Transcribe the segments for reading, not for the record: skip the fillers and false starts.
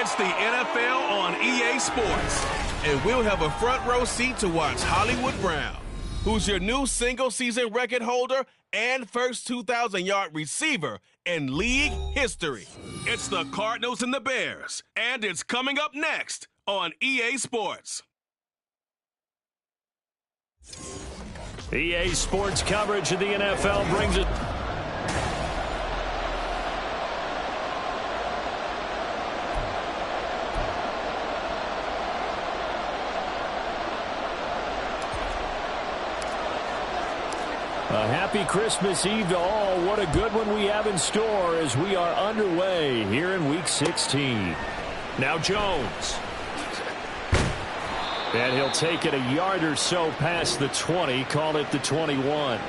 It's the NFL on EA Sports. And we'll have a front row seat to watch Hollywood Brown, who's your new single-season record holder and first 2,000-yard receiver in league history. It's the Cardinals and the Bears, and it's coming up next on EA Sports. EA Sports coverage of the NFL brings it. A happy Christmas Eve to all. What a good one we have in store as we are underway here in Week 16. Now Jones. And he'll take it a yard or so past the 20, call it the 21.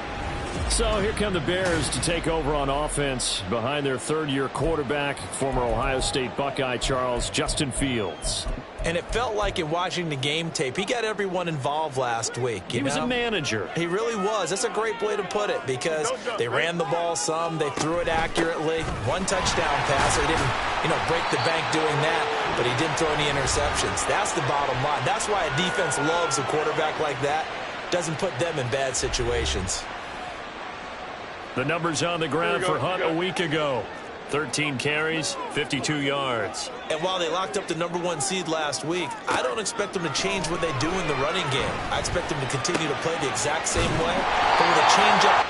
So here come the Bears to take over on offense behind their third-year quarterback, former Ohio State Buckeye Justin Fields. And it felt like in watching the game tape, he got everyone involved last week. He was a manager. He really was. That's a great way to put it because they ran the ball some, they threw it accurately. One touchdown pass. He didn't, break the bank doing that, but he didn't throw any interceptions. That's the bottom line. That's why a defense loves a quarterback like that. Doesn't put them in bad situations. The numbers on the ground for Hunt a week ago. 13 carries, 52 yards. And while they locked up the #1 seed last week, I don't expect them to change what they do in the running game. I expect them to continue to play the exact same way, but with a change-up.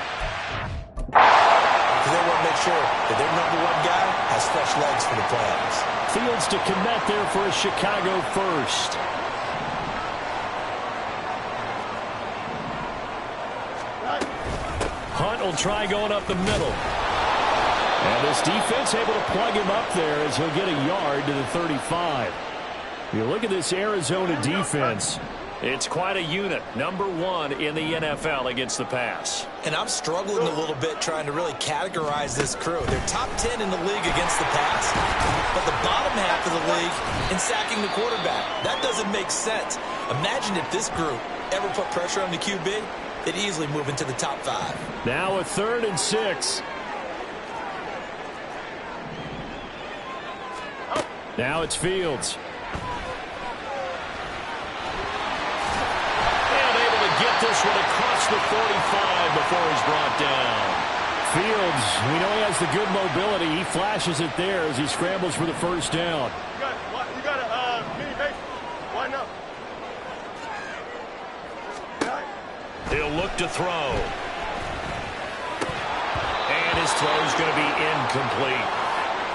Because they want to make sure that their #1 guy has fresh legs for the playoffs. Fields to commit there for a Chicago first. Hunt will try going up the middle. And this defense able to plug him up there as he'll get a yard to the 35. You look at this Arizona defense. It's quite a unit. #1 in the NFL against the pass. And I'm struggling a little bit trying to really categorize this crew. They're top 10 in the league against the pass, but the bottom half of the league in sacking the quarterback. That doesn't make sense. Imagine if this group ever put pressure on the QB, they'd easily move into the top 5. Now a 3rd and 6. Now it's Fields. And able to get this one across the 45 before he's brought down. Fields, we know he has the good mobility. He flashes it there as he scrambles for the first down. You got a mini base. Why not? He'll look to throw. And his throw is going to be incomplete.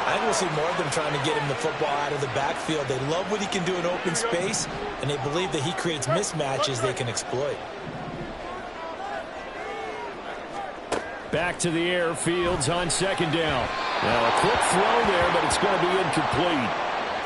I think we'll see more of them trying to get him the football out of the backfield. They love what he can do in open space, and they believe that he creates mismatches they can exploit. Back to the air, Fields on 2nd down. Now a quick throw there, but it's going to be incomplete.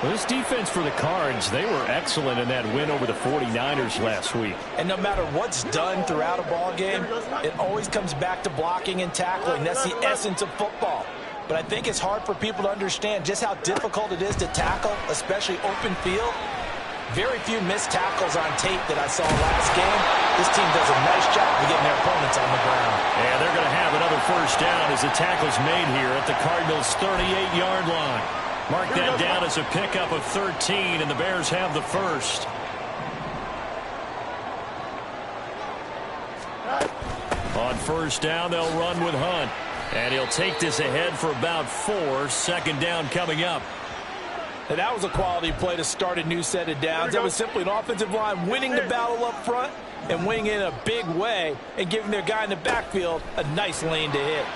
Well, this defense for the Cards, they were excellent in that win over the 49ers last week. And no matter what's done throughout a ball game, it always comes back to blocking and tackling. That's the essence of football. But I think it's hard for people to understand just how difficult it is to tackle, especially open field. Very few missed tackles on tape that I saw last game. This team does a nice job of getting their opponents on the ground. And they're going to have another first down as the tackle's made here at the Cardinals' 38-yard line. Mark that down as a pickup of 13, and the Bears have the first. On first down, they'll run with Hunt. And he'll take this ahead for about 4. 2nd down coming up. And that was a quality play to start a new set of downs. That was simply an offensive line winning the battle up front and winning in a big way and giving their guy in the backfield a nice lane to hit.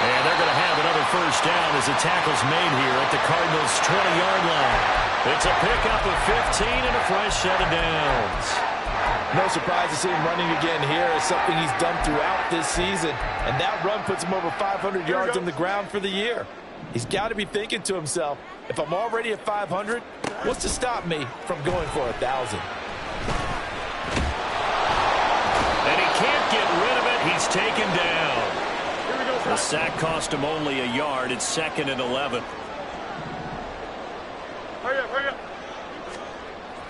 And they're going to have another first down as the tackle's made here at the Cardinals' 20-yard line. It's a pickup of 15 and a fresh set of downs. No surprise to see him running again here. It's something he's done throughout this season. And that run puts him over 500 yards on the ground for the year. He's got to be thinking to himself, if I'm already at 500, what's to stop me from going for 1,000? And he can't get rid of it. He's taken down. The sack cost him only a yard. It's 2nd and 11. Hurry up.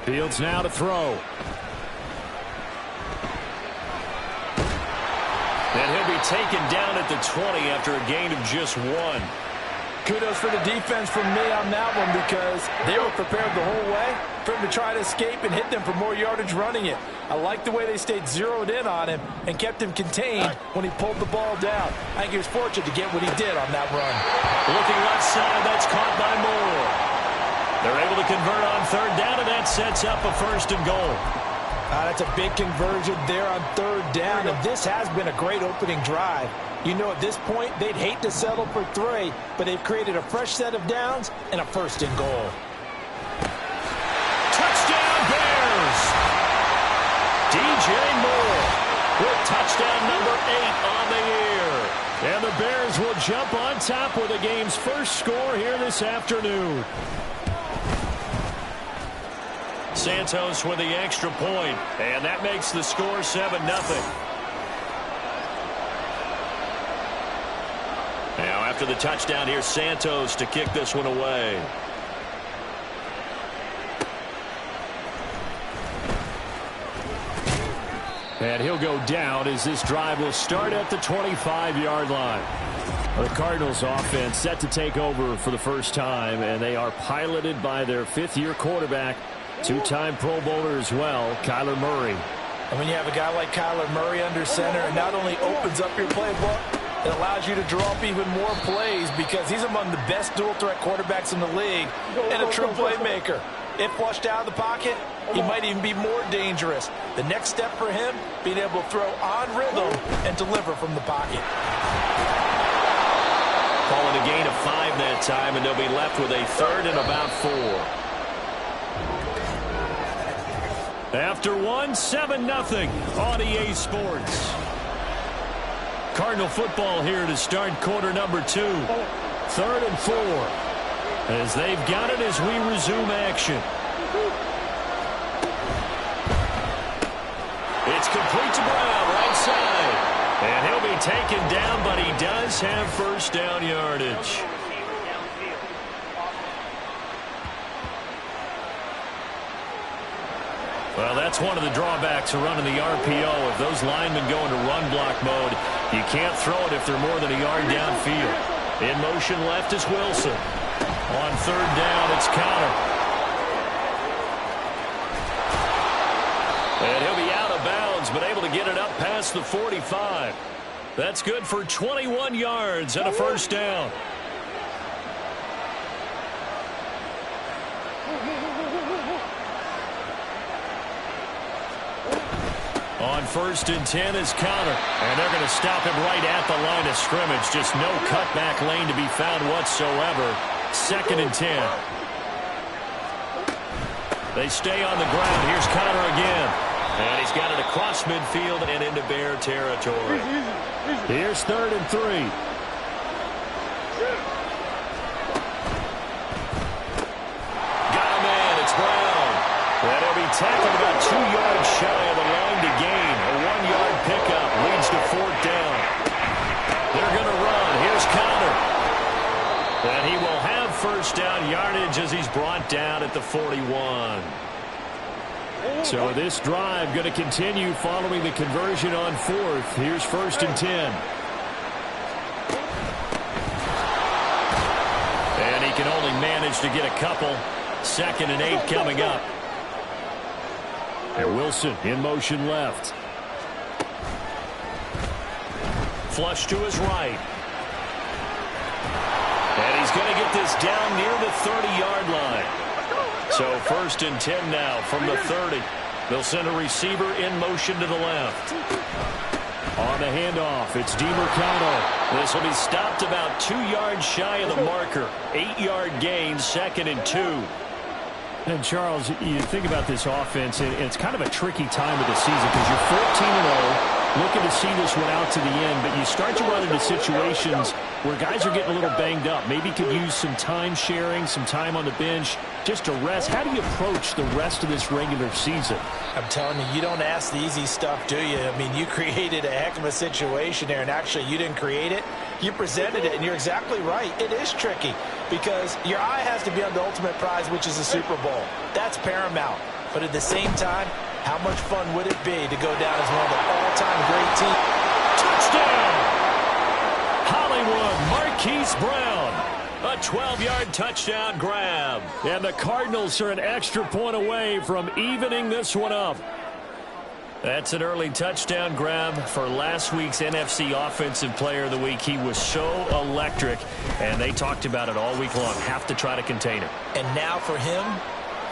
Fields now to throw. And he'll be taken down at the 20 after a gain of just 1. Kudos for the defense from me on that one because they were prepared the whole way for him to try to escape and hit them for more yardage running it. I like the way they stayed zeroed in on him and kept him contained when he pulled the ball down. I think he was fortunate to get what he did on that run. Looking left side, that's caught by Moore. They're able to convert on 3rd down, and that sets up a 1st and goal. That's a big conversion there on 3rd down, and this has been a great opening drive. You know, at this point, they'd hate to settle for 3, but they've created a fresh set of downs and a 1st and goal. Touchdown, Bears! DJ Moore with touchdown number 8 on the year. And the Bears will jump on top with the game's first score here this afternoon. Santos with the extra point, and that makes the score 7-0. Now after the touchdown, here's Santos to kick this one away. And he'll go down as this drive will start at the 25-yard line. The Cardinals offense set to take over for the first time, and they are piloted by their 5th-year quarterback, 2-time Pro Bowler as well, Kyler Murray. And when you have a guy like Kyler Murray under center, it not only opens up your playbook, it allows you to draw up even more plays because he's among the best dual-threat quarterbacks in the league and a true playmaker. If flushed out of the pocket, he might even be more dangerous. The next step for him, being able to throw on rhythm and deliver from the pocket. Calling a gain of 5 that time, and they'll be left with a 3rd and about 4. After 1, 7-0 on EA Sports. Cardinal football here to start quarter number 2. 3rd and 4. As they've got it as we resume action. It's complete to Brown, right side. And he'll be taken down, but he does have 1st down yardage. Well, that's one of the drawbacks of running the RPO. If those linemen go into run block mode, you can't throw it if they're more than a yard downfield. In motion left is Wilson. On 3rd down, it's Connor. And he'll be out of bounds, but able to get it up past the 45. That's good for 21 yards and a 1st down. On 1st and 10 is Connor. And they're going to stop him right at the line of scrimmage. Just no cutback lane to be found whatsoever. 2nd and 10. They stay on the ground. Here's Connor again. And he's got it across midfield and into Bear territory. Here's 3rd and 3. Got a man. It's Brown. And he'll be tackled about 2 yards shy of the line to gain. A 1-yard pickup leads to 4th down. They're going to run. Here's Connor. And he will have 1st down yardage as he's brought down at the 41. So this drive going to continue following the conversion on 4th. Here's 1st and 10. And he can only manage to get a couple. 2nd and 8 coming up. And Wilson in motion left. Flush to his right. And he's going to get this down near the 30-yard line. So 1st and 10 now from the 30. They'll send a receiver in motion to the left. On the handoff, it's DiMercado. This will be stopped about 2 yards shy of the marker. 8-yard gain, 2nd and 2. And Charles, you think about this offense, and it's kind of a tricky time of the season because you're 14-0. Looking to see this one out to the end, but you start to run into situations where guys are getting a little banged up. Maybe could use some time sharing, some time on the bench just to rest. How do you approach the rest of this regular season? I'm telling you, you don't ask the easy stuff, do you? I mean, you created a heck of a situation there, and actually you didn't create it. You presented it, and you're exactly right. It is tricky because your eye has to be on the ultimate prize, which is the Super Bowl. That's paramount. But at the same time, how much fun would it be to go down as one of the all-time great teams? Touchdown! Hollywood, Marquise Brown. A 12-yard touchdown grab. And the Cardinals are an extra point away from evening this one up. That's an early touchdown grab for last week's NFC Offensive Player of the Week. He was so electric, and they talked about it all week long. Have to try to contain him. And now for him,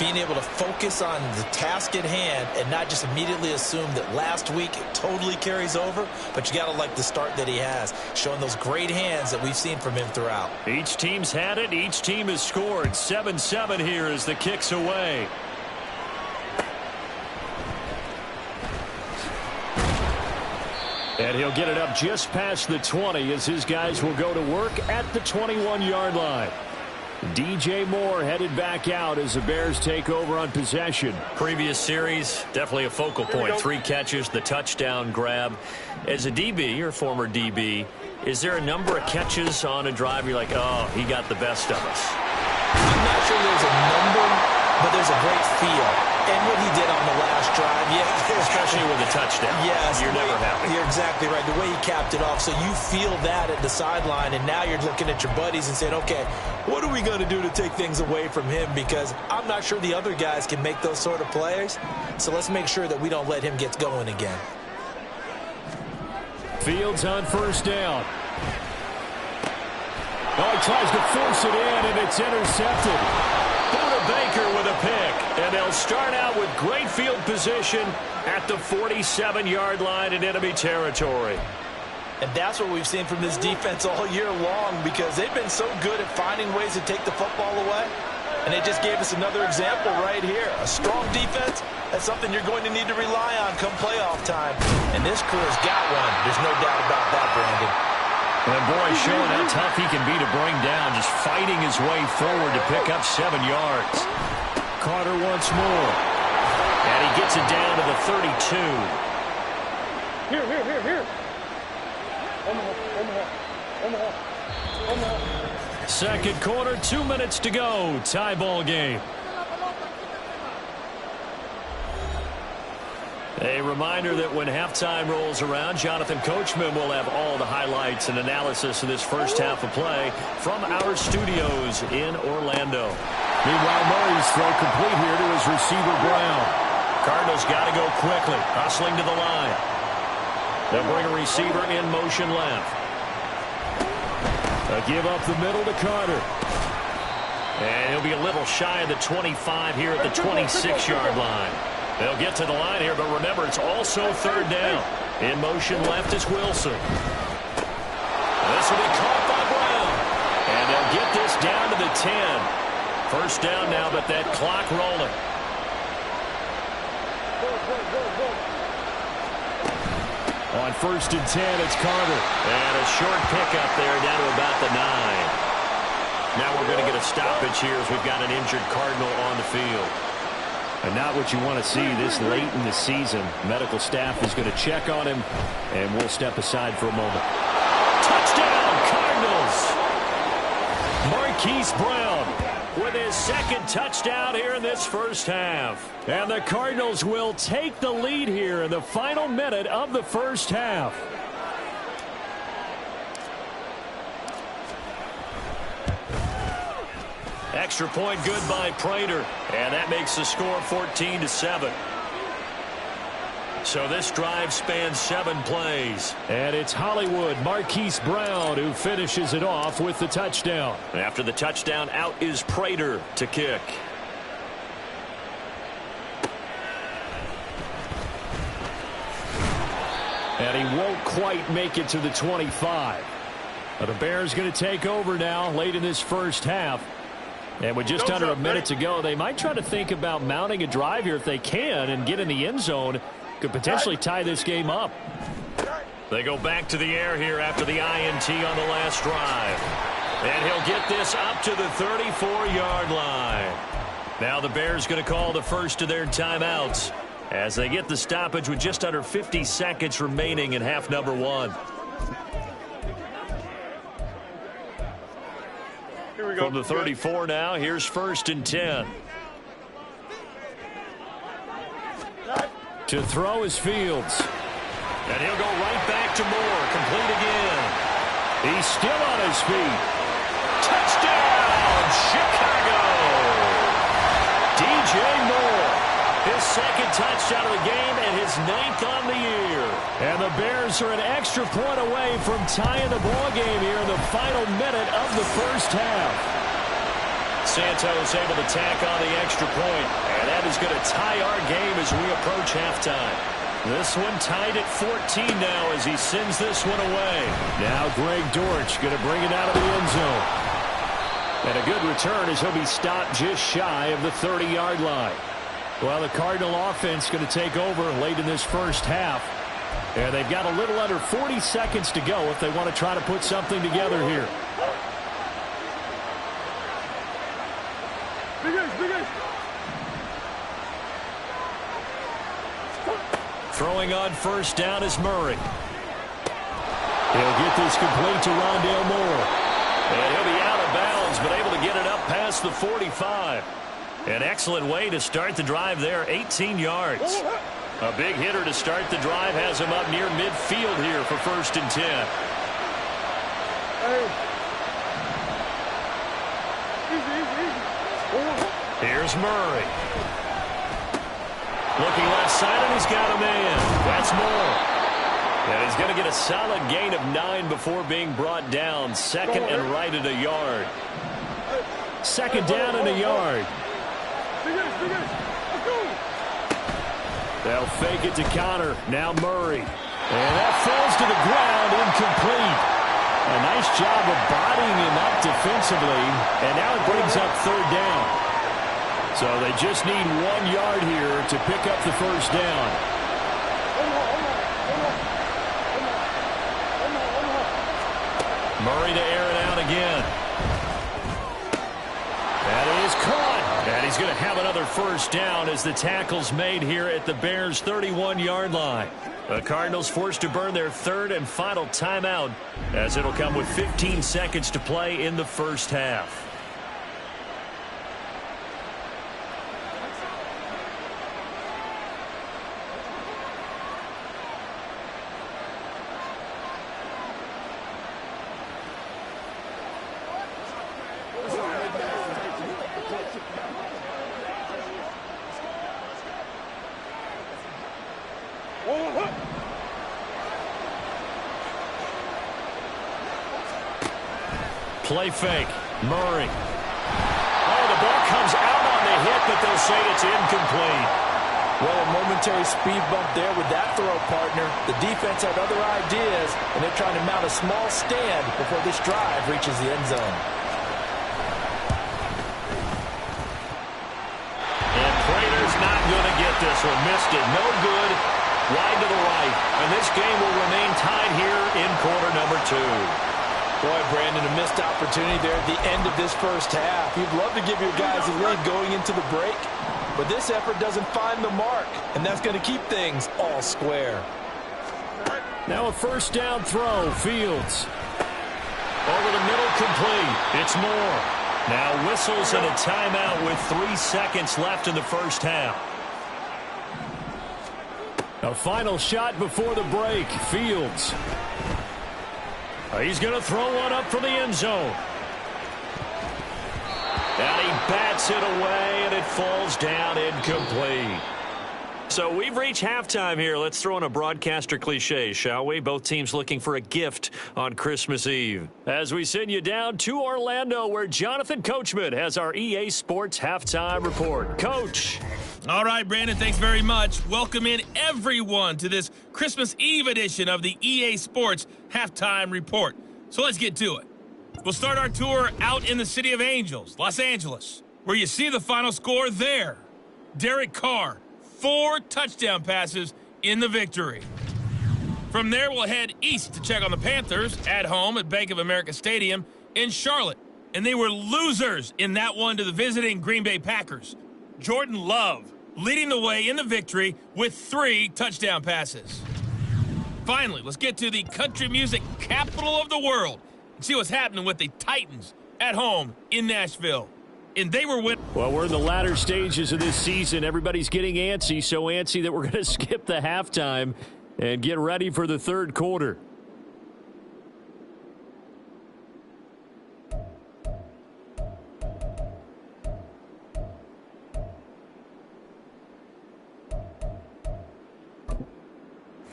being able to focus on the task at hand and not just immediately assume that last week it totally carries over, but you got to like the start that he has, showing those great hands that we've seen from him throughout. Each team's had it. Each team has scored. 7-7 here as the kick's away. And he'll get it up just past the 20 as his guys will go to work at the 21-yard line. DJ Moore headed back out as the Bears take over on possession. Previous series, definitely a focal point. 3 catches, the touchdown grab. As a DB, or former DB, is there a number of catches on a drive you're like, oh, he got the best of us? I'm not sure there's a number, but there's a great feel. And what he did on the last drive, yeah. Especially with a touchdown. Yes. You're never happy. You're exactly right. The way he capped it off. So you feel that at the sideline, and now you're looking at your buddies and saying, okay, what are we going to do to take things away from him? Because I'm not sure the other guys can make those sort of plays. So let's make sure that we don't let him get going again. Fields on first down. Oh, he tries to force it in, and it's intercepted. Buda Baker with a pick, and they'll start out with great field position at the 47-yard line in enemy territory. And that's what we've seen from this defense all year long, because they've been so good at finding ways to take the football away. And they just gave us another example right here. A strong defense, that's something you're going to need to rely on come playoff time. And this crew's got one. There's no doubt about that, Brandon. And boy, showing how tough he can be to bring down, just fighting his way forward to pick up 7 yards. Carter once more. And he gets it down to the 32. Here. Omaha. Second quarter, 2 minutes to go. Tie ball game. A reminder that when halftime rolls around, Jonathan Coachman will have all the highlights and analysis of this first half of play from our studios in Orlando. Meanwhile, Murray's throw complete here to his receiver, Brown. Cardinals got to go quickly, hustling to the line. They'll bring a receiver in motion left. A give up the middle to Carter. And he'll be a little shy of the 25 here at the 26-yard line. They'll get to the line here, but remember, it's also third down. In motion left is Wilson. This will be caught by Brown. And they'll get this down to the 10. First down now, but that clock rolling. On first and 10, it's Carter. And a short pickup there down to about the 9. Now we're going to get a stoppage here as we've got an injured Cardinal on the field. And not what you want to see this late in the season. Medical staff is going to check on him, and we'll step aside for a moment. Touchdown, Cardinals! Marquise Brown with his second touchdown here in this first half. And the Cardinals will take the lead here in the final minute of the first half. Extra point good by Prater, and that makes the score 14-7. So this drive spans 7 plays. And it's Hollywood, Marquise Brown, who finishes it off with the touchdown. After the touchdown, out is Prater to kick. And he won't quite make it to the 25. But the Bears going to take over now late in this first half. And with just under a minute to go, they might try to think about mounting a drive here if they can and get in the end zone. Could potentially tie this game up. They go back to the air here after the INT on the last drive. And he'll get this up to the 34-yard line. Now the Bears going to call the first of their timeouts as they get the stoppage with just under 50 seconds remaining in half number 1. From the 34 now, here's first and 10. To throw is Fields. And he'll go right back to Moore. incomplete again. He's still on his feet. Touchdown, Chicago! DJ Moore, his second touchdown of the game and his 9th on the year. And the Bears are an extra point away from tying the ball game here in the final minute of the first half. Santos able to tack on the extra point, and that is going to tie our game as we approach halftime. This one tied at 14 now as he sends this one away. Now Greg Dortch going to bring it out of the end zone. And a good return as he'll be stopped just shy of the 30-yard line. Well, the Cardinal offense going to take over late in this first half. And they've got a little under 40 seconds to go if they want to try to put something together here. Throwing on first down is Murray. He'll get this complete to Rondale Moore. And he'll be out of bounds, but able to get it up past the 45. An excellent way to start the drive there, 18 yards. A big hitter to start the drive has him up near midfield here for 1st and 10. Here's Murray. Looking left side, and he's got a man. That's Moore. And he's going to get a solid gain of 9 before being brought down. 2nd and right at a yard. 2nd down and a yard. They'll fake it to Connor. Now Murray. And that falls to the ground, incomplete. A nice job of bodying him up defensively. And now it brings up 3rd down. So they just need 1 yard here to pick up the first down. Murray to air it out again. That is caught. And he's going to have another first down as the tackle's made here at the Bears' 31-yard line. The Cardinals forced to burn their 3rd and final timeout as it'll come with 15 seconds to play in the first half. Play fake. Murray. Oh, the ball comes out on the hit, but they'll say it's incomplete. Well, a momentary speed bump there with that throw, partner. The defense had other ideas, and they're trying to mount a small stand before this drive reaches the end zone. And Prater's not going to get this one. Missed it. No good. Wide to the right. And this game will remain tied here in quarter number 2. Boy, Brandon, a missed opportunity there at the end of this first half. You'd love to give your guys a lead going into the break, but this effort doesn't find the mark, and that's going to keep things all square. Now a first down throw. Fields. Over the middle, complete. It's Moore. Now whistles and a timeout with 3 seconds left in the first half. A final shot before the break. Fields. He's going to throw one up from the end zone. And he bats it away, and it falls down incomplete. So we've reached halftime here. Let's throw in a broadcaster cliche, shall we? Both teams looking for a gift on Christmas Eve. As we send you down to Orlando, where Jonathan Coachman has our EA Sports Halftime Report. Coach. All right, Brandon, thanks very much. Welcome in everyone to this Christmas Eve edition of the EA Sports Halftime Report. So let's get to it. We'll start our tour out in the City of Angels, Los Angeles, where you see the final score there. Derek Carr, 4 touchdown passes in the victory. From there, we'll head east to check on the Panthers at home at Bank of America Stadium in Charlotte. And they were losers in that one to the visiting Green Bay Packers. Jordan Love leading the way in the victory with 3 touchdown passes. Finally, let's get to the country music capital of the world and see what's happening with the Titans at home in Nashville. And they were winning. Well, we're in the latter stages of this season. Everybody's getting antsy, so antsy that we're going to skip the halftime and get ready for the third quarter.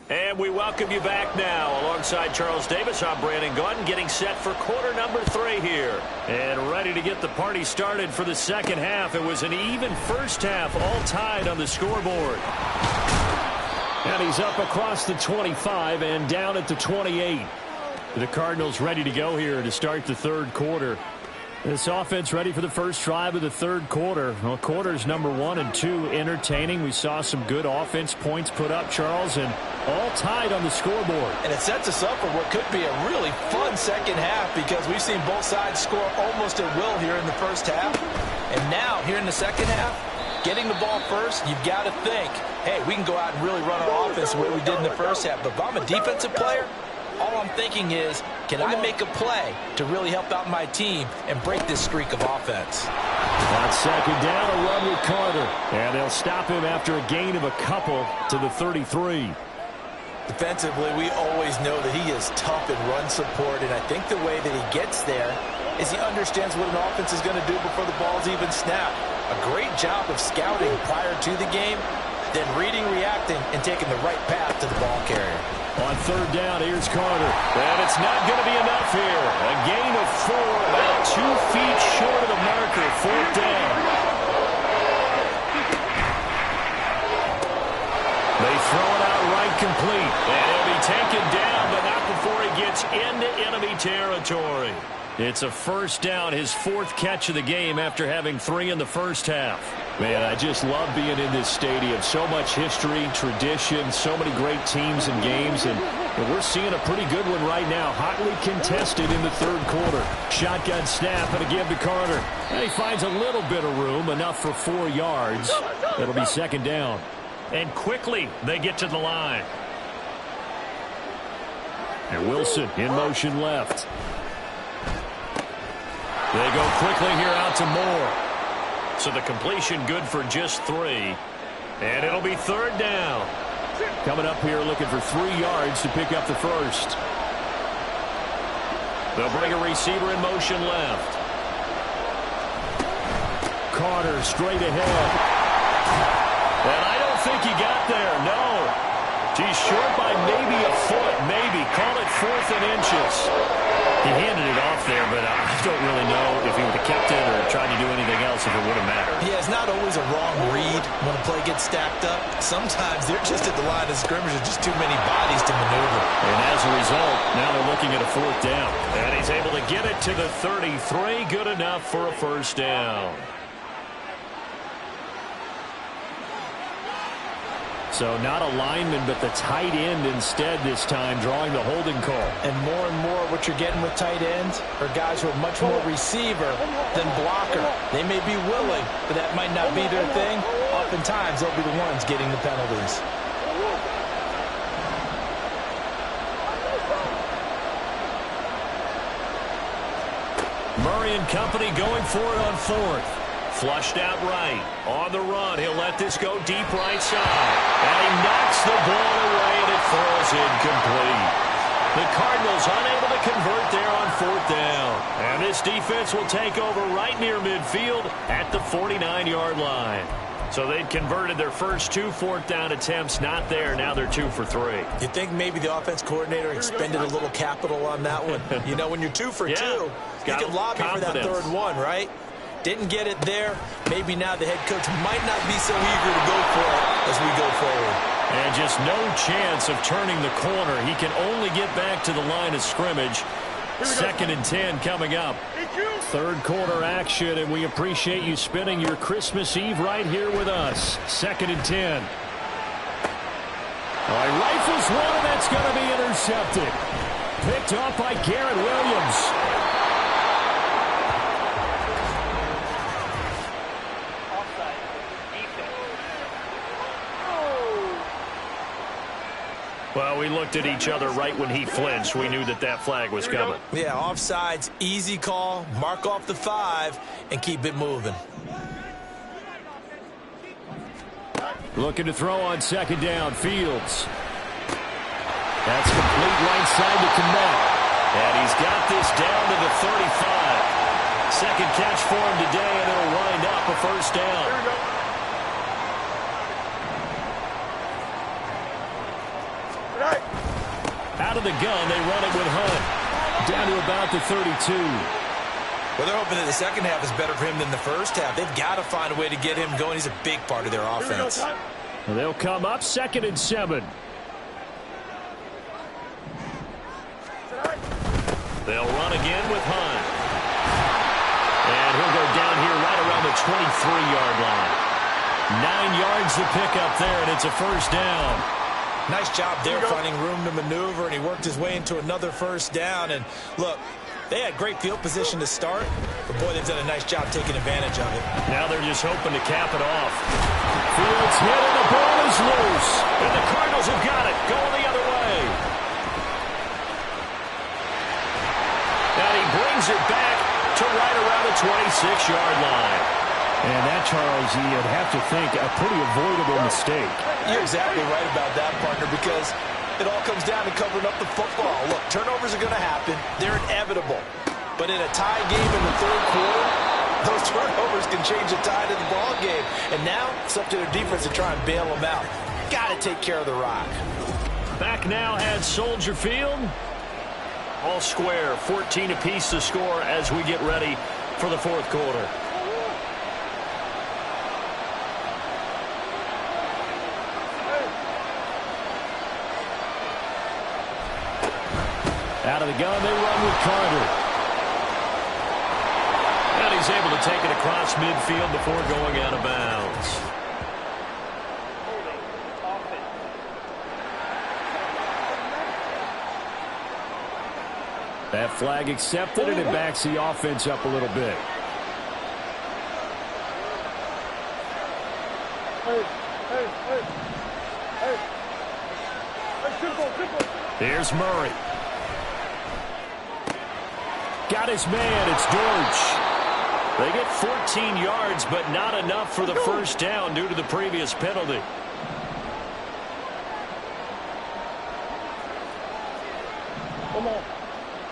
And we welcome you back now. Alongside Charles Davis, I'm Brandon Gaudin, getting set for quarter number 3 here. And ready to get the party started for the second half. It was an even first half, all tied on the scoreboard. And he's up across the 25 and down at the 28. The Cardinals ready to go here to start the third quarter. This offense ready for the first drive of the third quarter. Well, quarters number 1 and 2 entertaining. We saw some good offense points put up, Charles, and all tied on the scoreboard. And it sets us up for what could be a really fun second half because we've seen both sides score almost at will here in the first half. And now, here in the second half, getting the ball first, you've got to think, hey, we can go out and really run our offense the way we did in the first half. But if I'm a defensive player, all I'm thinking is, can I make a play to really help out my team and break this streak of offense? On second down, a run with Carter. And they'll stop him after a gain of a couple to the 33. Defensively, we always know that he is tough in run support, and I think the way that he gets there is he understands what an offense is going to do before the ball's even snapped. A great job of scouting prior to the game, then reading, reacting, and taking the right path to the ball carrier. On third down, here's Carter. And it's not going to be enough here. A gain of 4, about 2 feet short of the marker. Fourth down. They throw it out right complete. And he'll be taken down, but not before he gets into enemy territory. It's a first down, his 4th catch of the game after having 3 in the first half. Man, I just love being in this stadium. So much history, tradition, so many great teams and games, and we're seeing a pretty good one right now. Hotly contested in the third quarter. Shotgun snap and a give to Carter. And he finds a little bit of room, enough for 4 yards. It'll be second down. And quickly, they get to the line. And Wilson in motion left. They go quickly here out to Moore. So the completion good for just 3. And it'll be third down. Coming up here looking for 3 yards to pick up the first. They'll bring a receiver in motion left. Carter straight ahead. And I don't think he got there, no. He's short by maybe a foot, maybe. Call it 4th and inches. He handed it off there, but I don't really know if he would have kept it or tried to do anything else if it would have mattered. Yeah, it's not always a wrong read when a play gets stacked up. Sometimes they're just at the line of scrimmage with just too many bodies to maneuver. And as a result, now they're looking at a 4th down. And he's able to get it to the 33. Good enough for a first down. So not a lineman, but the tight end instead this time, drawing the holding call. And more what you're getting with tight ends are guys who are much more receiver than blocker. They may be willing, but that might not be their thing. Oftentimes, they'll be the ones getting the penalties. Murray and company going for it on 4th. Flushed out right. On the run, he'll let this go deep right side. And he knocks the ball away, and it falls incomplete. The Cardinals unable to convert there on 4th down. And this defense will take over right near midfield at the 49-yard line. So they'd converted their first 2 4th down attempts. Not there. Now they're 2 for 3. You think maybe the offense coordinator expended a little capital on that one? You know, when you're 2 for 2, you can lobby for that third one, right? Didn't get it there. Maybe now the head coach might not be so eager to go for it as we go forward. And just no chance of turning the corner. He can only get back to the line of scrimmage. 2nd and 10 coming up. Third quarter action, and we appreciate you spending your Christmas Eve right here with us. 2nd and 10. All right, rifles one, and that's going to be intercepted. Picked off by Garrett Williams. Well, we looked at each other right when he flinched. We knew that that flag was coming. Yeah, offsides, easy call. Mark off the 5 and keep it moving. Looking to throw on 2nd down, Fields. That's complete right side to Kmet. And he's got this down to the 35. 2nd catch for him today, and it'll wind up a first down. out of the gun, they run it with Hunt. Down to about the 32. Well, they're hoping that the second half is better for him than the first half. They've got to find a way to get him going. He's a big part of their offense. They'll come up 2nd and 7. They'll run again with Hunt. And he'll go down here right around the 23-yard line. 9 yards to pick up there, and it's a first down. Nice job there finding room to maneuver, and he worked his way into another first down. And look, they had great field position to start, but boy, they've done a nice job taking advantage of it. Now they're just hoping to cap it off. Fields hit, and the ball is loose. And the Cardinals have got it, going the other way. And he brings it back to right around the 26-yard line. And that, Charles, you'd have to think a pretty avoidable mistake. You're exactly right about that, partner, because it all comes down to covering up the football. Look, turnovers are going to happen. They're inevitable. But in a tie game in the third quarter, those turnovers can change the tide of the ball game. And now it's up to their defense to try and bail them out. Got to take care of the rock. Back now at Soldier Field. All square, 14 apiece to score as we get ready for the fourth quarter. Out of the gun, they run with Carter. And he's able to take it across midfield before going out of bounds. That flag accepted, and it backs the offense up a little bit. Here's Murray. Got his man. It's Dortch. They get 14 yards, but not enough for the first down due to the previous penalty. Come on.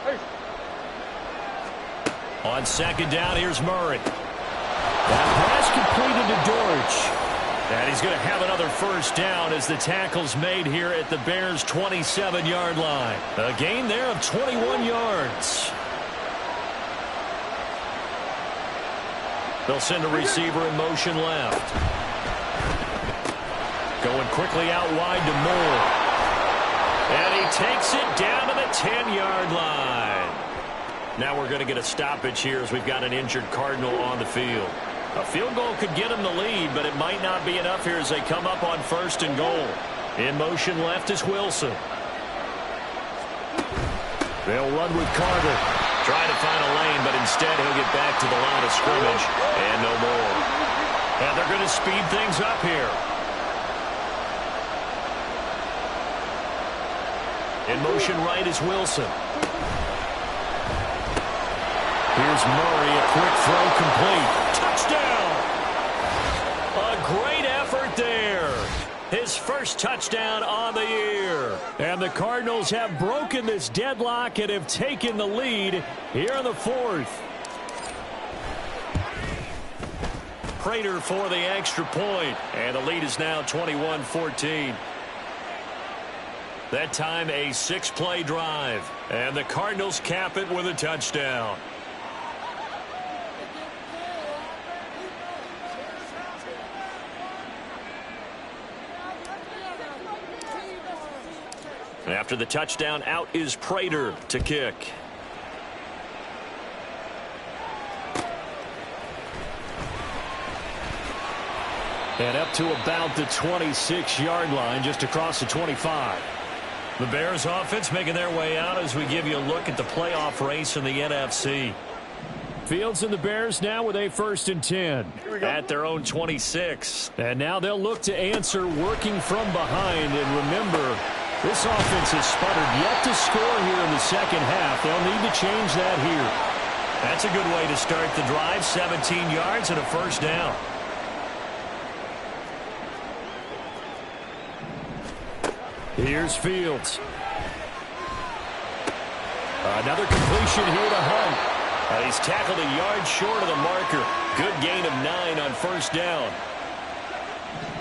Hey. On second down, here's Murray. That pass completed to Dortch. And he's going to have another first down as the tackle's made here at the Bears' 27-yard line. A gain there of 21 yards. They'll send a receiver in motion left. Going quickly out wide to Moore. And he takes it down to the 10-yard line. Now we're going to get a stoppage here as we've got an injured Cardinal on the field. A field goal could get them the lead, but it might not be enough here as they come up on 1st and goal. In motion left is Wilson. They'll run with Carter. Trying to find a lane, but instead he'll get back to the line of scrimmage. And no more. And they're going to speed things up here. In motion right is Wilson. Here's Murray, a quick throw complete. Touchdown! A great effort there. His first touchdown on the year. And the Cardinals have broken this deadlock and have taken the lead here in the fourth. Prater for the extra point. And the lead is now 21-14. That time a 6-play drive. And the Cardinals cap it with a touchdown. After the touchdown, out is Prater to kick. And up to about the 26-yard line, just across the 25. The Bears offense making their way out as we give you a look at the playoff race in the NFC. Fields and the Bears now with a 1st and 10 at their own 26. And now they'll look to answer working from behind. And remember, this offense has sputtered yet to score here in the second half. They'll need to change that here. That's a good way to start the drive. 17 yards and a first down. Here's Fields. Another completion here to Hunt. He's tackled a yard short of the marker. Good gain of 9 on first down.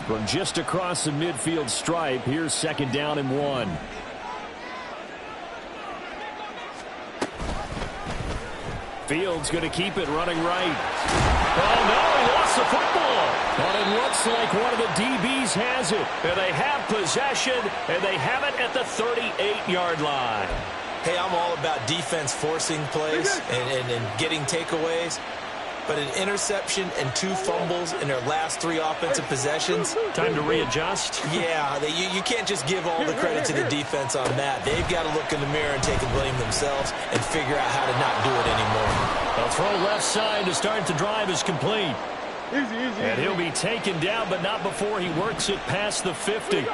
From just across the midfield stripe, here's 2nd down and 1. Fields going to keep it running right. Oh, no, he lost the football. But it looks like one of the DBs has it. And they have possession, and they have it at the 38-yard line. Hey, I'm all about defense forcing plays and getting takeaways. But an interception and 2 fumbles in their last 3 offensive possessions. Time to readjust. Yeah, you can't just give all the credit to the defense on that. They've got to look in the mirror and take the blame themselves and figure out how to not do it anymore. A throw left side to start the drive is complete. And he'll be taken down, but not before he works it past the 50.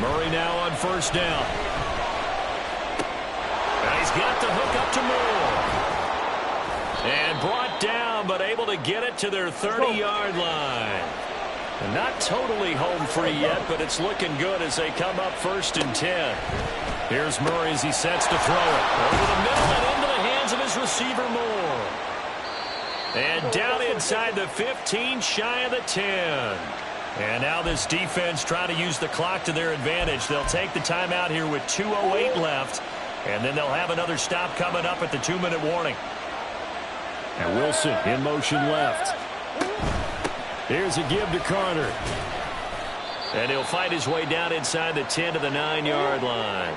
Murray now on first down. And he's got the hook up to Moore. And brought down, but able to get it to their 30-yard line. And not totally home free yet, but it's looking good as they come up 1st and 10. Here's Murray as he sets to throw it. Over the middle and into the hands of his receiver, Moore. And down inside the 15, shy of the 10. And now this defense trying to use the clock to their advantage. They'll take the timeout here with 2:08 left. And then they'll have another stop coming up at the 2-minute warning. And Wilson in motion left. Here's a give to Carter. And he'll fight his way down inside the 10 to the 9-yard line.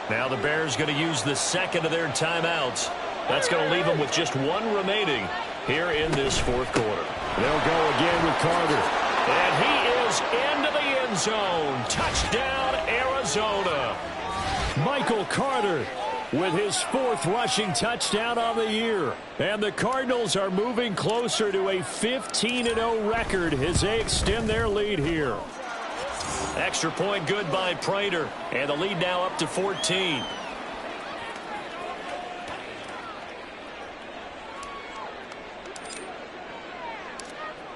Now the Bears going to use the second of their timeouts. That's going to leave them with just 1 remaining here in this 4th quarter. They'll go again with Carter. And he is into the end zone. Touchdown, Arizona. Michael Carter with his 4th rushing touchdown on the year. And the Cardinals are moving closer to a 15-0 record as they extend their lead here. Extra point good by Prater. And the lead now up to 14.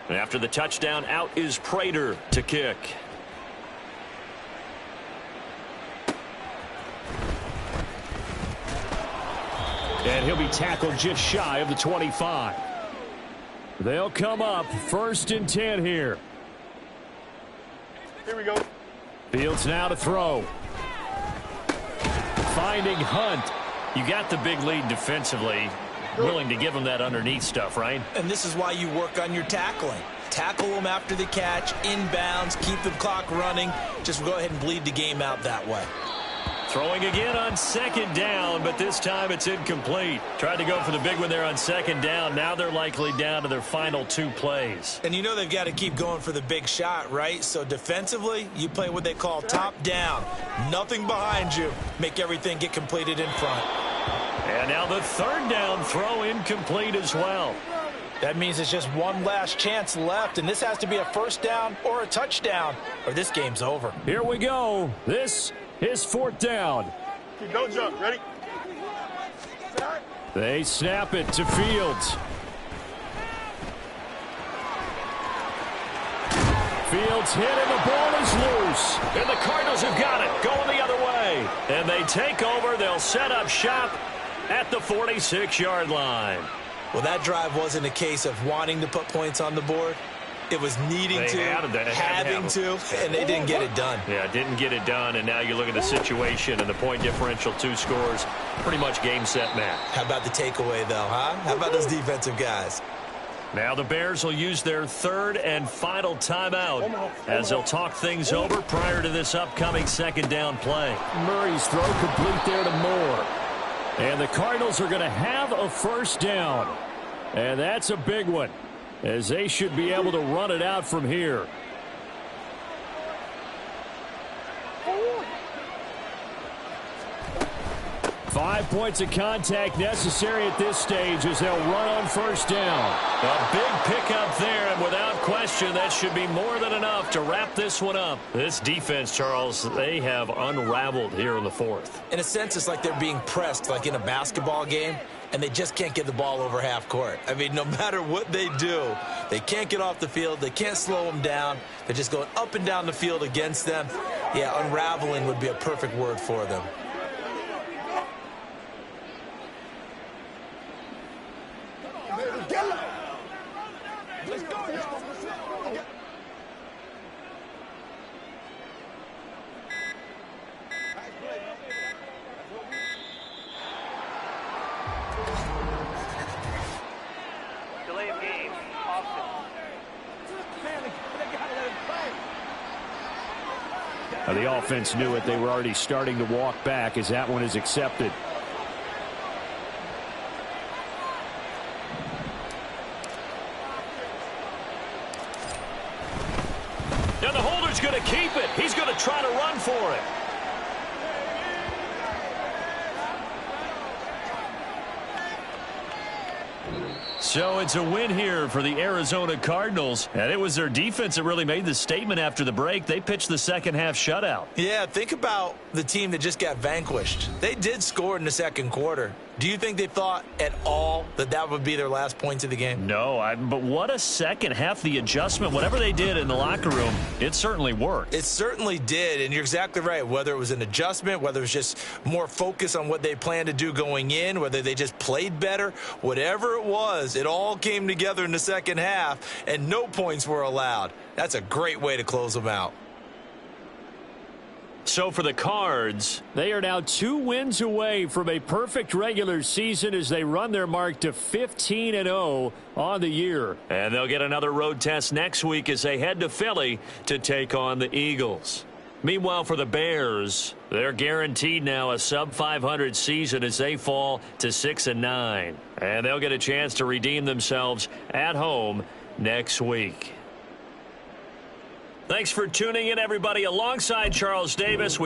After the touchdown, out is Prater to kick. And he'll be tackled just shy of the 25. They'll come up 1st and 10 here. Here we go. Fields now to throw. Finding Hunt. You got the big lead defensively. Willing to give him that underneath stuff, right? And this is why you work on your tackling. Tackle them after the catch, inbounds, keep the clock running. Just go ahead and bleed the game out that way. Throwing again on 2nd down, but this time it's incomplete. Tried to go for the big one there on 2nd down. Now they're likely down to their final 2 plays. And you know they've got to keep going for the big shot, right? So defensively, you play what they call top down. Nothing behind you. Make everything get completed in front. And now the 3rd down throw incomplete as well. That means it's just one last chance left, and this has to be a 1st down or a touchdown, or this game's over. Here we go. This is 4th down. Don't jump. Ready? They snap it to Fields. Fields hit and the ball is loose. And the Cardinals have got it. Going the other way. And they take over. They'll set up shop at the 46-yard line. Well, that drive wasn't a case of wanting to put points on the board. It was needing to, having to, and they didn't get it done. Yeah, didn't get it done, and now you look at the situation and the point differential, 2 scores, pretty much game, set, match. How about the takeaway, though, huh? How about those defensive guys? Now the Bears will use their 3rd and final timeout as they'll talk things over prior to this upcoming 2nd down play. Murray's throw complete there to Moore. And the Cardinals are going to have a 1st down. And that's a big one, as they should be able to run it out from here. Five points of contact necessary at this stage as they'll run on 1st down. A big pickup there, and without question, that should be more than enough to wrap this one up. This defense, Charles, they have unraveled here in the 4th. In a sense, it's like they're being pressed, like in a basketball game, and they just can't get the ball over half court. I mean, no matter what they do, they can't get off the field. They can't slow them down. They're just going up and down the field against them. Yeah, unraveling would be a perfect word for them. The offense knew it. They were already starting to walk back as that one is accepted. And the holder's going to keep it. He's going to try to run for it. So it's a win here for the Arizona Cardinals. And it was their defense that really made the statement after the break. They pitched the second half shutout. Yeah, think about the team that just got vanquished. They did score in the second quarter. Do you think they thought at all that that would be their last points of the game? No, but what a second half. The adjustment, whatever they did in the locker room, it certainly worked. It certainly did, and you're exactly right. Whether it was an adjustment, whether it was just more focus on what they planned to do going in, whether they just played better, whatever it was, it all came together in the second half, and no points were allowed. That's a great way to close them out. So for the Cards, they are now 2 wins away from a perfect regular season as they run their mark to 15-0 on the year. And they'll get another road test next week as they head to Philly to take on the Eagles. Meanwhile, for the Bears, they're guaranteed now a sub-500 season as they fall to 6-9. And they'll get a chance to redeem themselves at home next week. Thanks for tuning in, everybody. Alongside Charles Davis,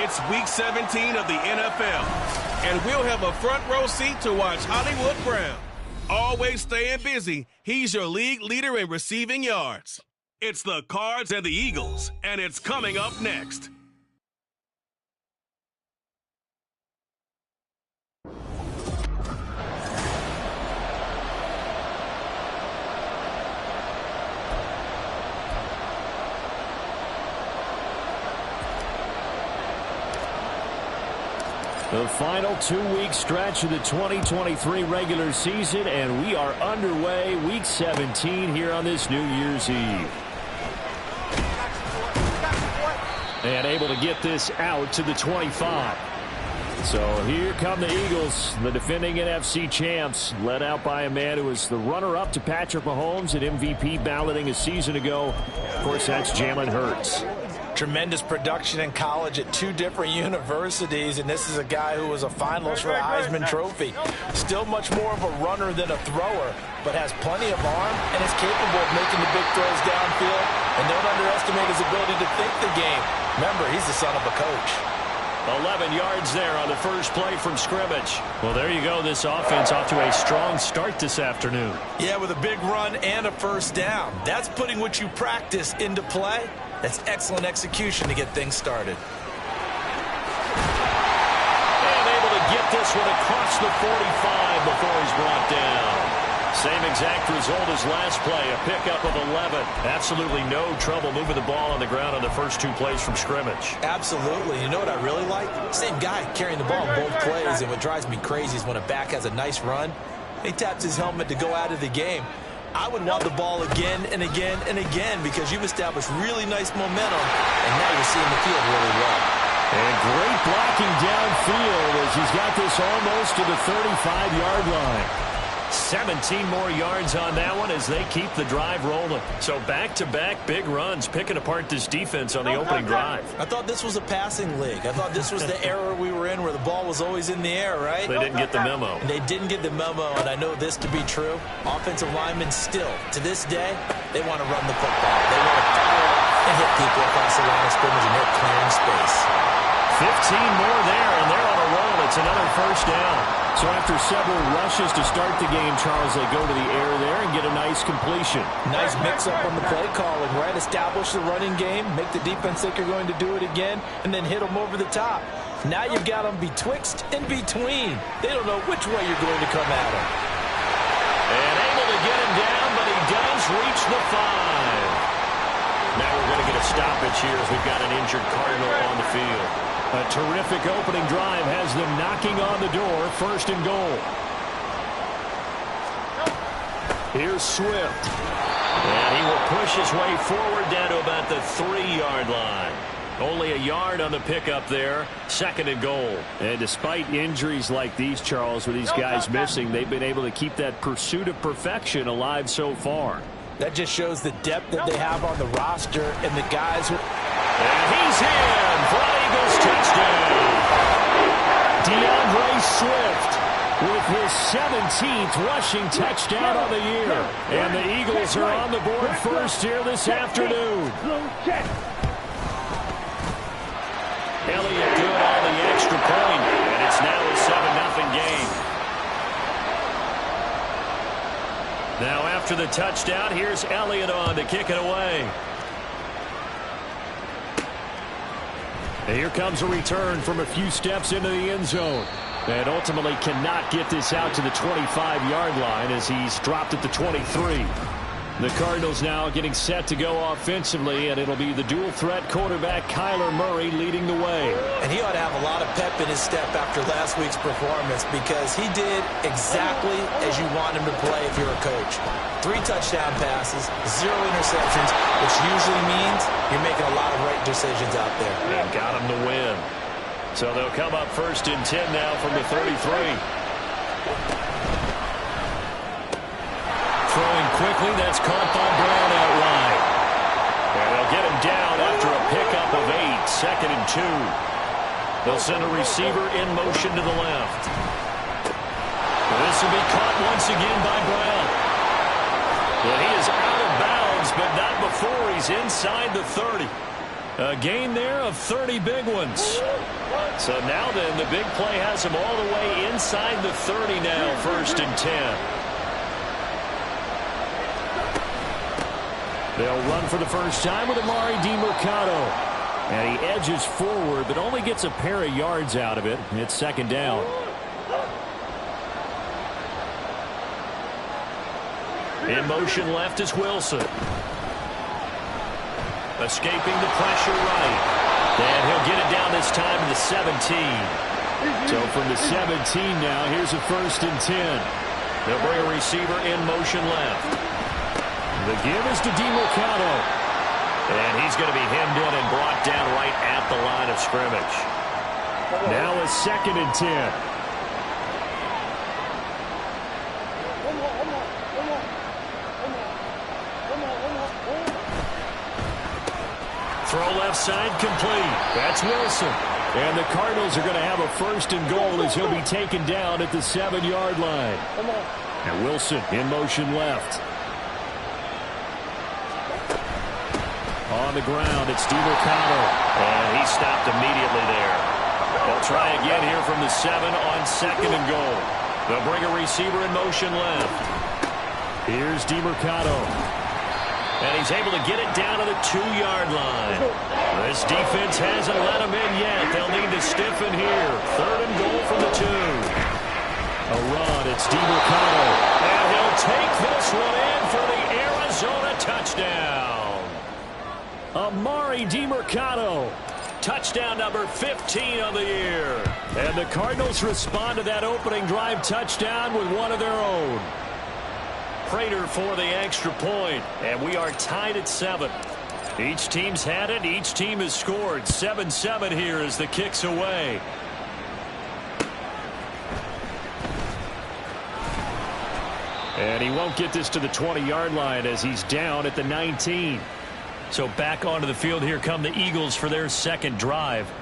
It's Week 17 of the NFL, and we'll have a front row seat to watch Hollywood Brown. Always staying busy, he's your league leader in receiving yards. It's the Cards and the Eagles, and it's coming up next. The final 2-week stretch of the 2023 regular season, and we are underway, Week 17 here on this New Year's Eve. And able to get this out to the 25. So here come the Eagles, the defending NFC champs, led out by a man who was the runner-up to Patrick Mahomes at MVP balloting a season ago. Of course, that's Jalen Hurts. Tremendous production in college at 2 different universities, and this is a guy who was a finalist for a Heisman Trophy. Still much more of a runner than a thrower, but has plenty of arm and is capable of making the big throws downfield. And don't underestimate his ability to think the game. Remember, he's the son of a coach. 11 yards there on the first play from scrimmage. Well, there you go. This offense off to a strong start this afternoon. Yeah, with a big run and a first down. That's putting what you practice into play. That's excellent execution to get things started. get this one across the 45 before he's brought down. Same exact result as last play, a pickup of 11. Absolutely no trouble moving the ball on the ground on the first 2 plays from scrimmage. Absolutely. You know what I really like? Same guy carrying the ball in both plays, and what drives me crazy is when a back has a nice run, he taps his helmet to go out of the game. I would want the ball again and again and again because you've established really nice momentum, and now you're seeing the field really well. And great blocking downfield as he's got this almost to the 35-yard line. 17 more yards on that one as they keep the drive rolling. So back-to-back big runs, picking apart this defense on the opening drive. I thought this was a passing league. I thought this was the era we were in where the ball was always in the air, right? They didn't get the memo. They didn't get the memo, and I know this to be true. Offensive linemen still, to this day, they want to run the football. They want to fire and hit people across the line of scrimmage, and they're clearing space. 15 more there, and they're on a roll. It's another first down. So after several rushes to start the game, Charles, they go to the air there and get a nice completion. Nice mix-up on the play calling, right? Establish the running game, make the defense think you're going to do it again, and then hit them over the top. Now you've got them betwixt and between. They don't know which way you're going to come at them. And able to get him down, but he does reach the 5. Now we're going to get a stoppage here as we've got an injured Cardinal on the field. A terrific opening drive has them knocking on the door, 1st and goal. Here's Swift. And he will push his way forward down to about the 3-yard line. Only a yard on the pickup there, 2nd and goal. And despite injuries like these, Charles, with these guys missing, they've been able to keep that pursuit of perfection alive so far. That just shows the depth that they have on the roster and the guys who... And he's in for an Eagles touchdown. DeAndre Swift with his 17th rushing touchdown on the year. And the Eagles are on the board first here this afternoon. Elliott doing all the extra point, and it's now a 7-0 game. Now after the touchdown, here's Elliott on to kick it away. And here comes a return from a few steps into the end zone. And ultimately cannot get this out to the 25-yard line as he's dropped at the 23. The Cardinals now getting set to go offensively, and it'll be the dual-threat quarterback Kyler Murray leading the way. And he ought to have a lot of pep in his step after last week's performance because he did exactly as you want him to play if you're a coach. 3 touchdown passes, 0 interceptions, which usually means you're making a lot of right decisions out there. And got him to win. So they'll come up 1st and 10 now from the 33. Throwing quickly, that's caught by Brown out wide. And they'll get him down after a pickup of 8, 2nd and 2. They'll send a receiver in motion to the left. This will be caught once again by Brown. Well, he is out of bounds, but not before he's inside the 30. A gain there of 30 big ones. So now then, the big play has him all the way inside the 30 now, 1st and 10. They'll run for the first time with Amari DiMercato. And he edges forward, but only gets a pair of yards out of it. It's 2nd down. In motion left is Wilson. Escaping the pressure right. And he'll get it down this time to the 17. So from the 17 now, here's a 1st and 10. They'll bring a receiver in motion left. The give is to DiMercato. And he's going to be hemmed in and brought down right at the line of scrimmage. Now a 2nd and 10. Throw left side complete. That's Wilson. And the Cardinals are going to have a 1st and goal as he'll be taken down at the 7-yard line. And Wilson in motion left. On the ground, it's DiMercato. And he stopped immediately there. They'll try again here from the 7 on 2nd and goal. They'll bring a receiver in motion left. Here's DiMercato. And he's able to get it get down to the 2-yard line. This defense hasn't let them in yet. They'll need to stiffen here. 3rd and goal from the 2. A run, it's DeMarcado. And he'll take this one in for the Arizona touchdown. Amari DeMarcado. Touchdown number 15 of the year. And the Cardinals respond to that opening drive touchdown with one of their own. Prater for the extra point, and we are tied at 7. Each team's had it. Each team has scored. 7-7 here as the kick's away. And he won't get this to the 20-yard line as he's down at the 19. So back onto the field here come the Eagles for their second drive.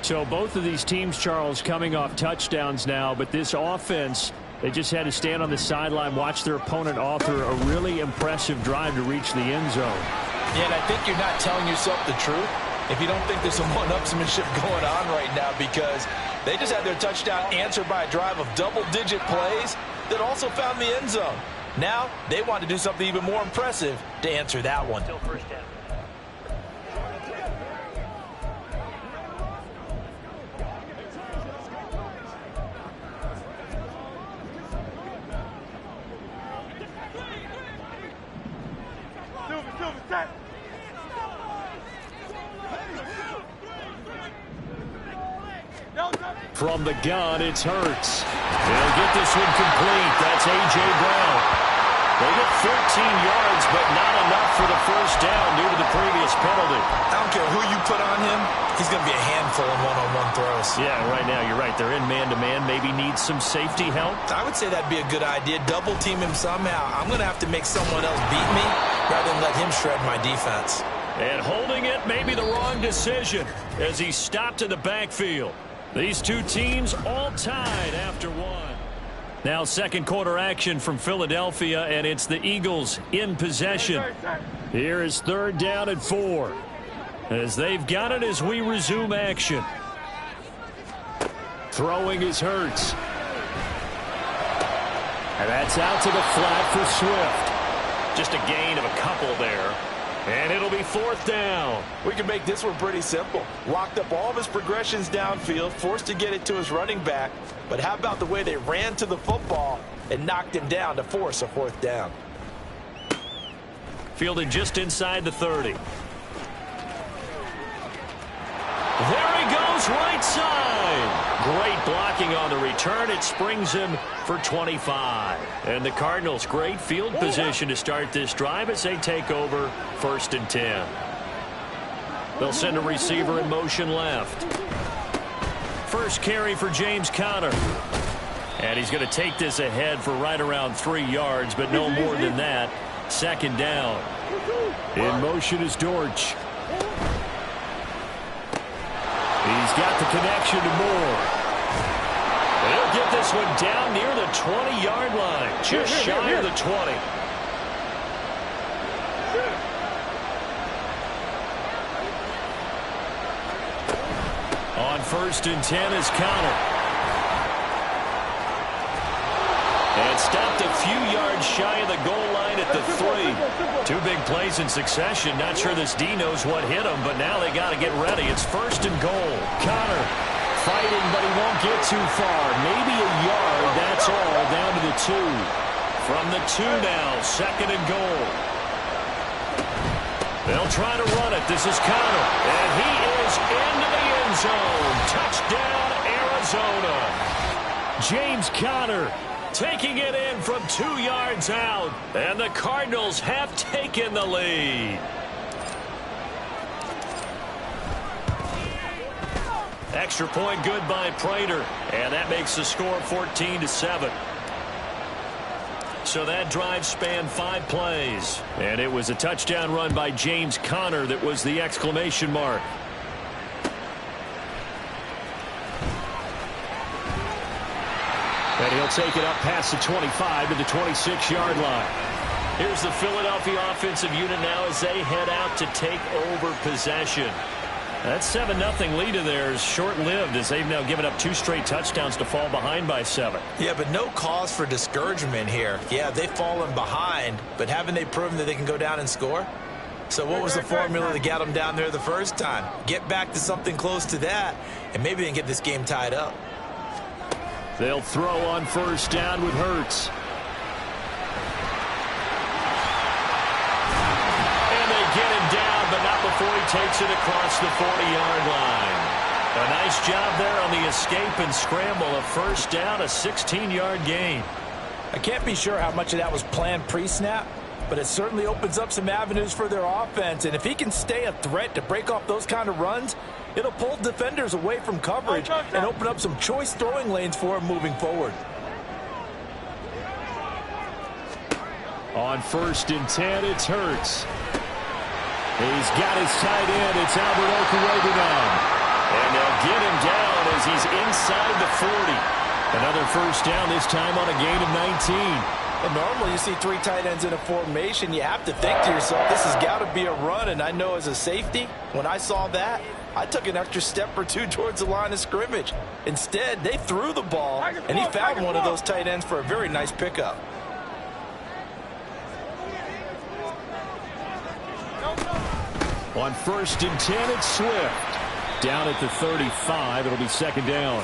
So both of these teams, Charles, coming off touchdowns now, but this offense, they just had to stand on the sideline, watch their opponent author a really impressive drive to reach the end zone. Yeah, and I think you're not telling yourself the truth if you don't think there's some one-upsmanship going on right now, because they just had their touchdown answered by a drive of double-digit plays that also found the end zone. Now they want to do something even more impressive to answer that one. Still first down. From the gun, it's Hurts. They'll get this one complete. That's A.J. Brown. They get 14 yards, but not enough for the first down due to the previous penalty. I don't care who you put on him. He's going to be a handful in one-on-one throws. Yeah, right now you're right. They're in man-to-man. Maybe needs some safety help. I would say that'd be a good idea. Double team him somehow. I'm going to have to make someone else beat me rather than let him shred my defense. And holding it may be the wrong decision as he stopped in the backfield. These two teams all tied after one. Now second quarter action from Philadelphia, and it's the Eagles in possession. Here is 3rd down and 4 as they've got it as we resume action. Throwing is Hurts. And that's out to the flat for Swift. Just a gain of a couple there. And it'll be 4th down. We can make this one pretty simple. Locked up all of his progressions downfield, forced to get it to his running back. But how about the way they ran to the football and knocked him down to force a 4th down? Fielded just inside the 30. There he goes, right side. Great blocking on the return. It springs him for 25. And the Cardinals, great field position to start this drive as they take over 1st and 10. They'll send a receiver in motion left. First carry for James Conner. And he's going to take this ahead for right around 3 yards, but no more than that. 2nd down. In motion is Dortch. He's got the connection to Moore. He'll get this one down near the 20-yard line, just shy of the 20. On 1st and 10 is Conner. And stopped a few yards shy of the goal line at the 3. 2 big plays in succession. Not sure this D knows what hit him, but now they got to get ready. It's 1st and goal. Conner fighting, but he won't get too far. Maybe a yard, that's all, down to the 2. From the 2 now, 2nd and goal. They'll try to run it. This is Conner, and he is into the end zone. Touchdown, Arizona. James Conner taking it in from 2 yards out, and the Cardinals have taken the lead. Extra point good by Prater, and that makes the score 14-7. So that drive spanned 5 plays, and it was a touchdown run by James Conner that was the exclamation mark. And he'll take it up past the 25 to the 26-yard line. Here's the Philadelphia offensive unit now as they head out to take over possession. That 7-0 lead of theirs short-lived as they've now given up 2 straight touchdowns to fall behind by 7. Yeah, but no cause for discouragement here. Yeah, they've fallen behind, but haven't they proven that they can go down and score? So what was the formula that got them down there the first time? Get back to something close to that, and maybe they can get this game tied up. They'll throw on first down with Hurts. And they get him down, but not before he takes it across the 40-yard line. A nice job there on the escape and scramble. A first down, a 16-yard gain. I can't be sure how much of that was planned pre-snap, but it certainly opens up some avenues for their offense. And if he can stay a threat to break off those kind of runs, it'll pull defenders away from coverage and open up some choice throwing lanes for him moving forward. On 1st and 10, it's Hurts. He's got his tight end. It's Albert Okwuegbunam. And they'll get him down as he's inside the 40. Another first down, this time on a gain of 19. And normally you see 3 tight ends in a formation. You have to think to yourself, this has got to be a run. And I know as a safety, when I saw that, I took an extra step or 2 towards the line of scrimmage. Instead, they threw the ball, and he found one of those tight ends for a very nice pickup. On 1st and 10, it's Swift. Down at the 35, it'll be 2nd down.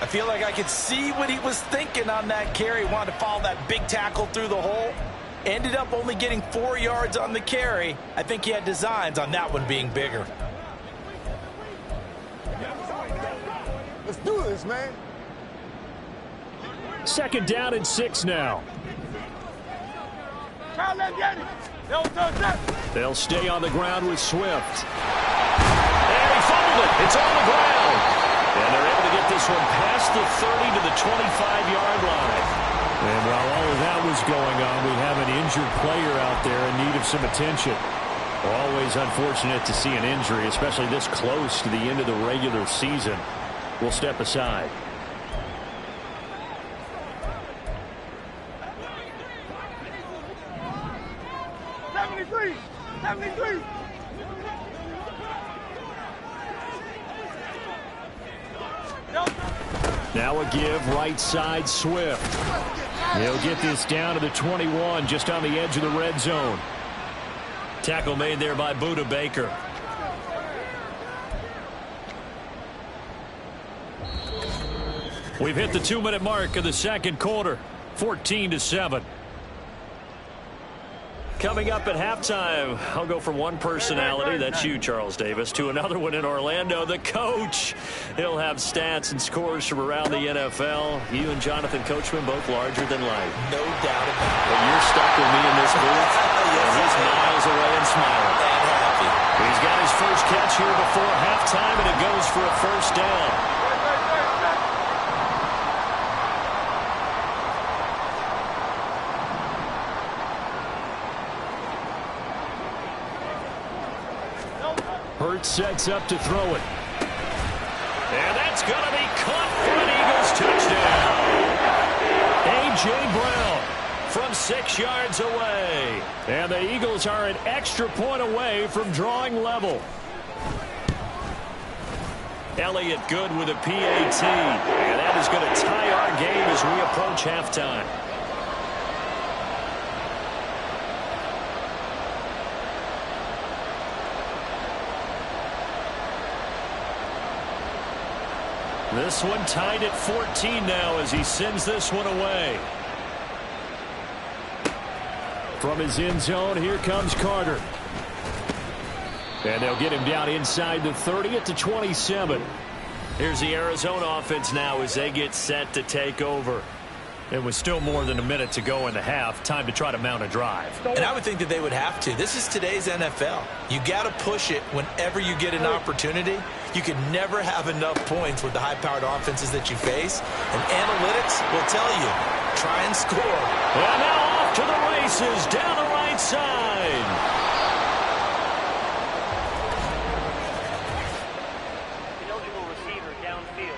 I feel like I could see what he was thinking on that carry. Wanted to follow that big tackle through the hole. Ended up only getting 4 yards on the carry. I think he had designs on that one being bigger. Let's do this, man. 2nd down and 6 now. They'll stay on the ground with Swift. And he fumbled it. It's on the ground. And they're able to get this one past the 30 to the 25-yard line. And while all of that was going on, we have an injured player out there in need of some attention. Always unfortunate to see an injury, especially this close to the end of the regular season. We'll step aside. Now a give, right side, Swift. He'll get this down to the 21, just on the edge of the red zone. Tackle made there by Budda Baker. We've hit the 2-minute mark of the 2nd quarter, 14-7. Coming up at halftime, I'll go from one personality, that's you, Charles Davis, to another one in Orlando, the coach. He'll have stats and scores from around the NFL. You and Jonathan Coachman both larger than life. No doubt about it. But you're stuck with me in this booth, and he's miles away and smiling. And happy. He's got his first catch here before halftime, and it goes for a first down. Hurts sets up to throw it. And that's going to be caught for an Eagles touchdown. A.J. Brown from 6 yards away. And the Eagles are an extra point away from drawing level. Elliott good with a PAT. And that is going to tie our game as we approach halftime. This one tied at 14 now as he sends this one away. From his end zone, here comes Carter. And they'll get him down inside the 30 at the 27. Here's the Arizona offense now as they get set to take over. It was still more than a minute to go in the half. Time to try to mount a drive. And I would think that they would have to. This is today's NFL. You got to push it whenever you get an opportunity. You can never have enough points with the high-powered offenses that you face. And analytics will tell you, try and score. And now off to the races down the right side. Eligible receiver downfield.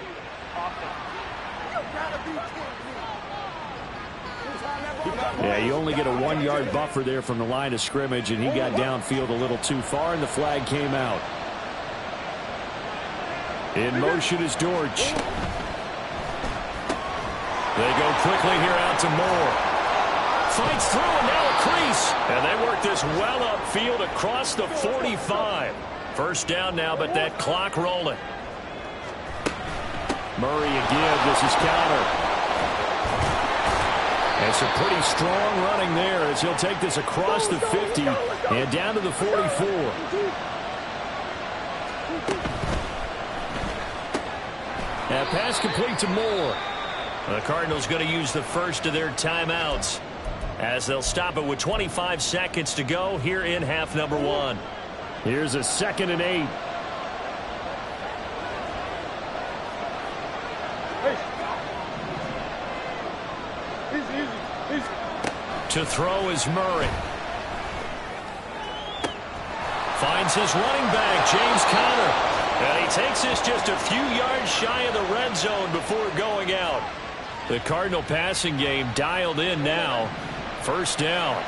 Yeah, you only get a 1-yard buffer there from the line of scrimmage, and he got downfield a little too far, and the flag came out. In motion is Dortch. They go quickly here out to Moore. Fights through and now a crease. And they work this well upfield across the 45. First down now, but that clock rolling. Murray again. This is counter. And some pretty strong running there as he'll take this across the 50 and down to the 44. That pass complete to Moore. The Cardinals going to use the first of their timeouts as they'll stop it with 25 seconds to go here in half number 1. Here's a 2nd and 8. To throw is Murray. Finds his running back, James Conner. And he takes this just a few yards shy of the red zone before going out. The Cardinal passing game dialed in now. First down.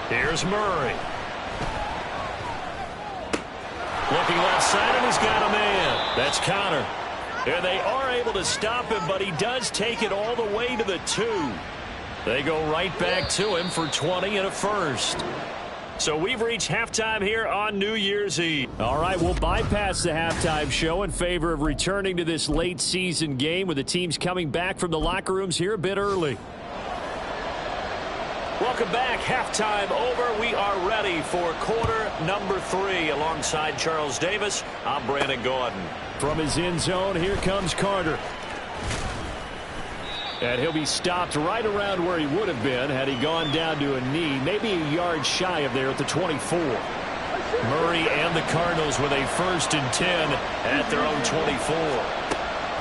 Here's Murray. Looking left side, and he's got a man. That's Conner. And they are able to stop him, but he does take it all the way to the 2. They go right back to him for 20 and a first. So we've reached halftime here on New Year's Eve. All right, we'll bypass the halftime show in favor of returning to this late season game with the teams coming back from the locker rooms here a bit early. Welcome back. Halftime over. We are ready for quarter number 3 alongside Charles Davis. I'm Brandon Gordon. From his end zone, here comes Carter. And he'll be stopped right around where he would have been had he gone down to a knee, maybe a yard shy of there at the 24. Murray and the Cardinals with a 1st and 10 at their own 24.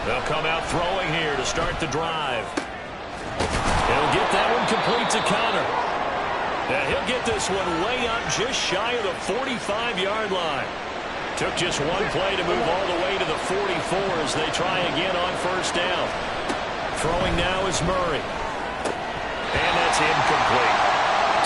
They'll come out throwing here to start the drive. He'll get that one complete to Conner. And he'll get this one way up just shy of the 45-yard line. Took just one play to move all the way to the 44 as they try again on first down. Throwing now is Murray. And that's incomplete.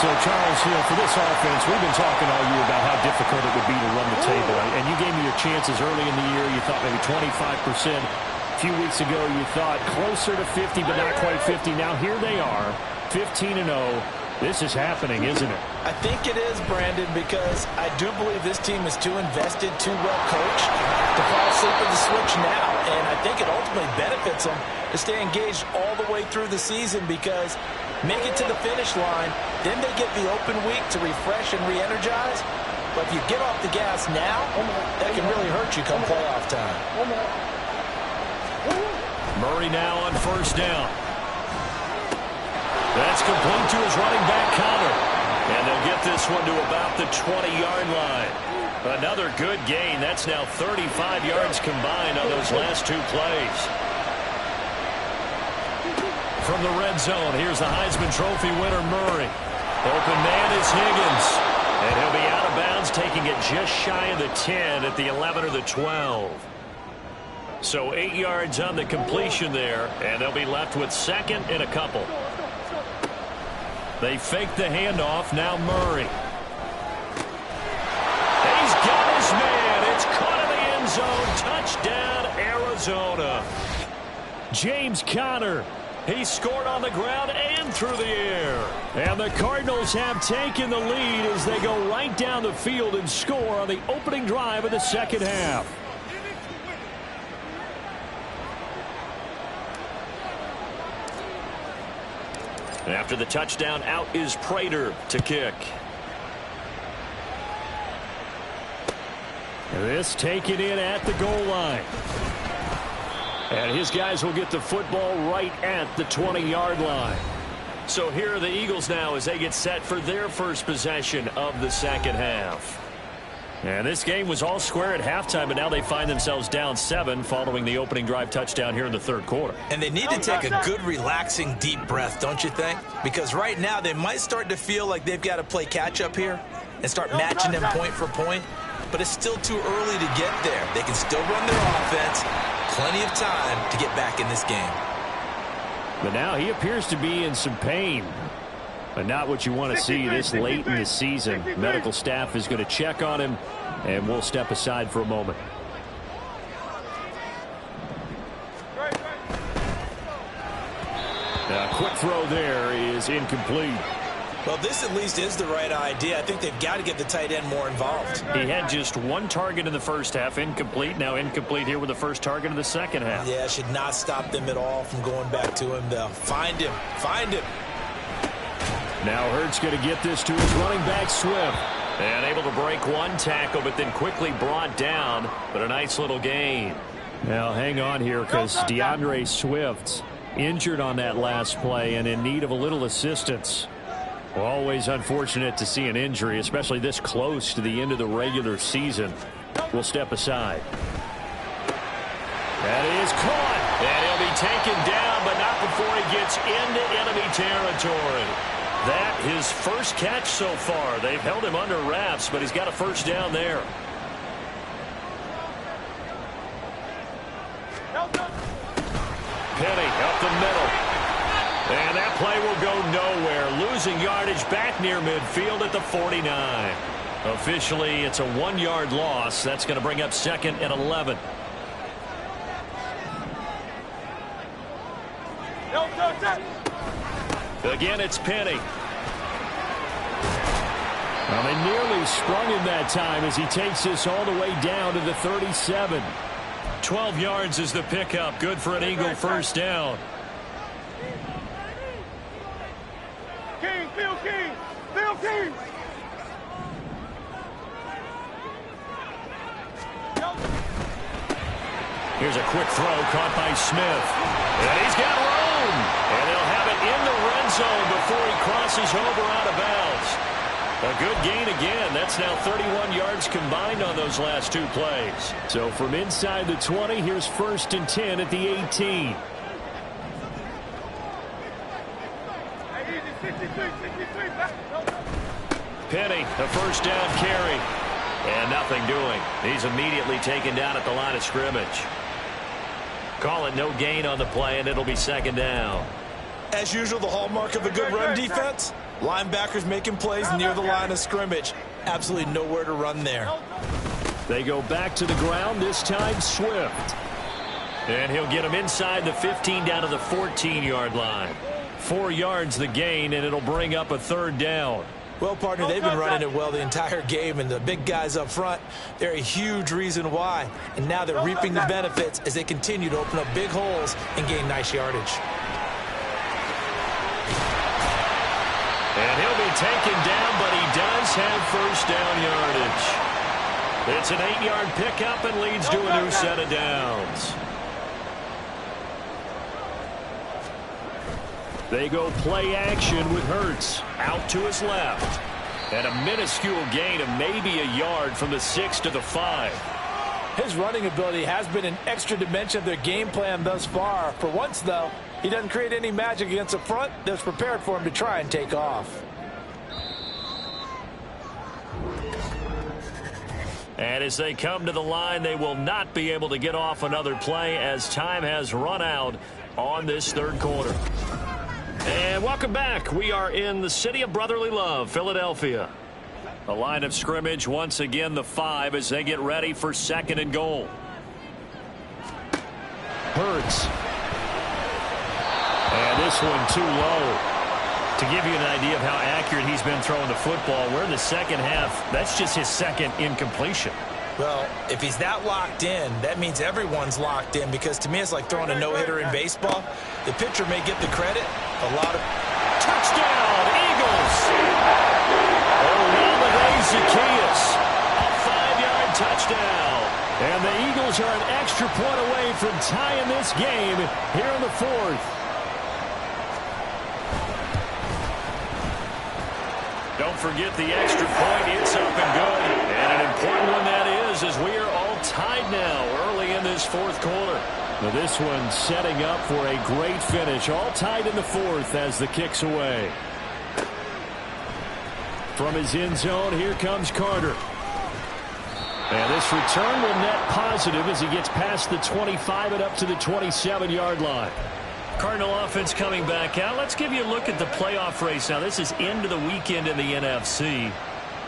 So, Charles, for this offense, we've been talking all year about how difficult it would be to run the table. And you gave me your chances early in the year. You thought maybe 25%. A few weeks ago, you thought closer to 50, but not quite 50. Now, here they are, 15-0. This is happening, isn't it? I think it is, Brandon, because I do believe this team is too invested, too well coached to fall asleep at the switch now. And I think it ultimately benefits them to stay engaged all the way through the season because make it to the finish line, then they get the open week to refresh and re-energize. But if you get off the gas now, that can really hurt you come playoff time. Murray now on first down. That's complete to his running back, Conner. And they'll get this one to about the 20-yard line. Another good gain. That's now 35 yards combined on those last 2 plays. From the red zone, here's the Heisman Trophy winner, Murray. Open man is Higgins. And he'll be out of bounds, taking it just shy of the 10 at the 11 or the 12. So 8 yards on the completion there, and they'll be left with 2nd and a couple. They fake the handoff. Now Murray. He's got his man. It's caught in the end zone. Touchdown, Arizona. James Conner. He scored on the ground and through the air. And the Cardinals have taken the lead as they go right down the field and score on the opening drive of the second half. After the touchdown, out is Prater to kick. This taken in at the goal line. And his guys will get the football right at the 20-yard line. So here are the Eagles now as they get set for their first possession of the second half. And this game was all square at halftime, but now they find themselves down 7 following the opening drive touchdown here in the third quarter. And they need to take a good, relaxing, deep breath, don't you think? Because right now they might start to feel like they've got to play catch-up here and start matching them point for point. But it's still too early to get there. They can still run their offense. Plenty of time to get back in this game. But now he appears to be in some pain. But not what you want to see this late in the season. Medical staff is going to check on him, and we'll step aside for a moment. throw there is incomplete. Well, this at least is the right idea. I think they've got to get the tight end more involved. He had just one target in the first half, incomplete. Now incomplete here with the first target in the second half. Yeah, should not stop them at all from going back to him, though. Find him. Find him. Now Hurts going to get this to his running back, Swift. And able to break one tackle, but then quickly brought down. But a nice little gain. Now hang on here, because DeAndre Swift injured on that last play and in need of a little assistance. Always unfortunate to see an injury, especially this close to the end of the regular season. We'll step aside. That is caught. And he'll be taken down, but not before he gets into enemy territory. That his first catch so far. They've held him under wraps, but he's got a first down there. Penny up the middle. And that play will go nowhere. Losing yardage back near midfield at the 49. Officially, it's a 1-yard loss. That's going to bring up 2nd and 11. Again, it's Penny. Well, they nearly sprung him that time as he takes this all the way down to the 37. 12 yards is the pickup. Good for an Eagle first down. Phil King. Here's a quick throw caught by Smith. And he's got room. And they'll have it in the red zone before he crosses over out of bounds. A good gain again. That's now 31 yards combined on those last 2 plays. So from inside the 20, here's 1st and 10 at the 18. Penny, the first down carry. And nothing doing. He's immediately taken down at the line of scrimmage. Call it no gain on the play, and it'll be 2nd down. As usual, the hallmark of a good run defense, linebackers making plays near the line of scrimmage. Absolutely nowhere to run there. They go back to the ground, this time Swift. And he'll get him inside the 15 down to the 14-yard line. 4 yards the gain, and it'll bring up a 3rd down. Well, partner, they've been running it well the entire game, and the big guys up front, they're a huge reason why. And now they're reaping the benefits as they continue to open up big holes and gain nice yardage. And he'll be taken down, but he does have first down yardage. It's an 8-yard pickup and leads to a new set of downs. They go play action with Hurts out to his left. And a minuscule gain of maybe a yard from the 6 to the 5. His running ability has been an extra dimension of their game plan thus far. For once, though, he doesn't create any magic against the front that's prepared for him to try and take off. And as they come to the line, they will not be able to get off another play as time has run out on this 3rd quarter. And welcome back. We are in the city of brotherly love, Philadelphia. The line of scrimmage, once again, the 5 as they get ready for 2nd and goal. Hurts. And this one too low. To give you an idea of how accurate he's been throwing the football, we're in the 2nd half. That's just his 2nd incompletion. Well, if he's that locked in, that means everyone's locked in, because to me it's like throwing a no-hitter in baseball. The pitcher may get the credit. A lot of... Touchdown, Eagles! Olamide Zaccheaus, a 5-yard touchdown. And the Eagles are an extra point away from tying this game here in the 4th. Don't forget the extra point. It's up and good. And an important one that is, as we are all tied now early in this 4th quarter. Now this one setting up for a great finish. All tied in the 4th as the kick's away. From his end zone, here comes Carter. And this return will net positive as he gets past the 25 and up to the 27-yard line. Cardinal offense coming back out. Let's give you a look at the playoff race. Now, this is into the weekend in the NFC.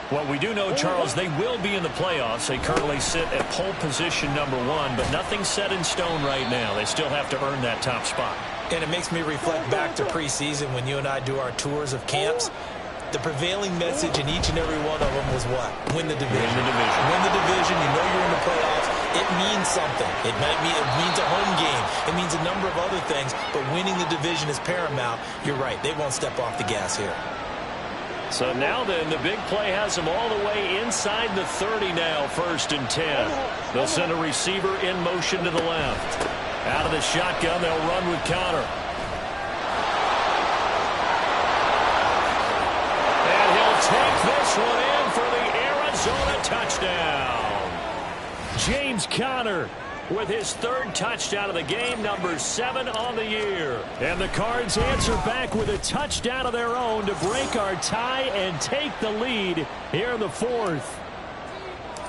What we do know, Charles, they will be in the playoffs. They currently sit at pole position number 1, but nothing's set in stone right now. They still have to earn that top spot. And it makes me reflect back to preseason when you and I do our tours of camps. The prevailing message in each and every one of them was what? Win the division. Win the division. Win the division. You know you're in the playoffs. It means something. It means a home game. It means a number of other things, but winning the division is paramount. You're right. They won't step off the gas here. So now then, the big play has them all the way inside the 30 now, 1st and 10. They'll send a receiver in motion to the left. Out of the shotgun, they'll run with Connor. And he'll take this one in for the Arizona touchdown. James Conner with his 3rd touchdown of the game, number 7 on the year. And the Cards answer back with a touchdown of their own to break our tie and take the lead here in the 4th.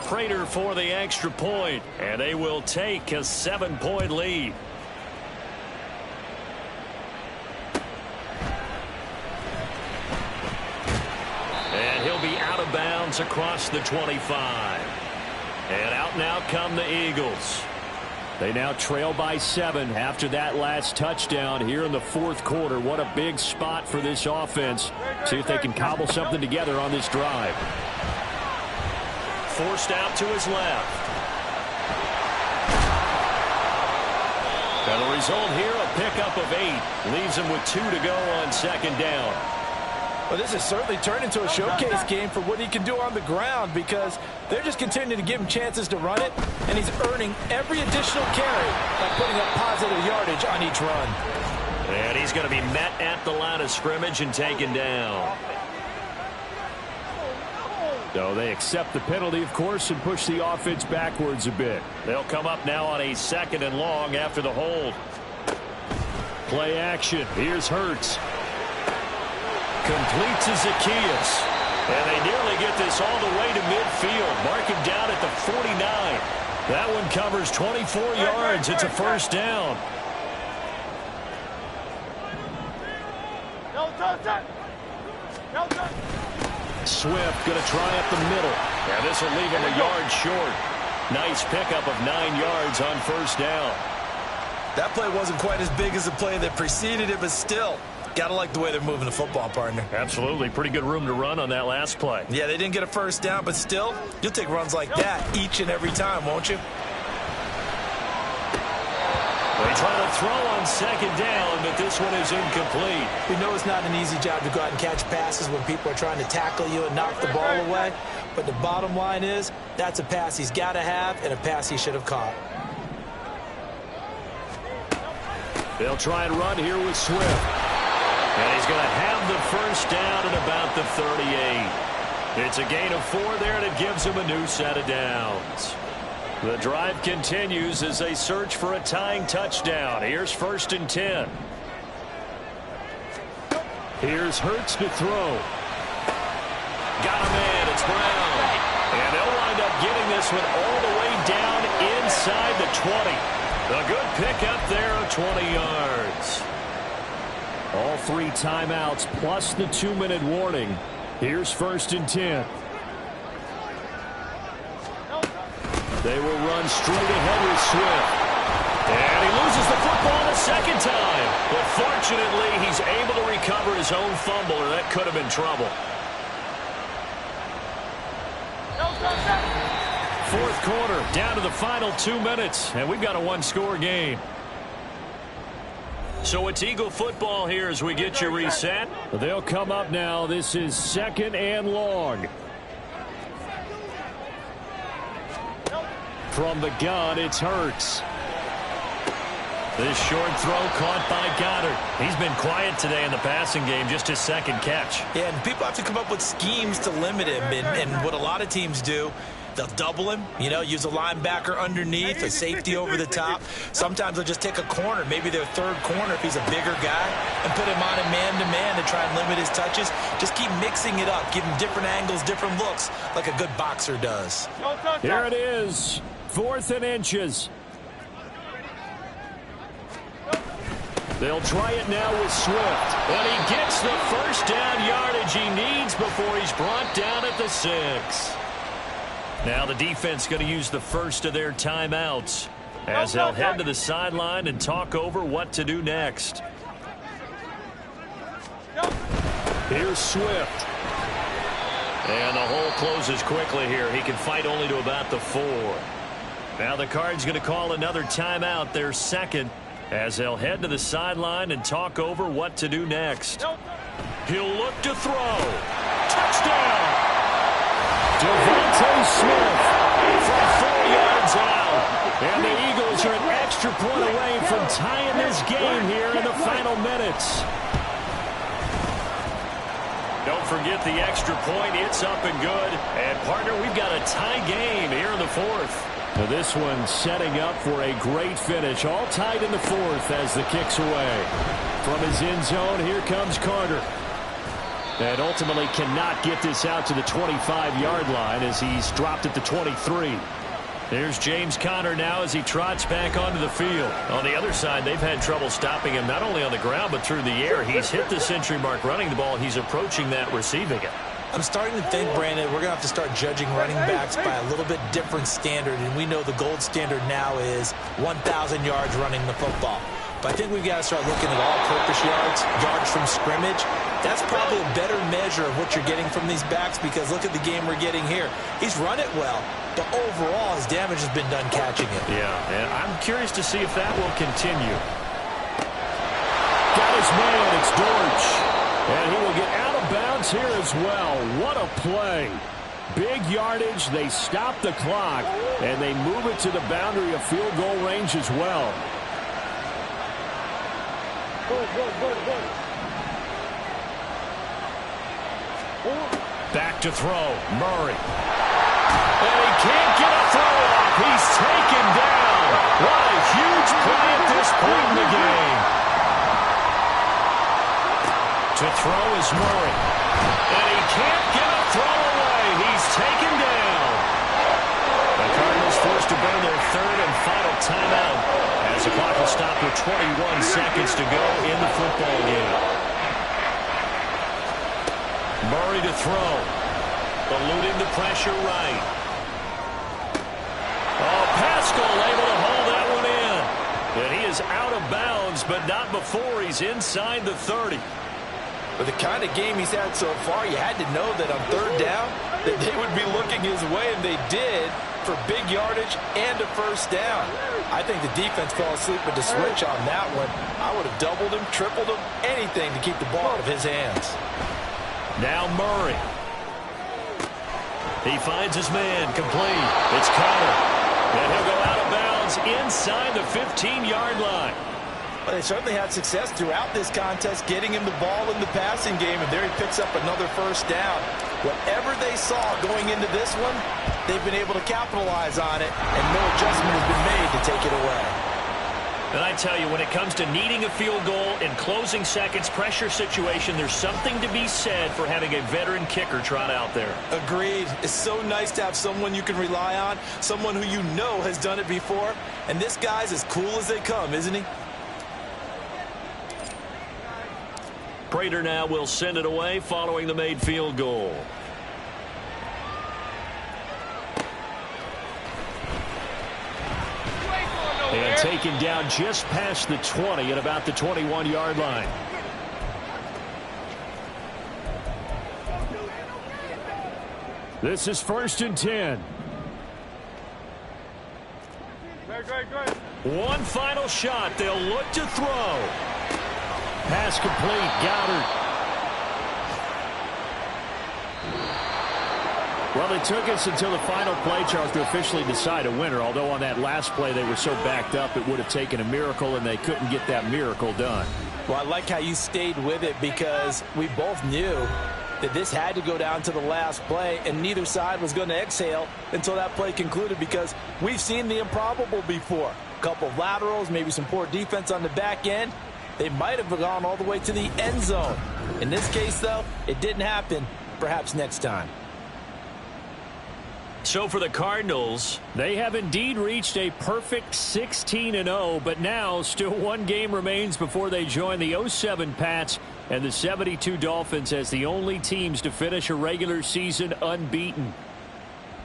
Prater for the extra point, and they will take a 7-point lead. And he'll be out of bounds across the 25. And out now come the Eagles. They now trail by 7 after that last touchdown here in the 4th quarter. What a big spot for this offense. See if they can cobble something together on this drive. Forced out to his left. And the result here, a pickup of 8. Leaves him with 2 to go on 2nd down. Well, this has certainly turned into a showcase game for what he can do on the ground because they're just continuing to give him chances to run it, and he's earning every additional carry by putting up positive yardage on each run. And he's going to be met at the line of scrimmage and taken down. So they accept the penalty, of course, and push the offense backwards a bit. They'll come up now on a 2nd and long after the hold. Play action. Here's Hurts. Complete to Zacchaeus. And they nearly get this all the way to midfield. Mark him down at the 49. That one covers 24 yards. It's a 1st down. Swift going to try up the middle. And this will leave him a yard short. Nice pickup of 9 yards on 1st down. That play wasn't quite as big as the play that preceded it, but still, got to like the way they're moving the football, partner. Absolutely. Pretty good room to run on that last play. Yeah, they didn't get a 1st down, but still, you'll take runs like that each and every time, won't you? They try to throw on 2nd down, but this one is incomplete. We know it's not an easy job to go out and catch passes when people are trying to tackle you and knock the ball away, but the bottom line is that's a pass he's got to have and a pass he should have caught. They'll try and run here with Swift. And he's going to have the 1st down at about the 38. It's a gain of 4 there, and it gives him a new set of downs. The drive continues as they search for a tying touchdown. Here's 1st and 10. Here's Hurts to throw. Got a man. It's Brown. And they'll wind up getting this one all the way down inside the 20. A good pickup there of 20 yards. All 3 timeouts plus the 2-minute warning. Here's 1st and 10. They will run straight ahead with Swift. And he loses the football the 2nd time. But fortunately, he's able to recover his own fumble, or that could have been trouble. 4th quarter, down to the final 2 minutes, and we've got a 1-score game. So it's Eagle football here as we get you reset. They'll come up now. This is 2nd and long. From the gun, it's Hurts. This short throw caught by Goddard. He's been quiet today in the passing game, just his 2nd catch. Yeah, and people have to come up with schemes to limit him, and what a lot of teams do, they'll double him, you know, use a linebacker underneath, a safety over the top. Sometimes they'll just take a corner, maybe their 3rd corner if he's a bigger guy, and put him on a man-to-man to try and limit his touches. Just keep mixing it up, give him different angles, different looks, like a good boxer does. Here it is, 4th and inches. They'll try it now with Swift. And he gets the 1st down yardage he needs before he's brought down at the 6. Now the defense going to use the first of their timeouts. as they'll head to the sideline and talk over what to do next. Here's Swift. And the hole closes quickly here. He can fight only to about the 4. Now the Cards going to call another timeout, their second, as they'll head to the sideline and talk over what to do next. He'll look to throw. Touchdown! Devontae Smith from 4 yards out. And the Eagles are an extra point away from tying this game here in the final minutes. Don't forget the extra point. It's up and good. And, partner, we've got a tie game here in the 4th. Now this one setting up for a great finish. All tied in the 4th as the kick's away. From his end zone, here comes Carter. And ultimately cannot get this out to the 25-yard line as he's dropped at the 23. There's James Conner now as he trots back onto the field. On the other side, they've had trouble stopping him not only on the ground but through the air. He's hit the century mark running the ball. He's approaching that receiving it. I'm starting to think, Brandon, we're going to have to start judging running backs by a little bit different standard. And we know the gold standard now is 1,000 yards running the football. But I think we've got to start looking at all-purpose yards, yards from scrimmage. That's probably a better measure of what you're getting from these backs because look at the game we're getting here. He's run it well, but overall his damage has been done catching it. Yeah, and I'm curious to see if that will continue. Got his man, it's Dortch. And he will get out of bounds here as well. What a play. Big yardage, they stop the clock, and they move it to the boundary of field goal range as well. Back to throw, Murray. And he can't get a throw off. He's taken down. What a huge play at this point in the game. To throw is Murray. And he can't get a throw away. He's taken down. The Cardinals forced to burn their 3rd and final timeout as the clock will stop with 21 seconds to go in the football game. Murray to throw. Eluding the pressure right. Oh, Pascal able to hold that one in. And he is out of bounds, but not before he's inside the 30. With the kind of game he's had so far, you had to know that on 3rd down that they would be looking his way, and they did for big yardage and a 1st down. I think the defense fell asleep with the switch on that one. I would have doubled him, tripled him, anything to keep the ball out of his hands. Now Murray. He finds his man, complete. It's Conner. And he'll go out of bounds inside the 15-yard line. Well, they certainly had success throughout this contest getting him the ball in the passing game, and there he picks up another 1st down. Whatever they saw going into this one, they've been able to capitalize on it, and no adjustment has been made to take it away. And I tell you, when it comes to needing a field goal in closing seconds, pressure situation, there's something to be said for having a veteran kicker trot out there. Agreed. It's so nice to have someone you can rely on, someone who you know has done it before, and this guy's as cool as they come, isn't he? Prater now will send it away following the made field goal. And taken down just past the 20 at about the 21-yard line. This is 1st and 10. One final shot. They'll look to throw. Pass complete. Goddard. Well, it took us until the final play, Charles, to officially decide a winner. Although on that last play they were so backed up, it would have taken a miracle, and they couldn't get that miracle done. Well, I like how you stayed with it because we both knew that this had to go down to the last play, and neither side was going to exhale until that play concluded because we've seen the improbable before. A couple of laterals, maybe some poor defense on the back end. They might have gone all the way to the end zone. In this case, though, it didn't happen. Perhaps next time. So for the Cardinals, they have indeed reached a perfect 16-0, but now still one game remains before they join the 07 Pats and the 72 Dolphins as the only teams to finish a regular season unbeaten.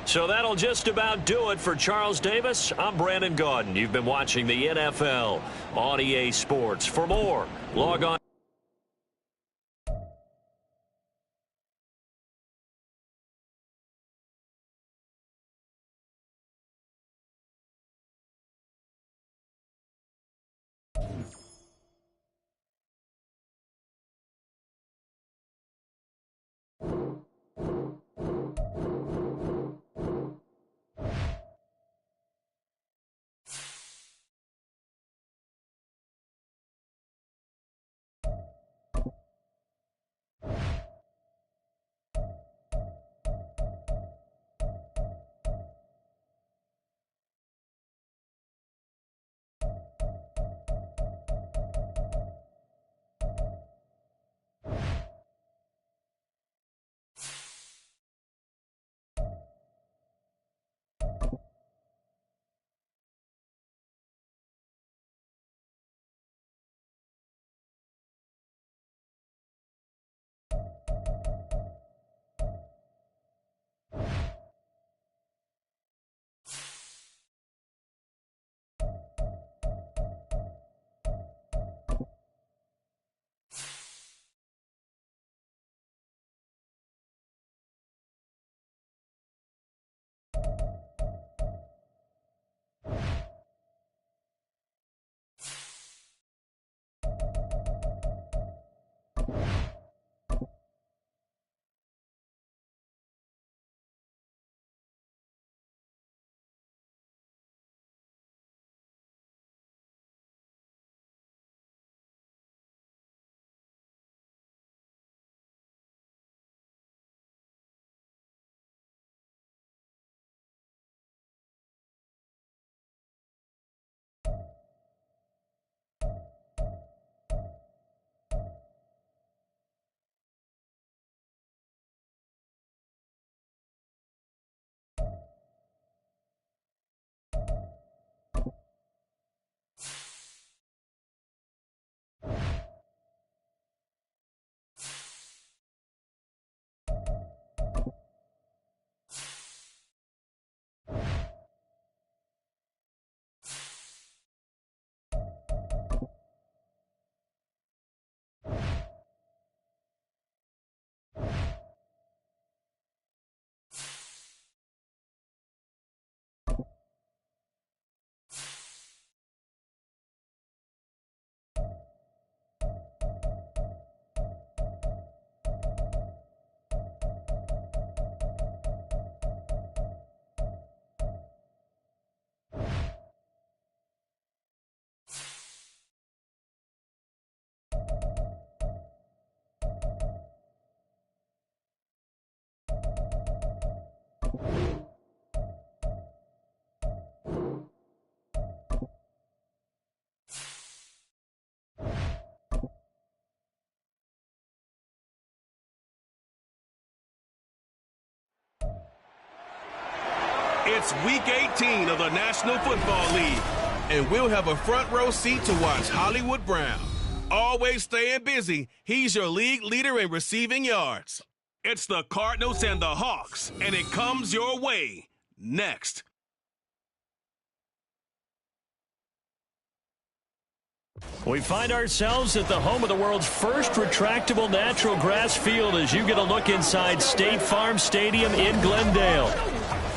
So that'll just about do it for Charles Davis. I'm Brandon Gaudin. You've been watching the NFL on EA Sports. For more, log on. It's Week 18 of the National Football League, and we'll have a front row seat to watch Hollywood Brown. Always staying busy, he's your league leader in receiving yards. It's the Cardinals and the Hawks, and it comes your way next. We find ourselves at the home of the world's first retractable natural grass field as you get a look inside State Farm Stadium in Glendale.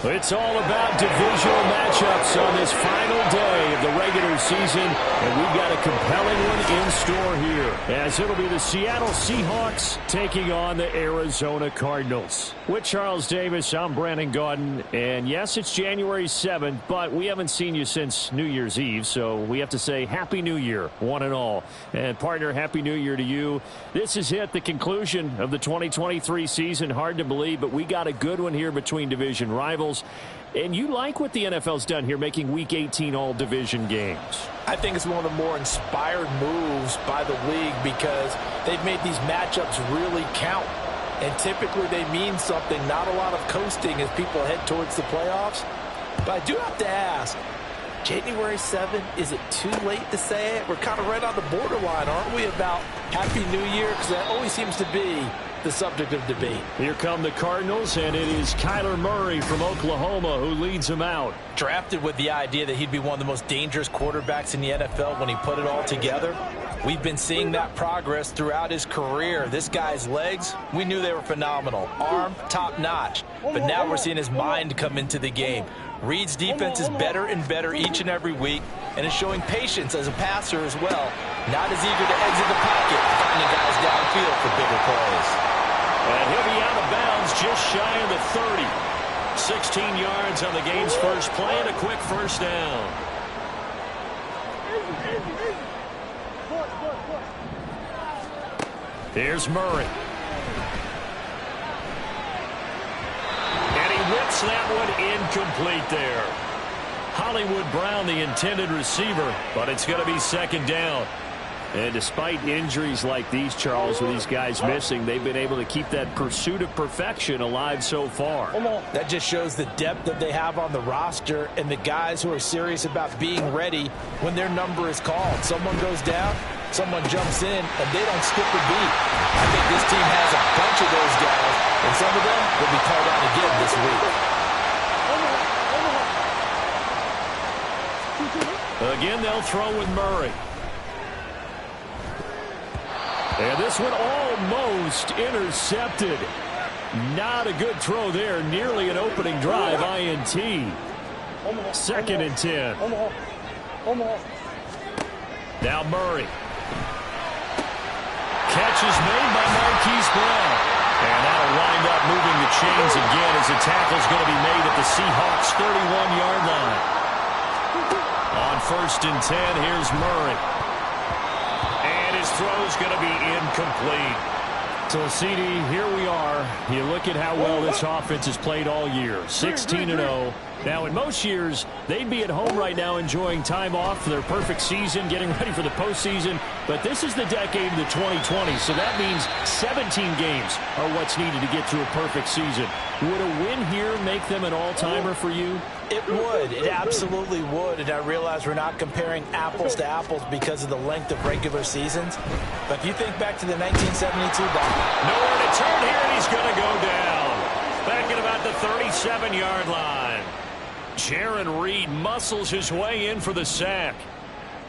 It's all about divisional matchups on this final day of the regular season, and we've got a compelling one in store here, as it'll be the Seattle Seahawks taking on the Arizona Cardinals. With Charles Davis, I'm Brandon Gaudin, and yes, it's January 7th, but we haven't seen you since New Year's Eve, so we have to say Happy New Year, one and all. And partner, Happy New Year to you. This is it, the conclusion of the 2023 season. Hard to believe, but we got a good one here between division rivals. And you like what the NFL's done here, making Week 18 all-division games. I think it's one of the more inspired moves by the league because they've made these matchups really count. And typically they mean something, not a lot of coasting as people head towards the playoffs. But I do have to ask, January 7th, is it too late to say it? We're kind of right on the borderline, aren't we, about Happy New Year? Because that always seems to be the subject of debate. Here come the Cardinals, and it is Kyler Murray from Oklahoma who leads them out. Drafted with the idea that he'd be one of the most dangerous quarterbacks in the NFL when he put it all together. We've been seeing that progress throughout his career. This guy's legs, we knew they were phenomenal. Arm, top-notch. But now we're seeing his mind come into the game. Reed's defense is better and better each and every week, and is showing patience as a passer as well. Not as eager to exit the pocket, finding guys downfield for bigger plays. And he'll be out of bounds just shy of the 30. 16 yards on the game's first play and a quick first down. Here's Murray. And he whips that one incomplete there. Hollywood Brown, the intended receiver, but it's going to be second down. And despite injuries like these, Charles, with these guys missing, they've been able to keep that pursuit of perfection alive so far. That just shows the depth that they have on the roster and the guys who are serious about being ready when their number is called. Someone goes down, someone jumps in, and they don't skip a beat. I think this team has a bunch of those guys, and some of them will be called out again this week. Again, they'll throw with Murray. And this one almost intercepted. Not a good throw there. Nearly an opening drive, INT. Second and 10. Now Murray. Catch is made by Marquise Brown. And that'll wind up moving the chains again as the tackle's going to be made at the Seahawks' 31-yard line. On first and 10, here's Murray. And his throw's going to be incomplete. So, CD, here we are. You look at how well this offense has played all year. 16-0. Now, in most years, they'd be at home right now enjoying time off for their perfect season, getting ready for the postseason. But this is the decade of the 2020, so that means 17 games are what's needed to get to a perfect season. Would a win here make them an all-timer for you? It would. It absolutely would. And I realize we're not comparing apples to apples because of the length of regular seasons. But if you think back to the 1972 nowhere to turn here, and he's going to go down. Back at about the 37-yard line. Jaron Reed muscles his way in for the sack.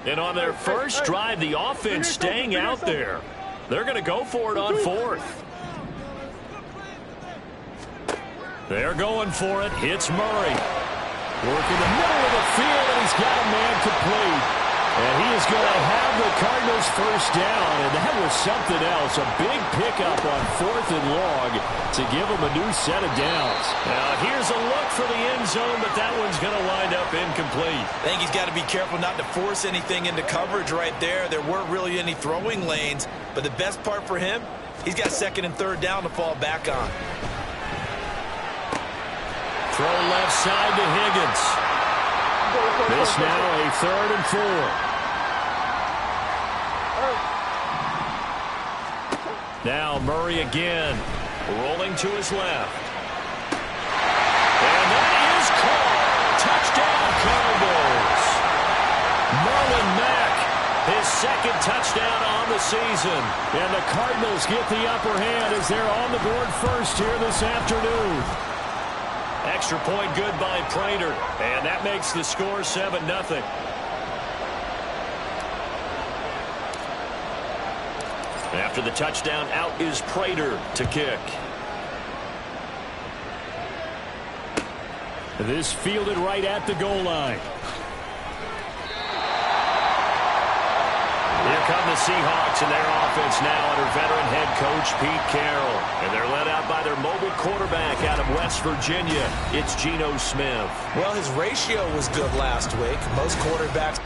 And on their first drive, the offense staying out there. They're going to go for it on fourth. They're going for it. Hits Murray. Working the middle of the field, and he's got a man complete. And he is going to have the Cardinals first down, and that was something else. A big pickup on fourth and long to give him a new set of downs. Now, here's a look for the end zone, but that one's going to wind up incomplete. I think he's got to be careful not to force anything into coverage right there. There weren't really any throwing lanes, but the best part for him, he's got second and third down to fall back on. Throw left side to Higgins. This now a third and 4. Now Murray again, rolling to his left. And that is caught. Touchdown Cardinals. Marlon Mack, his second touchdown on the season. And the Cardinals get the upper hand as they're on the board first here this afternoon. Extra point good by Prater, and that makes the score 7-0. After the touchdown, out is Prater to kick. This fielded right at the goal line. Here come the Seahawks and their offense now under veteran head coach Pete Carroll. And they're led out by their mobile quarterback out of West Virginia. It's Geno Smith. Well, his ratio was good last week. Most quarterbacks...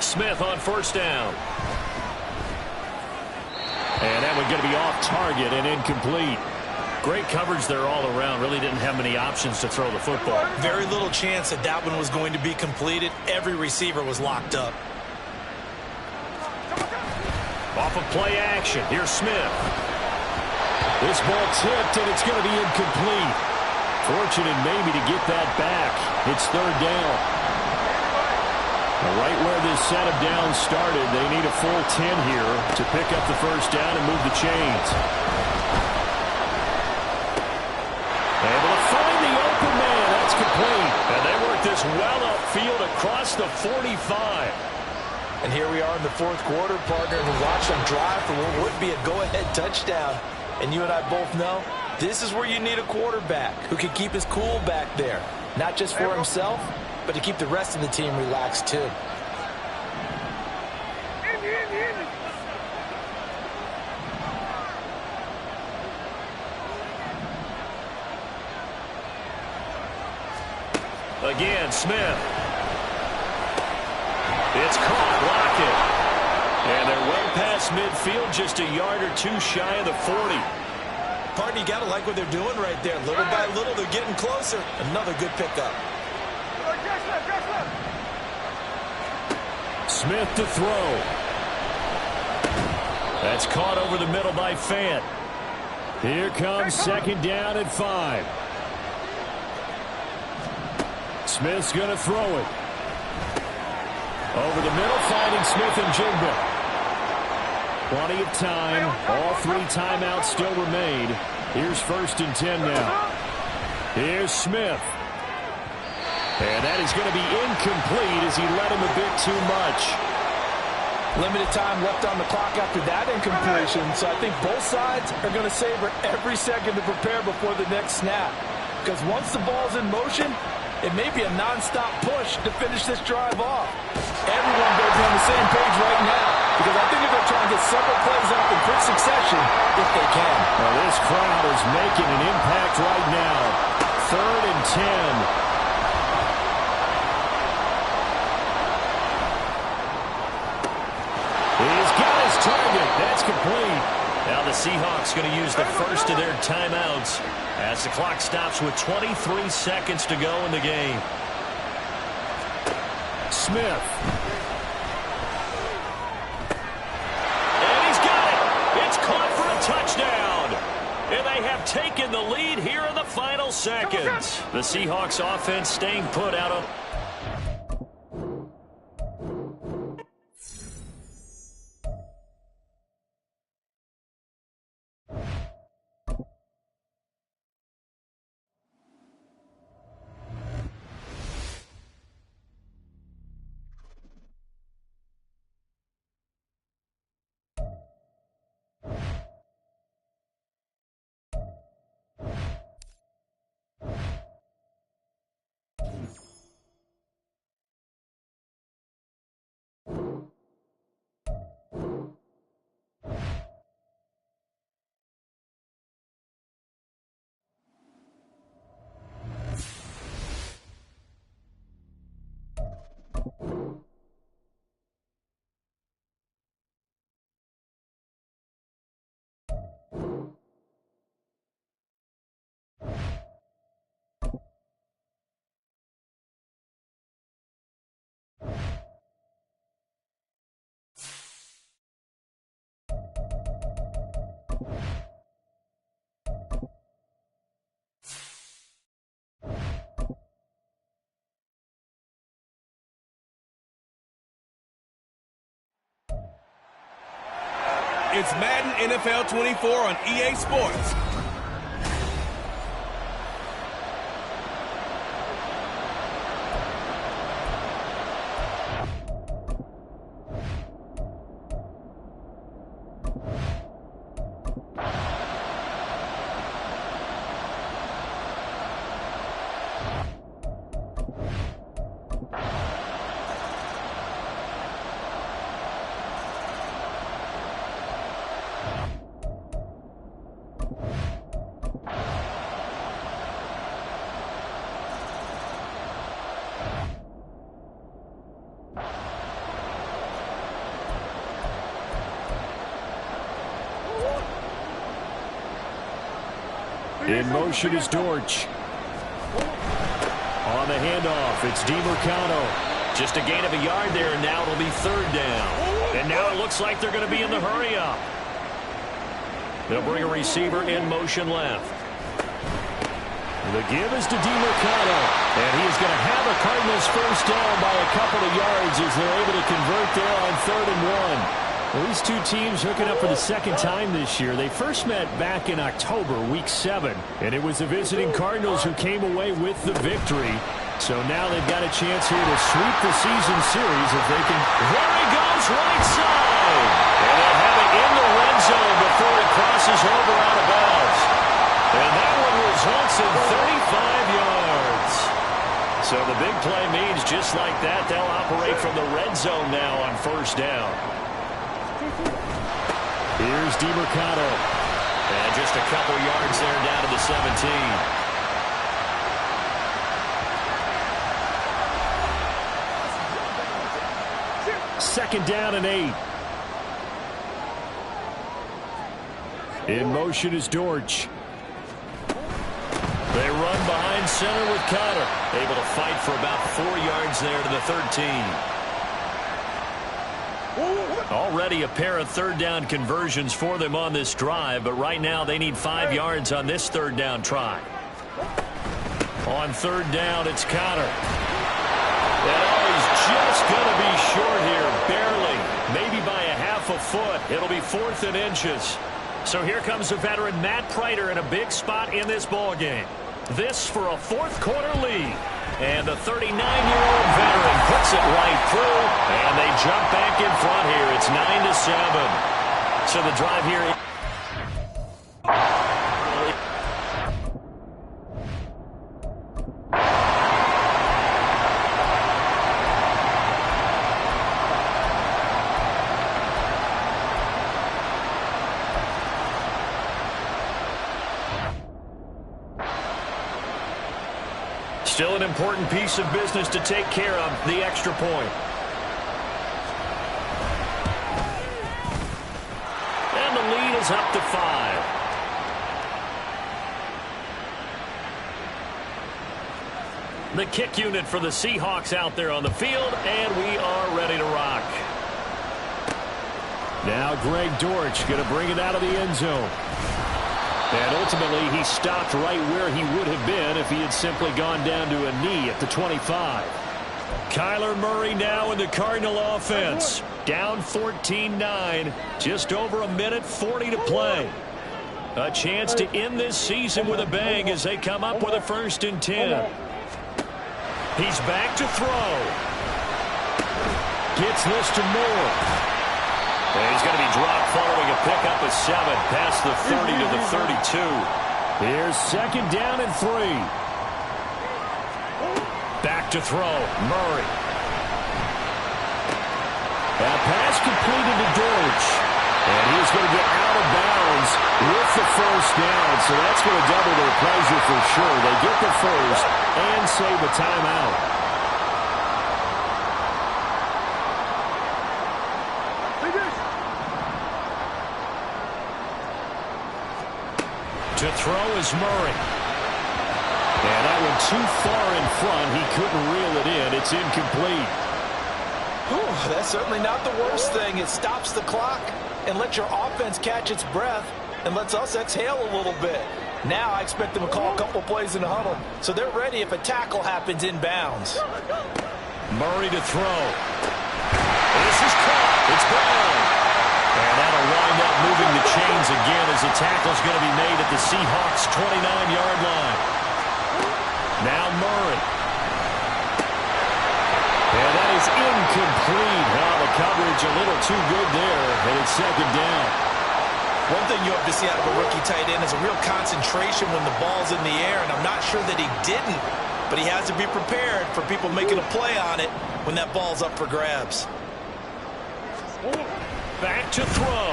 Smith on first down. And that one going to be off target and incomplete. Great coverage there all around. Really didn't have many options to throw the football. Very little chance that that one was going to be completed. Every receiver was locked up. Off of play action. Here's Smith. This ball tipped, and it's going to be incomplete. Fortunate maybe to get that back. It's third down. Right where this set of downs started, they need a full 10 here to pick up the first down and move the chains. Able to find the open man. That's complete. And they work this well upfield across the 45. And here we are in the fourth quarter, partner, and we watch them drive for what would be a go-ahead touchdown. And you and I both know this is where you need a quarterback who can keep his cool back there. Not just for himself, but to keep the rest of the team relaxed too. Again, Smith. It's caught. Lockett. And they're well past midfield, just a yard or two shy of the 40. Partner, you got to like what they're doing right there. Little by little, they're getting closer. Another good pickup. Smith to throw. That's caught over the middle by Fant. Here comes second down at 5. Smith's going to throw it. Over the middle, finding Smith and Jigba. Plenty of time. All 3 timeouts still remain. Here's first and 10 now. Here's Smith. And that is going to be incomplete as he led him a bit too much. Limited time left on the clock after that incompletion, so I think both sides are going to savor every second to prepare before the next snap. Because once the ball's in motion, it may be a non-stop push to finish this drive off. Everyone better be on the same page right now, because I think they're trying to get several plays off in quick succession if they can. Well, this crowd is making an impact right now. Third and 10. He's got his target. That's complete. Now the Seahawks going to use the first of their timeouts as the clock stops with 23 seconds to go in the game. Smith. And he's got it. It's caught for a touchdown. And they have taken the lead here in the final seconds. The Seahawks offense staying put out of... It's Madden NFL 24 on EA Sports. In motion is Dortch. On the handoff, it's DiMercado. Just a gain of a yard there, and now it'll be third down. And now it looks like they're going to be in the hurry-up. They'll bring a receiver in motion left. The give is to DiMercado. And he's going to have a Cardinals first down by a couple of yards as they're able to convert there on 3rd and 1. Well, these two teams hooking up for the second time this year. They first met back in October, week 7. And it was the visiting Cardinals who came away with the victory. So now they've got a chance here to sweep the season series if they can. There he goes, right side. And they'll have it in the red zone before he crosses over out of bounds. And that one results in 35 yards. So the big play means just like that, they'll operate from the red zone now on first down. Here's DiMercado. And just a couple yards there down to the 17. Second down and 8. In motion is Dortch. They run behind center with Cotter. Able to fight for about 4 yards there to the 13. Already a pair of third down conversions for them on this drive, but right now they need 5 yards on this third down try. On third down, it's Cotter. And he's just going to be short here, barely, maybe by a half a foot. It'll be 4th and inches. So here comes the veteran Matt Prater in a big spot in this ball game. This for a 4th quarter lead. And the 39-year-old veteran puts it right through, and they jump back in front here. It's 9-7. So the drive here. Still an important piece of business to take care of, the extra point. And the lead is up to 5. The kick unit for the Seahawks out there on the field, and we are ready to rock. Now Greg Dortch going to bring it out of the end zone. And ultimately, he stopped right where he would have been if he had simply gone down to a knee at the 25. Kyler Murray now in the Cardinal offense. Down 14-9. Just over a minute 40 to play. A chance to end this season with a bang as they come up with a 1st and 10. He's back to throw. Gets this to Moore. And he's going to be dropped following a pickup of 7 past the 30 to the 32. Here's 2nd down and 3. Back to throw, Murray. That pass completed to Dortch. And he's going to get out of bounds with the 1st down. So that's going to double their pleasure for sure. They get the 1st and save a timeout. To throw is Murray. And that one too far in front. He couldn't reel it in. It's incomplete. Whew, that's certainly not the worst thing. It stops the clock and lets your offense catch its breath and lets us exhale a little bit. Now I expect them to call a couple plays in the huddle, so they're ready if a tackle happens inbounds. Murray to throw. This is caught. It's Brown. And that'll wind up moving the chains again as the tackle's going to be made at the Seahawks' 29-yard line. Now Murray. And that is incomplete. Now the coverage a little too good there, and it's 2nd down. One thing you have to see out of a rookie tight end is a real concentration when the ball's in the air, and I'm not sure that he didn't, but he has to be prepared for people making a play on it when that ball's up for grabs. Back to throw.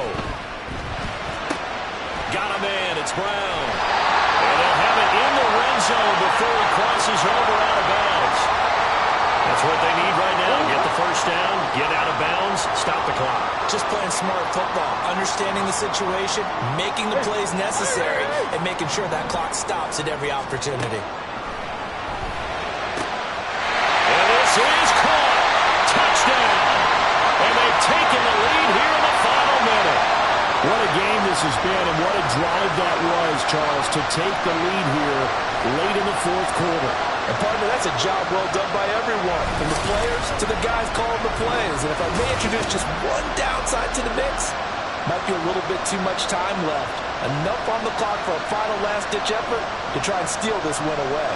Got a man. It's Brown. And they'll have it in the red zone before he crosses over out of bounds. That's what they need right now. Get the 1st down, get out of bounds, stop the clock. just playing smart football, understanding the situation, making the plays necessary, and making sure that clock stops at every opportunity. And this is caught. Touchdown. And they've taken the lead here in the final minute. What a game this has been, and what a drive that was, Charles, to take the lead here late in the fourth quarter. And, partner, that's a job well done by everyone, from the players to the guys calling the plays. And if I may introduce just one downside to the mix, might be a little bit too much time left. Enough on the clock for a final last-ditch effort to try and steal this win away.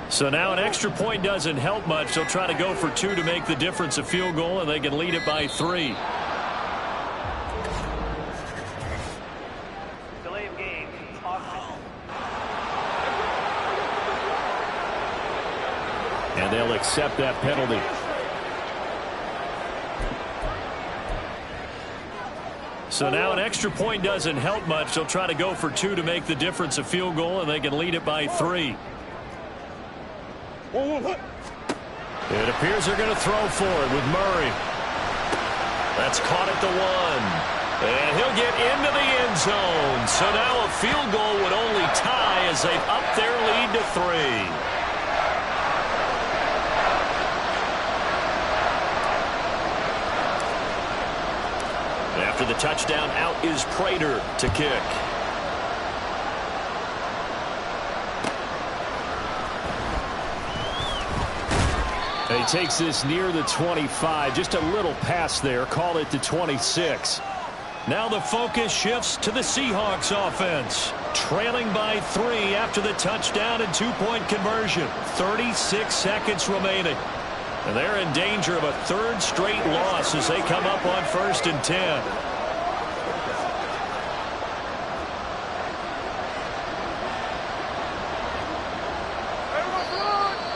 So now an extra point doesn't help much. They'll try to go for 2 to make the difference a field goal, and they can lead it by 3. Delay of game. Offense. And they'll accept that penalty. So now an extra point doesn't help much. They'll try to go for 2 to make the difference a field goal, and they can lead it by 3. It appears they're going to throw for it with Murray. That's caught at the 1. And he'll get into the end zone. So now a field goal would only tie as they've upped their lead to 3. After the touchdown, out is Prater to kick. He takes this near the 25. Just a little pass there. Call it to 26. Now the focus shifts to the Seahawks offense. Trailing by 3 after the touchdown and 2-point conversion. 36 seconds remaining. And they're in danger of a 3rd straight loss as they come up on 1st and 10.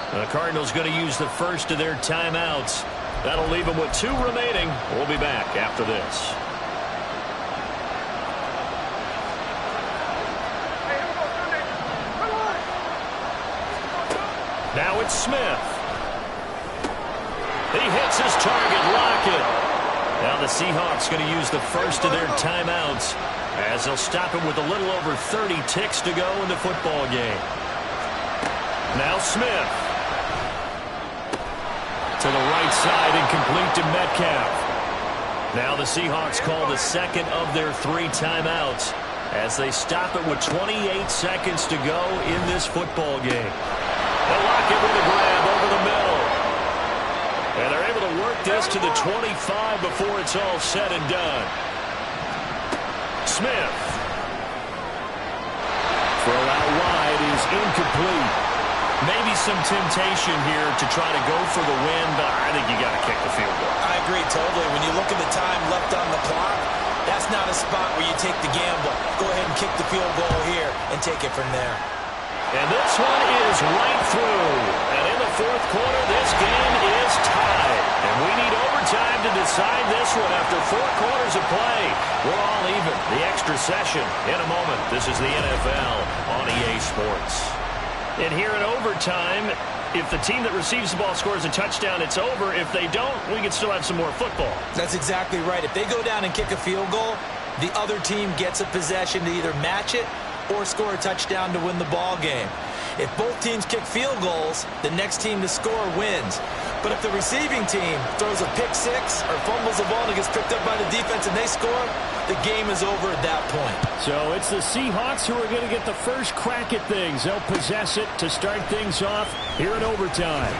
The Cardinals going to use the first of their timeouts. That'll leave them with 2 remaining. We'll be back after this. Now it's Smith. He hits his target, Lockett. Now the Seahawks going to use the first of their timeouts as they'll stop him with a little over 30 ticks to go in the football game. Now Smith. To the right side and complete to Metcalf. Now the Seahawks call the second of their 3 timeouts as they stop it with 28 seconds to go in this football game. They'll lock it with a grab over the middle. And they're able to work this to the 25 before it's all said and done. Smith. Throw out wide is incomplete. Maybe some temptation here to try to go for the win, but I think you got to kick the field goal. I agree totally. When you look at the time left on the clock, that's not a spot where you take the gamble. Go ahead and kick the field goal here and take it from there. And this one is right through. And in the 4th quarter, this game is tied. And we need overtime to decide this one after 4 quarters of play. We're all even. The extra session in a moment. This is the NFL on EA Sports. And here in overtime, if the team that receives the ball scores a touchdown, it's over. If they don't, we can still have some more football. That's exactly right. If they go down and kick a field goal, the other team gets a possession to either match it or score a touchdown to win the ball game. If both teams kick field goals, the next team to score wins. But if the receiving team throws a pick 6 or fumbles the ball and it gets picked up by the defense and they score, the game is over at that point. So it's the Seahawks who are going to get the first crack at things. They'll possess it to start things off here in overtime.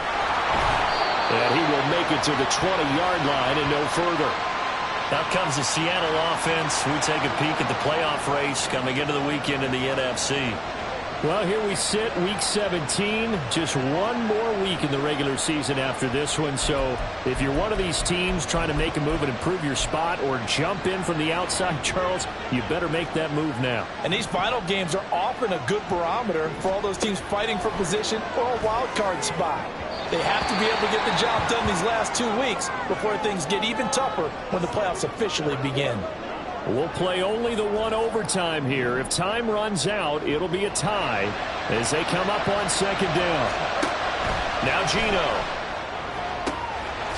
And he will make it to the 20-yard line and no further. Out comes the Seattle offense. We take a peek at the playoff race coming into the weekend in the NFC. Well, here we sit, Week 17. Just one more week in the regular season after this one. So if you're one of these teams trying to make a move and improve your spot or jump in from the outside, Charles, you better make that move now. And these final games are often a good barometer for all those teams fighting for position or a wild card spot. They have to be able to get the job done these last 2 weeks before things get even tougher when the playoffs officially begin. We'll play only the 1 overtime here. If time runs out, it'll be a tie as they come up on 2nd down. Now Geno.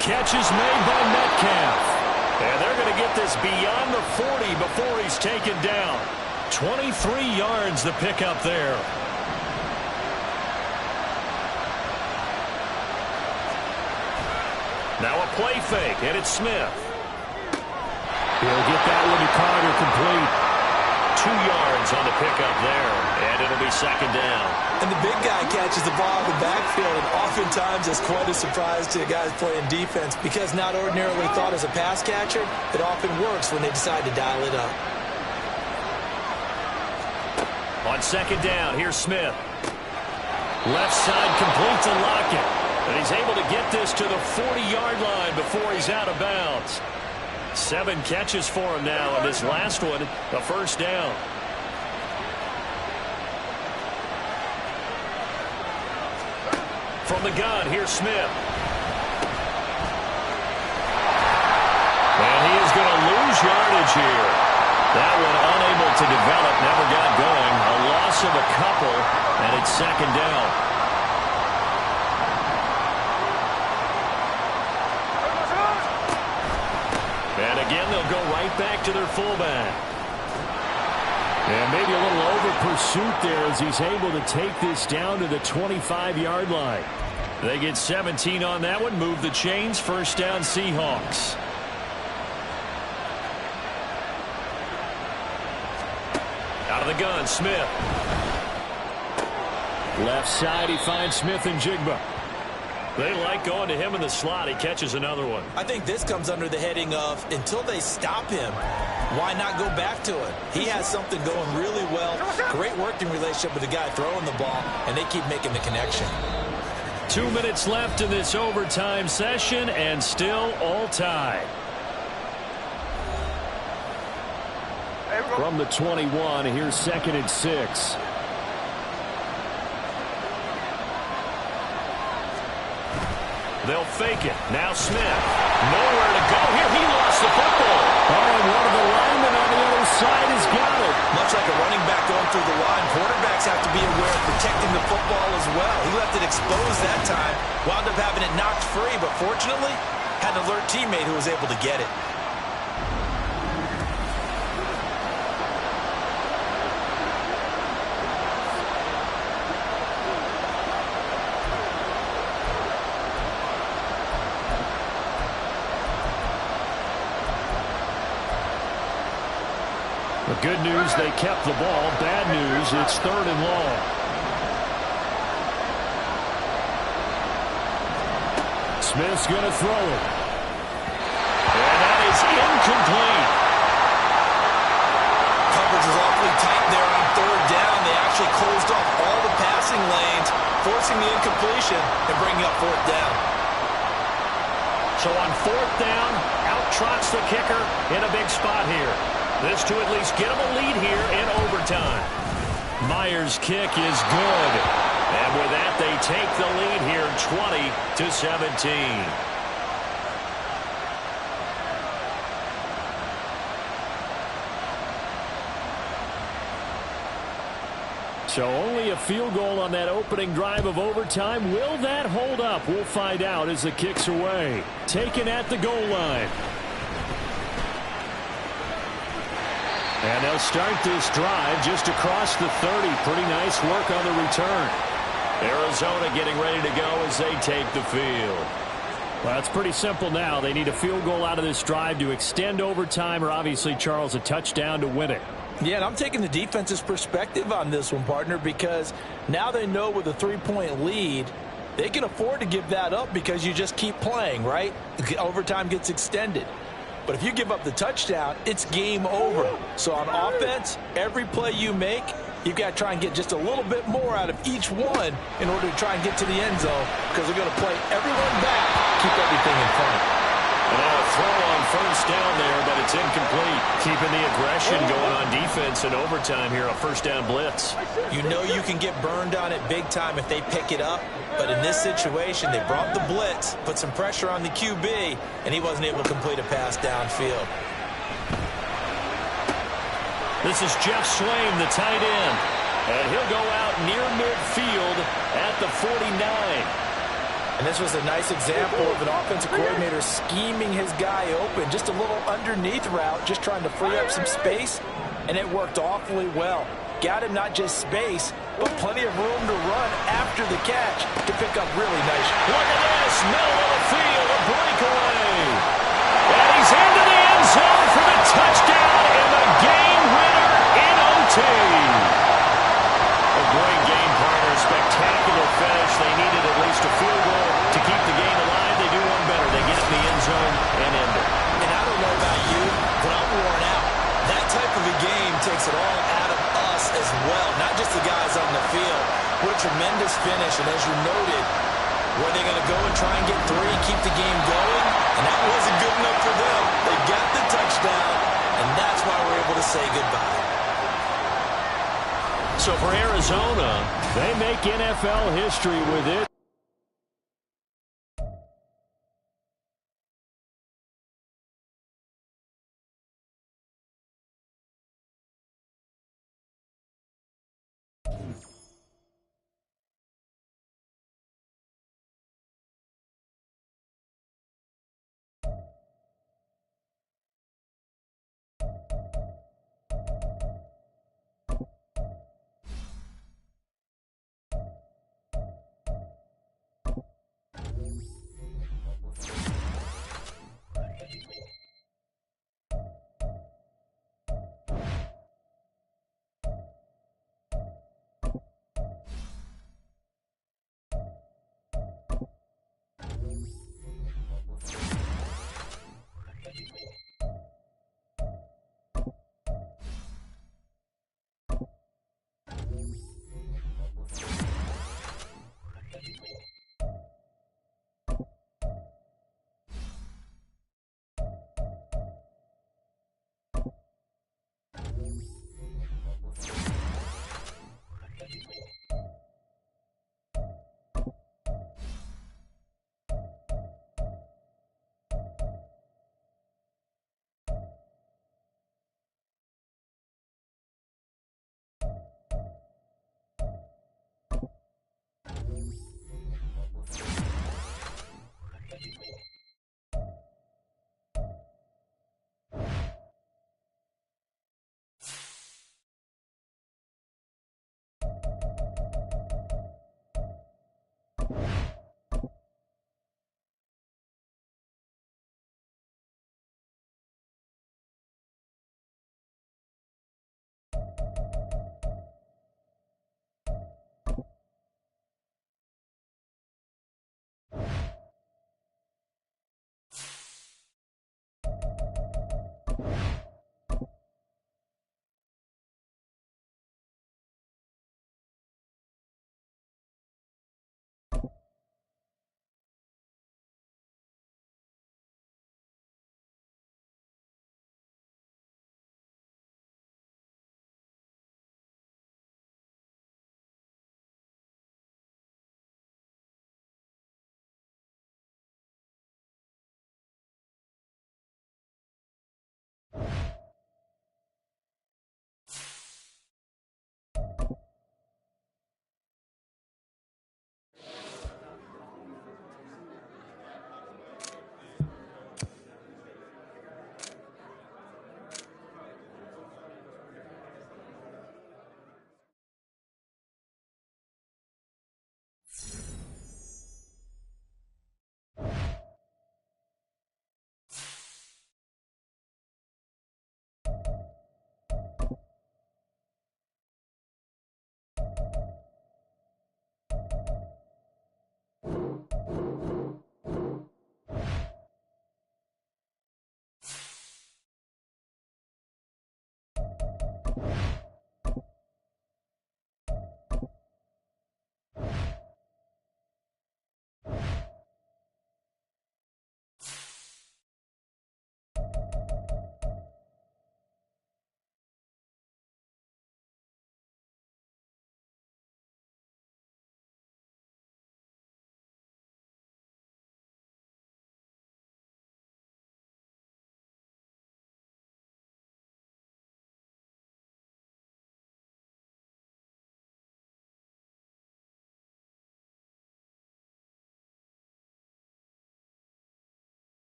Catch is made by Metcalf. And they're going to get this beyond the 40 before he's taken down. 23 yards the pickup there. Now a play fake, and it's Smith. He'll get that one to Carter complete. 2 yards yards on the pickup there, and it'll be second down. And the big guy catches the ball in the backfield, and oftentimes it's quite a surprise to the guys playing defense because not ordinarily thought as a pass catcher, it often works when they decide to dial it up. On second down, here's Smith. Left side complete to Lockett. And he's able to get this to the 40-yard line before he's out of bounds. 7 catches for him now, and this last one, a first down. From the gun, here's Smith. And he is going to lose yardage here. That one unable to develop, never got going. A loss of a couple, and it's second down. And again, they'll go right back to their fullback. And maybe a little over-pursuit there as he's able to take this down to the 25-yard line. They get 17 on that one, move the chains, first down Seahawks. Out of the gun, Smith. Left side, he finds Smith and Jigba. They like going to him in the slot. He catches another one. I think this comes under the heading of until they stop him, why not go back to it? He has something going really well. Great working relationship with the guy throwing the ball, and they keep making the connection. 2 minutes left in this overtime session, and still all tied. From the 21, here's 2nd and 6. They'll fake it. Now Smith. Nowhere to go here. He lost the football. Oh, and one of the linemen on the other side has got it. Much like a running back going through the line, quarterbacks have to be aware of protecting the football as well. He left it exposed that time. Wound up having it knocked free, but fortunately, had an alert teammate who was able to get it. The good news, they kept the ball. Bad news, it's 3rd and long. Smith's going to throw it. And that is incomplete. Coverage was awfully tight there on 3rd down. They actually closed off all the passing lanes, forcing the incompletion and bringing up 4th down. So on 4th down, out trots the kicker in a big spot here. This to at least get them a lead here in overtime. Myers' kick is good. And with that, they take the lead here 20-17. So only a field goal on that opening drive of overtime. Will that hold up? We'll find out as the kick's away. Taken at the goal line. And they'll start this drive just across the 30. Pretty nice work on the return. Arizona getting ready to go as they take the field. Well, it's pretty simple now. They need a field goal out of this drive to extend overtime, or obviously, Charles, a touchdown to win it. Yeah, and I'm taking the defense's perspective on this one, partner, because now they know with a 3-point lead, they can afford to give that up because you just keep playing, right? Overtime gets extended. But if you give up the touchdown, it's game over. So on offense, every play you make, you've got to try and get just a little bit more out of each one in order to try and get to the end zone because they're going to play everyone back, keep everything in front. And now a throw on first down there, but it's incomplete. Keeping the aggression going on defense in overtime here, a first down blitz. You know you can get burned on it big time if they pick it up. But in this situation, they brought the blitz, put some pressure on the QB, and he wasn't able to complete a pass downfield. This is Jeff Swain, the tight end. And he'll go out near midfield at the 49. And this was a nice example of an offensive coordinator scheming his guy open. Just a little underneath route, just trying to free up some space, and it worked awfully well. Got him not just space, but plenty of room to run after the catch to pick up really nice. Look at this, middle of the field, a breakaway. And he's into the end zone for the touchdown and the game winner in OT. just the guys on the field. What a tremendous finish. And as you noted, were they going to go and try and get three, keep the game going? And that wasn't good enough for them. They got the touchdown, and that's why we're able to say goodbye. So for Arizona, they make NFL history with it.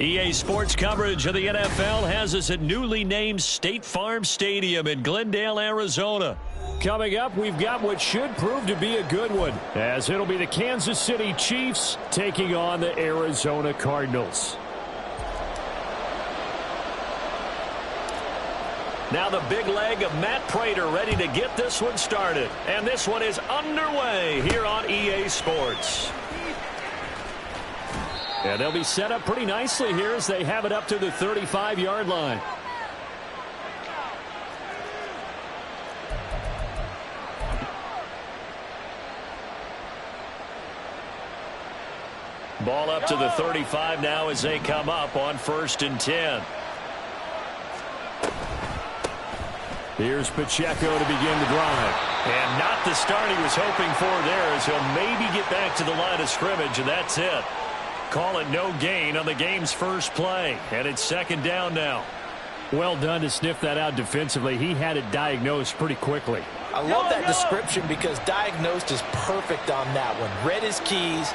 EA Sports coverage of the NFL has us at newly named State Farm Stadium in Glendale, Arizona. Coming up, we've got what should prove to be a good one, as it'll be the Kansas City Chiefs taking on the Arizona Cardinals. Now the big leg of Matt Prater ready to get this one started. And this one is underway here on EA Sports. And they'll be set up pretty nicely here as they have it up to the 35-yard line. Ball up to the 35 now as they come up on 1st and 10. Here's Pacheco to begin the drive. And not the start he was hoping for there, as he'll maybe get back to the line of scrimmage, and that's it. Call it no gain on the game's first play. And it's 2nd down now. Well done to sniff that out defensively. He had it diagnosed pretty quickly. I love that description because diagnosed is perfect on that one. Read his keys,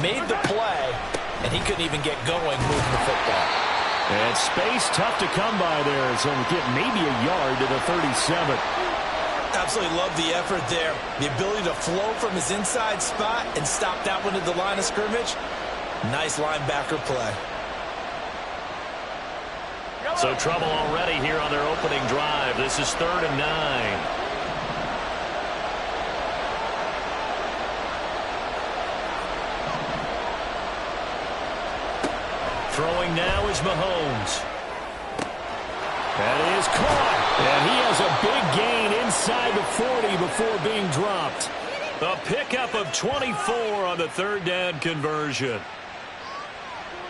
made the play, and he couldn't even get going moving the football. And space tough to come by there, as he'll get maybe a yard to the 37. Absolutely love the effort there. The ability to flow from his inside spot and stop that one at the line of scrimmage. Nice linebacker play. So trouble already here on their opening drive. This is 3rd and 9. Throwing now is Mahomes. That is caught. And he has a big gain inside the 40 before being dropped. A pickup of 24 on the 3rd down conversion.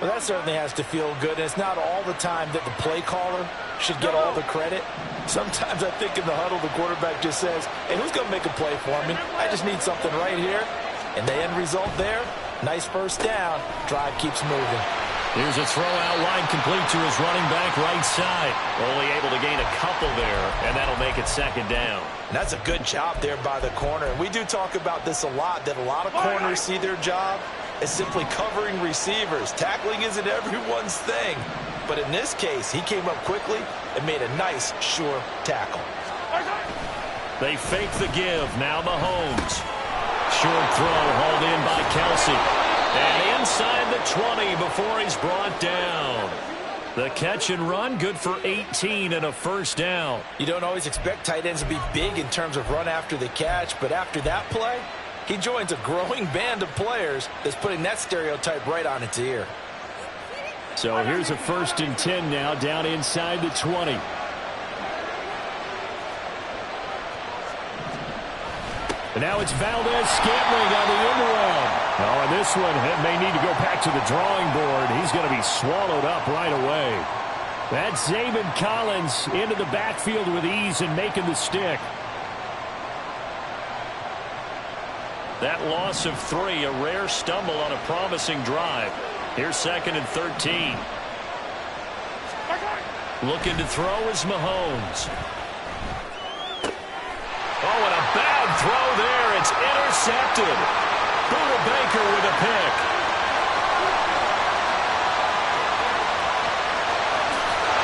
Well, that certainly has to feel good. And it's not all the time that the play caller should get all the credit. Sometimes I think in the huddle, the quarterback just says, hey, who's going to make a play for me? I just need something right here. And the end result there, nice 1st down. Drive keeps moving. Here's a throw out wide, complete to his running back right side. Only able to gain a couple there, and that'll make it 2nd down. And that's a good job there by the corner. And we do talk about this a lot, that a lot of corners see their job as simply covering receivers. Tackling isn't everyone's thing. But in this case, he came up quickly and made a nice, sure tackle. They fake the give. Now Mahomes. Short throw hauled in by Kelsey. And inside the 20 before he's brought down. The catch and run, good for 18 and a 1st down. You don't always expect tight ends to be big in terms of run after the catch, but after that play, he joins a growing band of players that's putting that stereotype right on its ear. So here's a 1st and 10 now, down inside the 20. And now it's Valdez-Scantling on the end around. Oh, and this one may need to go back to the drawing board. He's going to be swallowed up right away. That's Zaven Collins into the backfield with ease and making the stick. That loss of 3, a rare stumble on a promising drive. Here's 2nd and 13. Looking to throw is Mahomes. Oh, and a bad throw there. It's intercepted. Buda Baker with a pick.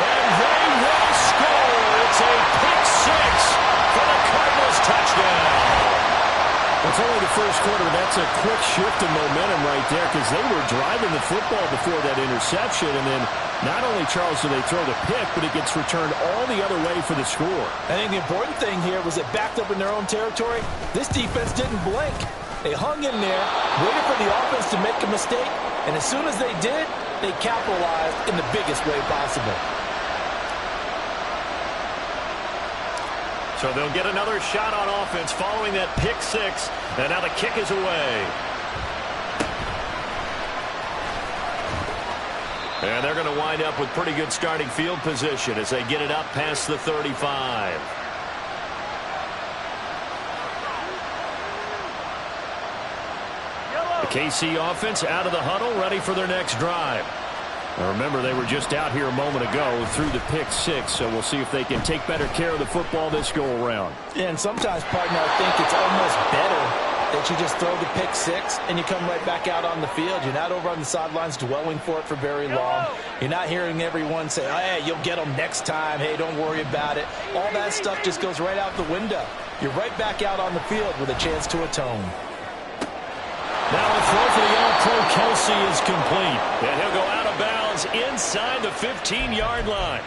And they will score. It's a pick 6 for the Cardinals touchdown. It's only the 1st quarter, but that's a quick shift in momentum right there, because they were driving the football before that interception, and then not only, Charles, do they throw the pick, but it gets returned all the other way for the score. I think the important thing here was it backed up in their own territory. This defense didn't blink. They hung in there, waited for the offense to make a mistake, and as soon as they did, they capitalized in the biggest way possible. So they'll get another shot on offense following that pick 6, and now the kick is away. And they're going to wind up with pretty good starting field position as they get it up past the 35. The KC offense out of the huddle, ready for their next drive. Now remember, they were just out here a moment ago through the pick 6, so we'll see if they can take better care of the football this go-around. Yeah, and sometimes, partner, I think it's almost better Don't you just throw the pick six and you come right back out on the field? You're not over on the sidelines dwelling for it for very long. You're not hearing everyone say, oh, hey, you'll get them next time. Hey, don't worry about it. All that stuff just goes right out the window. You're right back out on the field with a chance to atone. Now a throw for the All-Pro Kelsey is complete. And he'll go out of bounds inside the 15-yard line.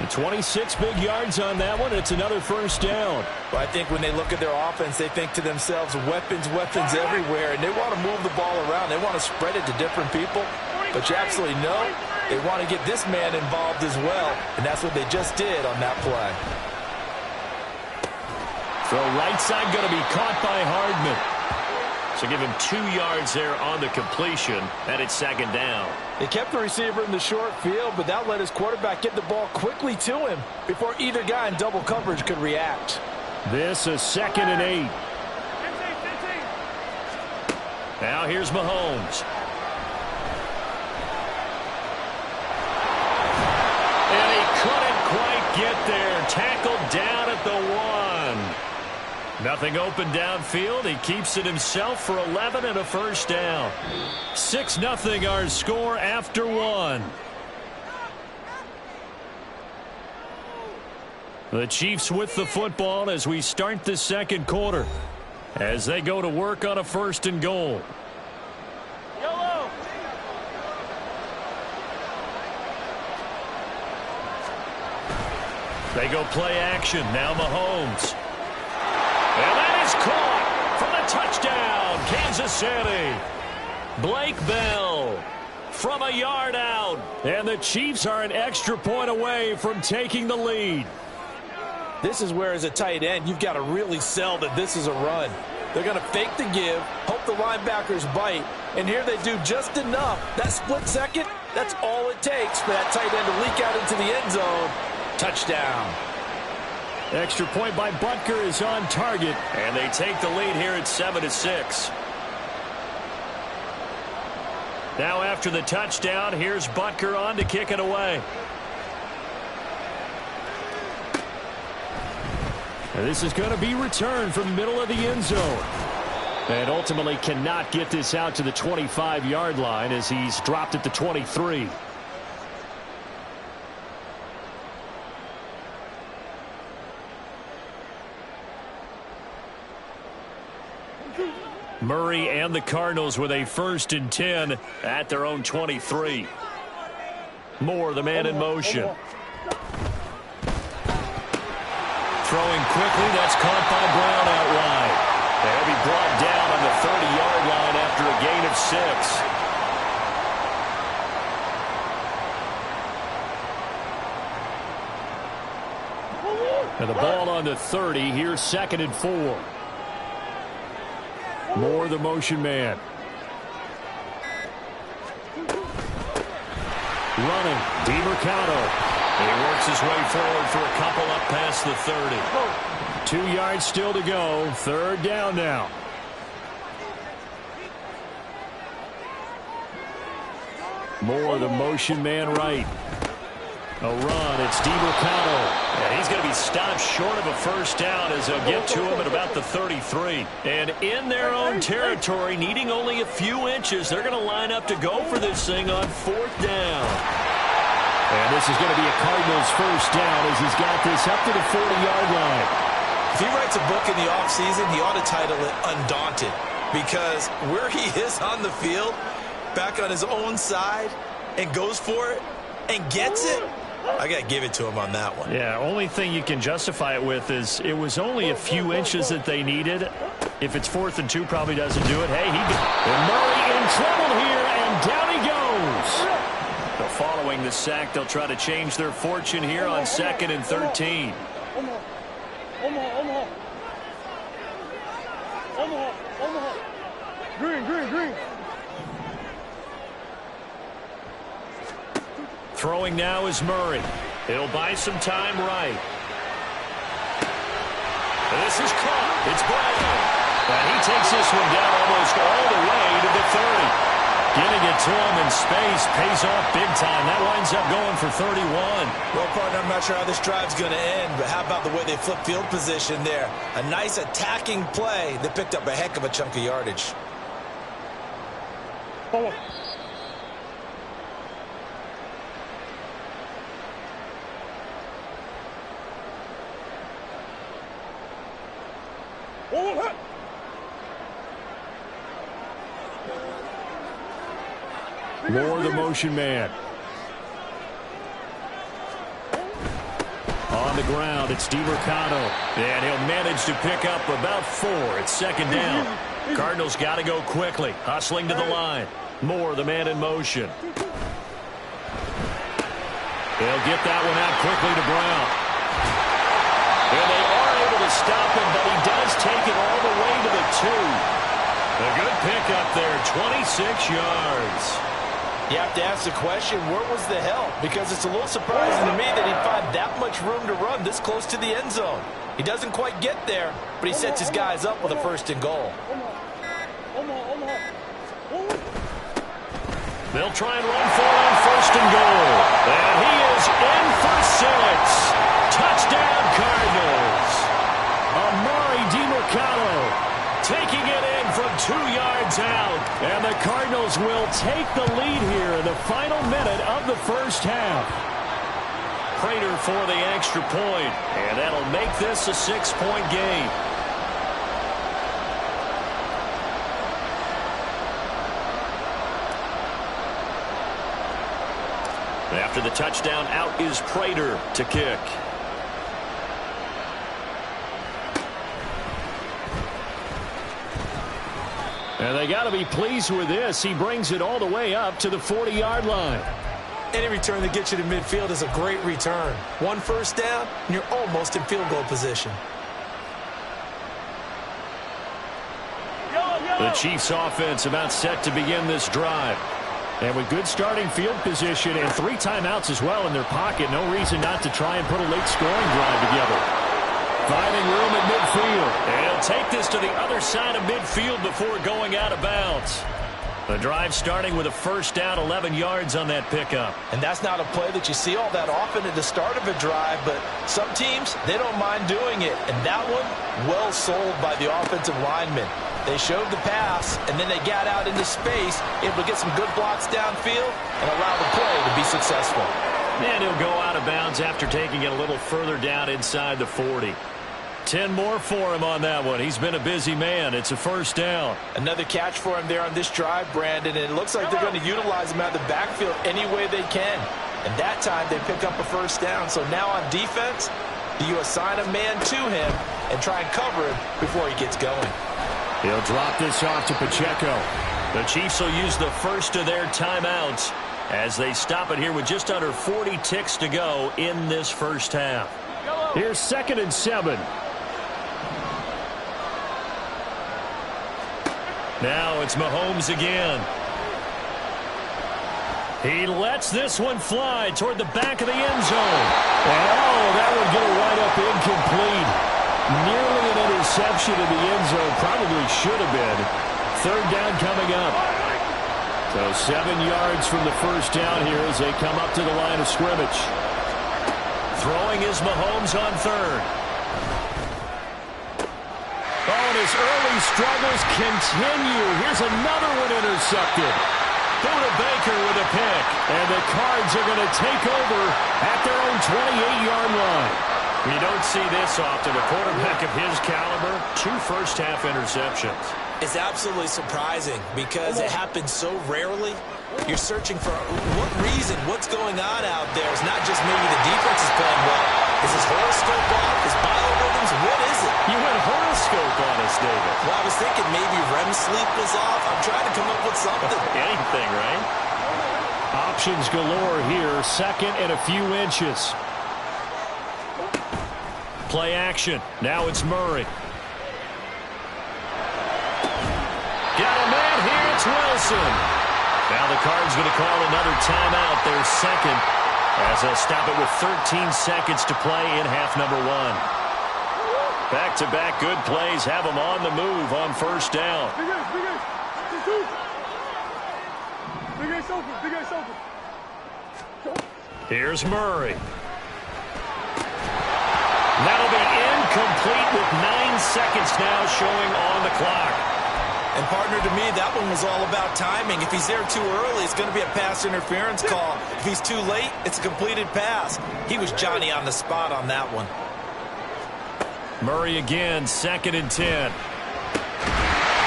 26 big yards on that one. It's another first down. Well, I think when they look at their offense, they think to themselves, weapons, weapons everywhere. And they want to move the ball around. They want to spread it to different people. But you absolutely know they want to get this man involved as well. And that's what they just did on that play. Throw right side going to be caught by Hardman. So give him 2 yards there on the completion, and it's second down. They kept the receiver in the short field, but that let his quarterback get the ball quickly to him before either guy in double coverage could react. This is 2nd and 8. Now here's Mahomes. And he couldn't quite get there. Tackled down at the 1. Nothing open downfield. He keeps it himself for 11 and a first down. 6-0 our score after 1. The Chiefs with the football as we start the second quarter. As they go to work on a 1st and goal. Yellow. They go play action. Now Mahomes. And that is caught for the touchdown, Kansas City. Blake Bell from a yard out. And the Chiefs are an extra point away from taking the lead. This is where, as a tight end, you've got to really sell that this is a run. They're going to fake the give, hope the linebackers bite, and here they do just enough. That split second, that's all it takes for that tight end to leak out into the end zone. Touchdown. Extra point by Butker is on target, and they take the lead here at 7-6. Now after the touchdown, here's Butker on to kick it away. And this is going to be returned from the middle of the end zone. And ultimately cannot get this out to the 25-yard line as he's dropped at the 23. Murray and the Cardinals with a 1st and 10 at their own 23. Moore, the man in motion. Throwing quickly, that's caught by Brown out wide. They'll be brought down on the 30-yard line after a gain of 6. And the ball on the 30, here's 2nd and 4. Moore, the motion man. Running, DiMercato. He works his way forward for a couple up past the 30. 2 yards still to go. 3rd down now. Moore, the motion man right. A run, it's DiMercato. And he's going to be stopped short of a first down as they'll get to him at about the 33. And in their own territory, needing only a few inches, they're going to line up to go for this thing on 4th down. And this is going to be a Cardinals first down as he's got this up to the 40-yard line. If he writes a book in the offseason, he ought to title it Undaunted, because where he is on the field, back on his own side, and goes for it and gets it, I got to give it to him on that one. Yeah, only thing you can justify it with is it was only a few inches that they needed. If it's 4th and 2, probably doesn't do it. Hey, and Murray in trouble here, and down he goes. So following the sack, they'll try to change their fortune here on 2nd and 13. Green. Throwing now is Murray. He'll buy some time right. This is caught. It's Brown. And he takes this one down almost all the way to the 30. Getting it to him in space pays off big time. That winds up going for 31. Well, partner, I'm not sure how this drive's going to end, but how about the way they flip field position there? A nice attacking play that picked up a heck of a chunk of yardage. Moore, the motion man. On the ground, it's DiMercado. And he'll manage to pick up about 4. It's second down. Cardinals got to go quickly. Hustling to the line. Moore, the man in motion. They'll get that one out quickly to Brown. And they are able to stop him, but he does take it all the way to the 2. A good pickup there, 26 yards. You have to ask the question, where was the help? Because it's a little surprising to me that he'd find that much room to run this close to the end zone. He doesn't quite get there, but he sets his guys up with a 1st and goal. They'll try and run for it on 1st and goal. And he is in for 6. Touchdown, Cardinals. Amari DiMercado taking it in from 2 yards out. And the Cardinals will take the lead here in the final minute of the first half. Prater for the extra point, and that'll make this a 6-point game. After the touchdown, out is Prater to kick. And they got to be pleased with this. He brings it all the way up to the 40-yard line. Any return that gets you to midfield is a great return. 1 first down, and you're almost in field goal position. The Chiefs offense about set to begin this drive. And with good starting field position and 3 timeouts as well in their pocket, no reason not to try and put a late scoring drive together. Finding room at midfield. And he'll take this to the other side of midfield before going out of bounds. The drive starting with a 1st down, 11 yards on that pickup. And that's not a play that you see all that often at the start of a drive, but some teams, they don't mind doing it. And that one, well sold by the offensive lineman. They showed the pass, and then they got out into space, able to get some good blocks downfield and allow the play to be successful. And he'll go out of bounds after taking it a little further down inside the 40. 10 more for him on that one. He's been a busy man. It's a 1st down. Another catch for him there on this drive, Brandon, and it looks like they're going to utilize him out of the backfield any way they can. And that time they pick up a 1st down. So now on defense, do you assign a man to him and try and cover him before he gets going? He'll drop this off to Pacheco. The Chiefs will use the first of their timeouts as they stop it here with just under 40 ticks to go in this first half. Here's 2nd and 7. Now it's Mahomes again. He lets this one fly toward the back of the end zone. And that would go right up incomplete. Nearly an interception in the end zone. Probably should have been. 3rd down coming up. So 7 yards from the 1st down here as they come up to the line of scrimmage. Throwing is Mahomes on 3rd. Oh, and his early struggles continue. Here's another one intercepted. Buda Baker with a pick. And the Cards are going to take over at their own 28-yard line. You don't see this often. A quarterback of his caliber, 2 first-half interceptions. It's absolutely surprising because it happens so rarely. You're searching for what reason, what's going on out there. It's not just maybe the defense is playing well. Is his horoscope off? His biorhythms? What is it? You went horoscope on us, David. Well, I was thinking maybe REM sleep was off. I'm trying to come up with something. Anything, right? Options galore here. 2nd and a few inches. Play action. Now it's Murray. Got a man here. It's Wilson. Now the Cards going to call another timeout, their 2nd, as they'll stop it with 13 seconds to play in half number 1. Back-to-back good plays have them on the move on 1st down. Big Ace open. Here's Murray. That'll be incomplete with 9 seconds now showing on the clock. And partner, to me, that one was all about timing. If he's there too early, it's going to be a pass interference call. If he's too late, it's a completed pass. He was Johnny on the spot on that one. Murray again, 2nd and 10.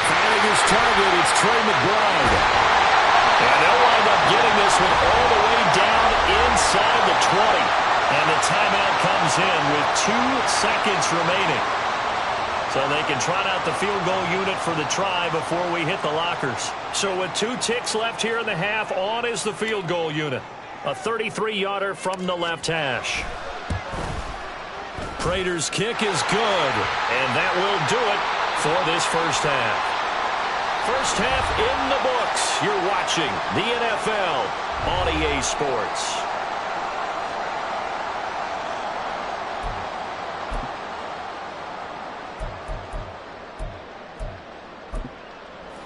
Finding his target, it's Trey McBride. And they'll wind up getting this one all the way down inside the 20. And the timeout comes in with 2 seconds remaining. So they can trot out the field goal unit for the try before we hit the lockers. So with 2 ticks left here in the half, on is the field goal unit. A 33-yarder from the left hash. Prater's kick is good, and that will do it for this first half. First half in the books. You're watching the NFL on EA Sports.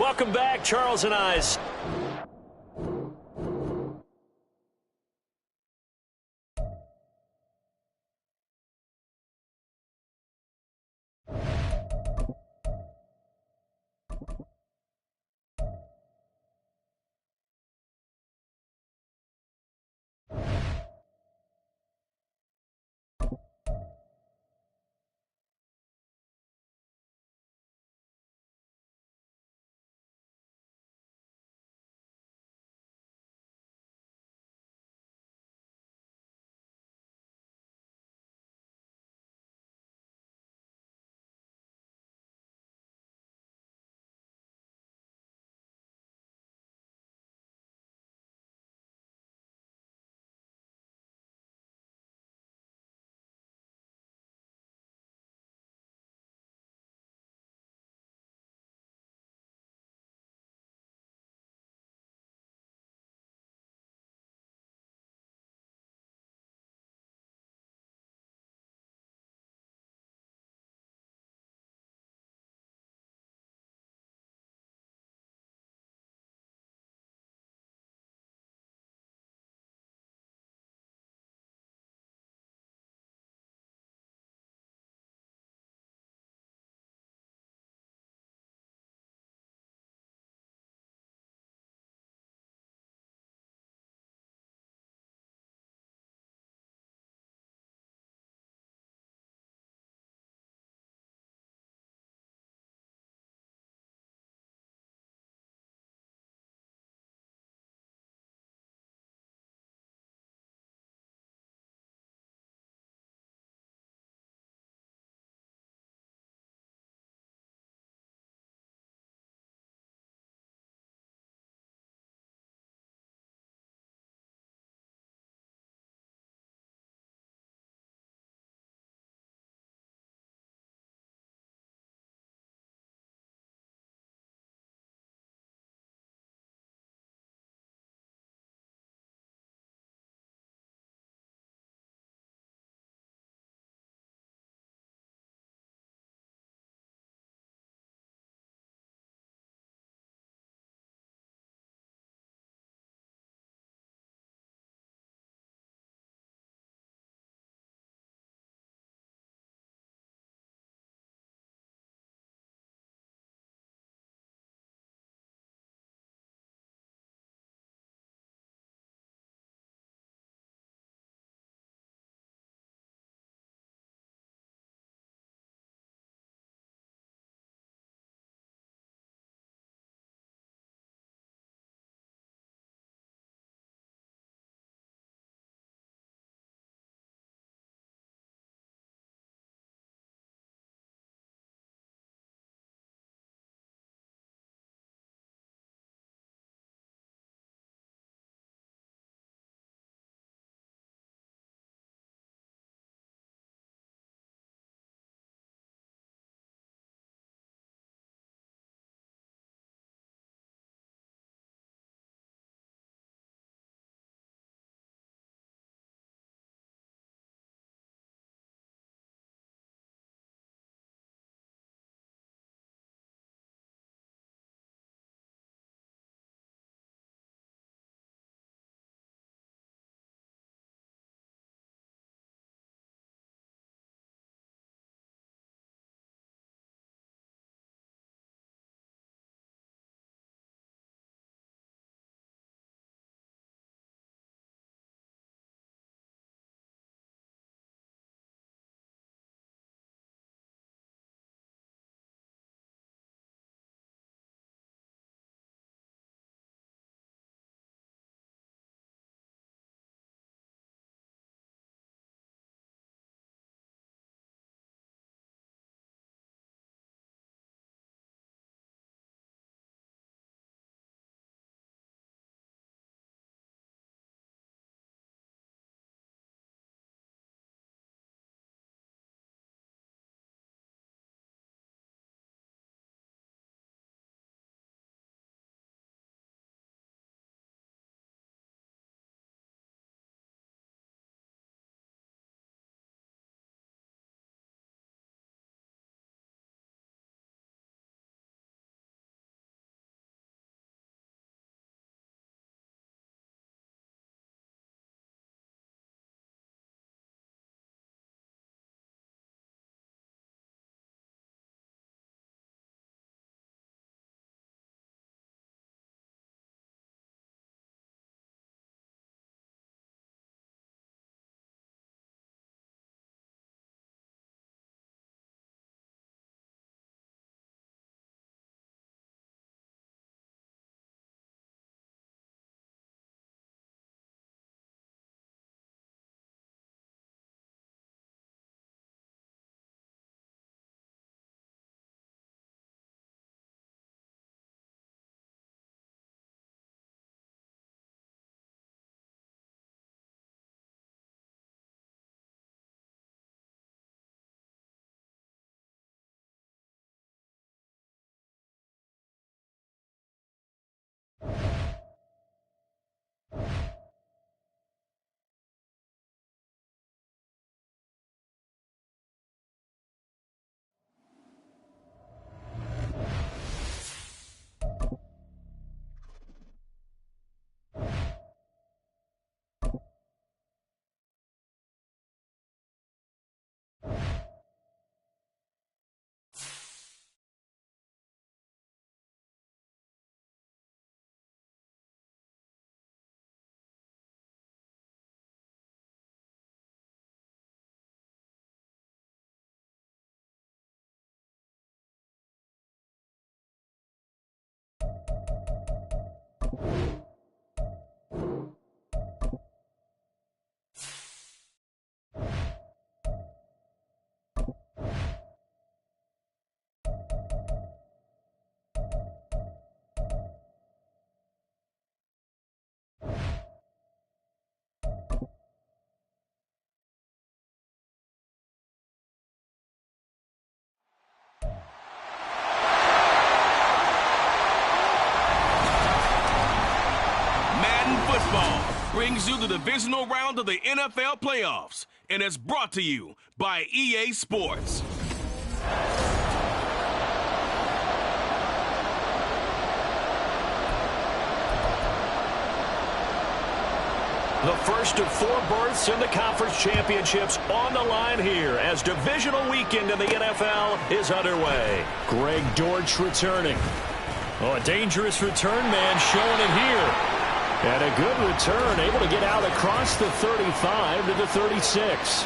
Welcome back, Charles and I. Brings you the divisional round of the NFL playoffs, and it's brought to you by EA Sports. The first of 4 berths in the conference championships on the line here as divisional weekend in the NFL is underway. Greg Dortch returning. Oh, a dangerous return man showing it here. And a good return, able to get out across the 35 to the 36.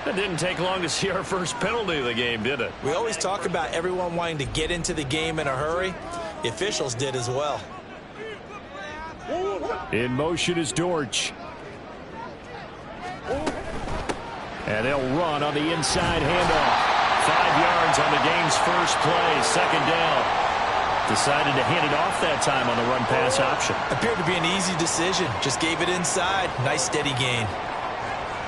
It didn't take long to see our first penalty of the game, did it? We always talk about everyone wanting to get into the game in a hurry. The officials did as well. In motion is Dortch. And they'll run on the inside handoff. 5 yards on the game's first play, second down. Decided to hand it off that time on the run-pass option. Appeared to be an easy decision. Just gave it inside. Nice, steady gain.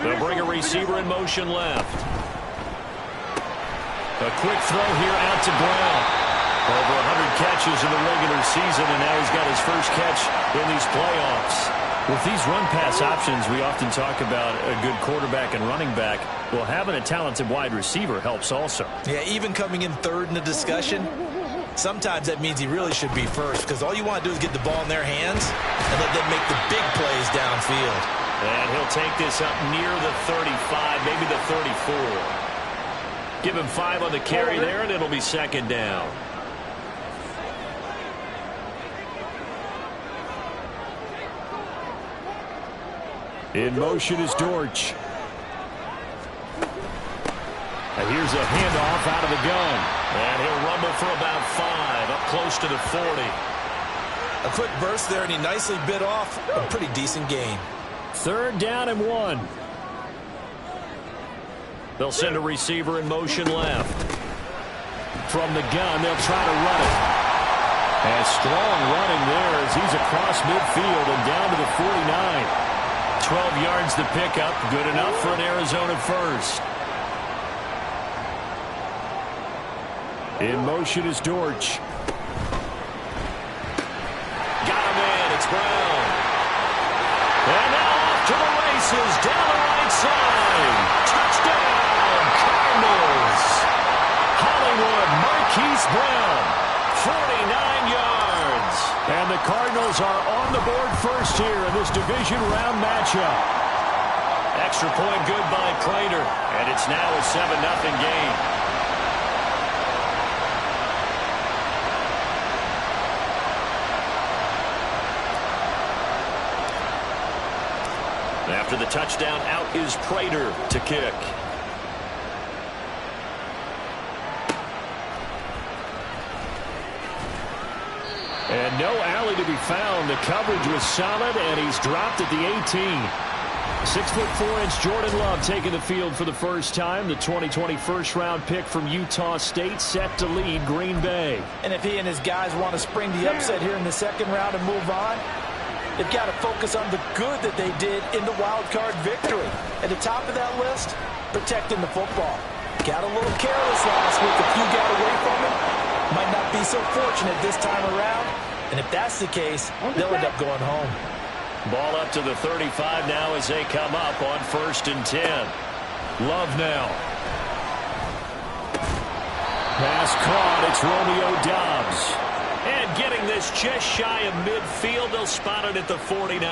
They'll bring a receiver in motion left. A quick throw here out to Brown. Over 100 catches in the regular season, and now he's got his first catch in these playoffs. With these run-pass options, we often talk about a good quarterback and running back. Well, having a talented wide receiver helps also. Yeah, even coming in third in the discussion, sometimes that means he really should be first, because all you want to do is get the ball in their hands and let them make the big plays downfield. And he'll take this up near the 35, maybe the 34. Give him 5 on the carry there, and it'll be second down. In motion is Dortch. And here's a handoff out of the gun. And he'll rumble for about 5, up close to the 40. A quick burst there, and he nicely bit off a pretty decent gain. Third down and 1. They'll send a receiver in motion left. From the gun, they'll try to run it. And strong running there as he's across midfield and down to the 49. 12 yards to pick up. Good enough for an Arizona first. In motion is Dortch. Got him in. It's Brown. And now off to the races down the right side. Touchdown, Cardinals. Hollywood Marquise Brown, 49 yards. And the Cardinals are on the board first here in this division round matchup. Extra point good by Prater. And it's now a 7-0 game. After the touchdown, out is Prater to kick. And no alley to be found. The coverage was solid, and he's dropped at the 18. 6'4" Jordan Love taking the field for the first time. The 2020 first-round pick from Utah State set to lead Green Bay. And if he and his guys want to spring the upset here in the second round and move on, they've got to focus on the good that they did in the wild card victory. At the top of that list, protecting the football. Got a little careless last week. A few got away from it. Might not be so fortunate this time around. And if that's the case, they'll end up going home. Ball up to the 35 now as they come up on 1st and 10. Love now. Pass caught. It's Romeo Doubs. And getting this just shy of midfield, they'll spot it at the 49.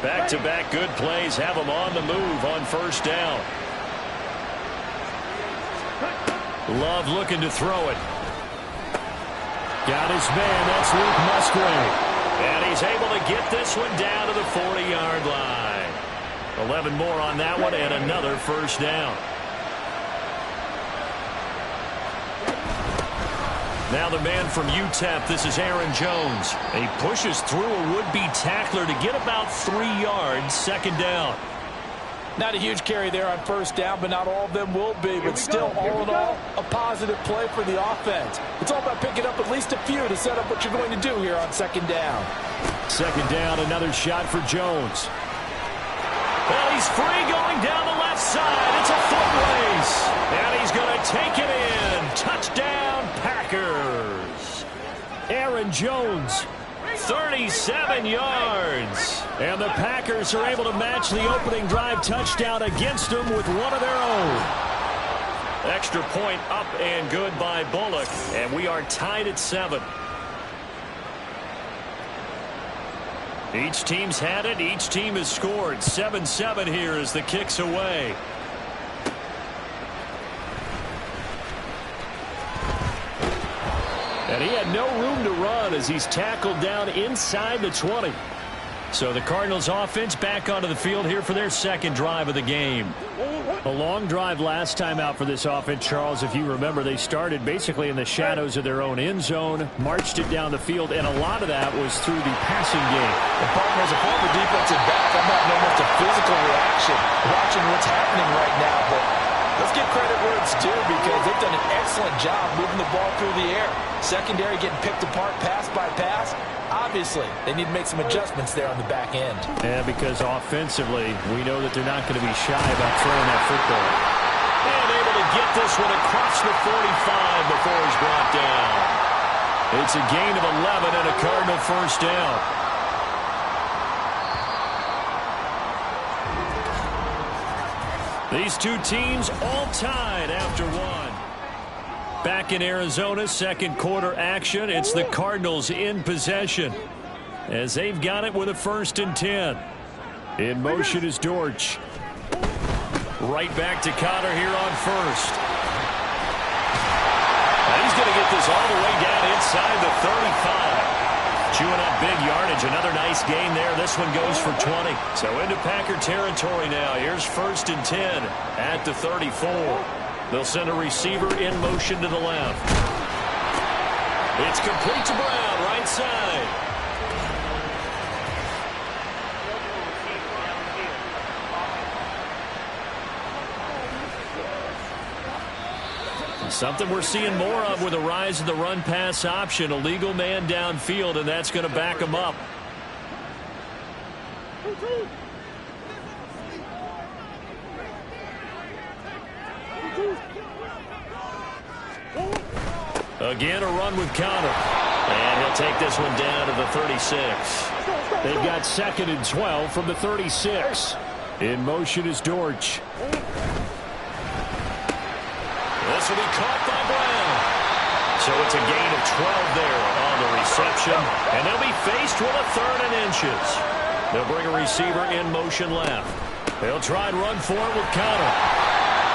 Back-to-back good plays have them on the move on 1st down. Love looking to throw it. Got his man. That's Luke Musgrave. And he's able to get this one down to the 40-yard line. 11 more on that one and another 1st down. Now the man from UTEP, this is Aaron Jones. He pushes through a would-be tackler to get about 3 yards, second down. Not a huge carry there on first down, but not all of them will be. But still, all in all, a positive play for the offense. It's all about picking up at least a few to set up what you're going to do here on second down. Second down, another shot for Jones. Well, he's free going down the left side. It's a foot race. And he's going to take it in. Touchdown, Packers. Aaron Jones, 37 yards. And the Packers are able to match the opening drive touchdown against them with one of their own. Extra point up and good by Bullock. And we are tied at 7. Each team's had it. Each team has scored. 7-7 here as the kick's away. And he had no room to run as he's tackled down inside the 20. So the Cardinals offense back onto the field here for their second drive of the game. A long drive last time out for this offense, Charles. If you remember, they started basically in the shadows of their own end zone, marched it down the field, and a lot of that was through the passing game. And partner, as a former defensive back, I'm having almost a physical reaction watching what's happening right now. But let's give credit where it's due because they've done an excellent job moving the ball through the air. Secondary getting picked apart pass by pass. Obviously, they need to make some adjustments there on the back end. Yeah, because offensively, we know that they're not going to be shy about throwing that football. And able to get this one across the 45 before he's brought down. It's a gain of 11 and a Cardinal first down. These two teams all tied after one. Back in Arizona, second quarter action. It's the Cardinals in possession as they've got it with a 1st and 10. In motion is Dortch. Right back to Connor here on first. And he's going to get this all the way down inside the 35. Chewing up big yardage. Another nice gain there. This one goes for 20. So into Packer territory now. Here's 1st and 10 at the 34. They'll send a receiver in motion to the left. It's complete to Brown, right side. Something we're seeing more of with the rise of the run-pass option. A legal man downfield, and that's going to back him up. Again, a run with Connor. And he'll take this one down to the 36. They've got 2nd and 12 from the 36. In motion is Dortch. This will be caught by Brown. So it's a gain of 12 there on the reception. And they'll be faced with a 3rd and inches. They'll bring a receiver in motion left. They'll try and run for it with Connor.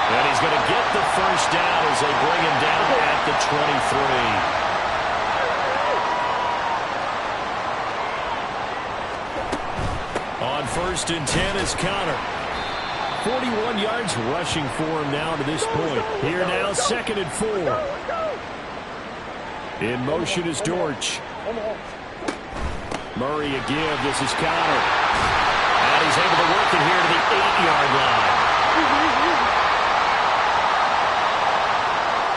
And he's going to get the first down as they bring him down at the 23. On 1st and 10 is Connor. 41 yards rushing for him now to this point. Here now, 2nd and 4. In motion is Dortch. Murray a give. This is Connor. And he's able to work it here to the 8-yard line.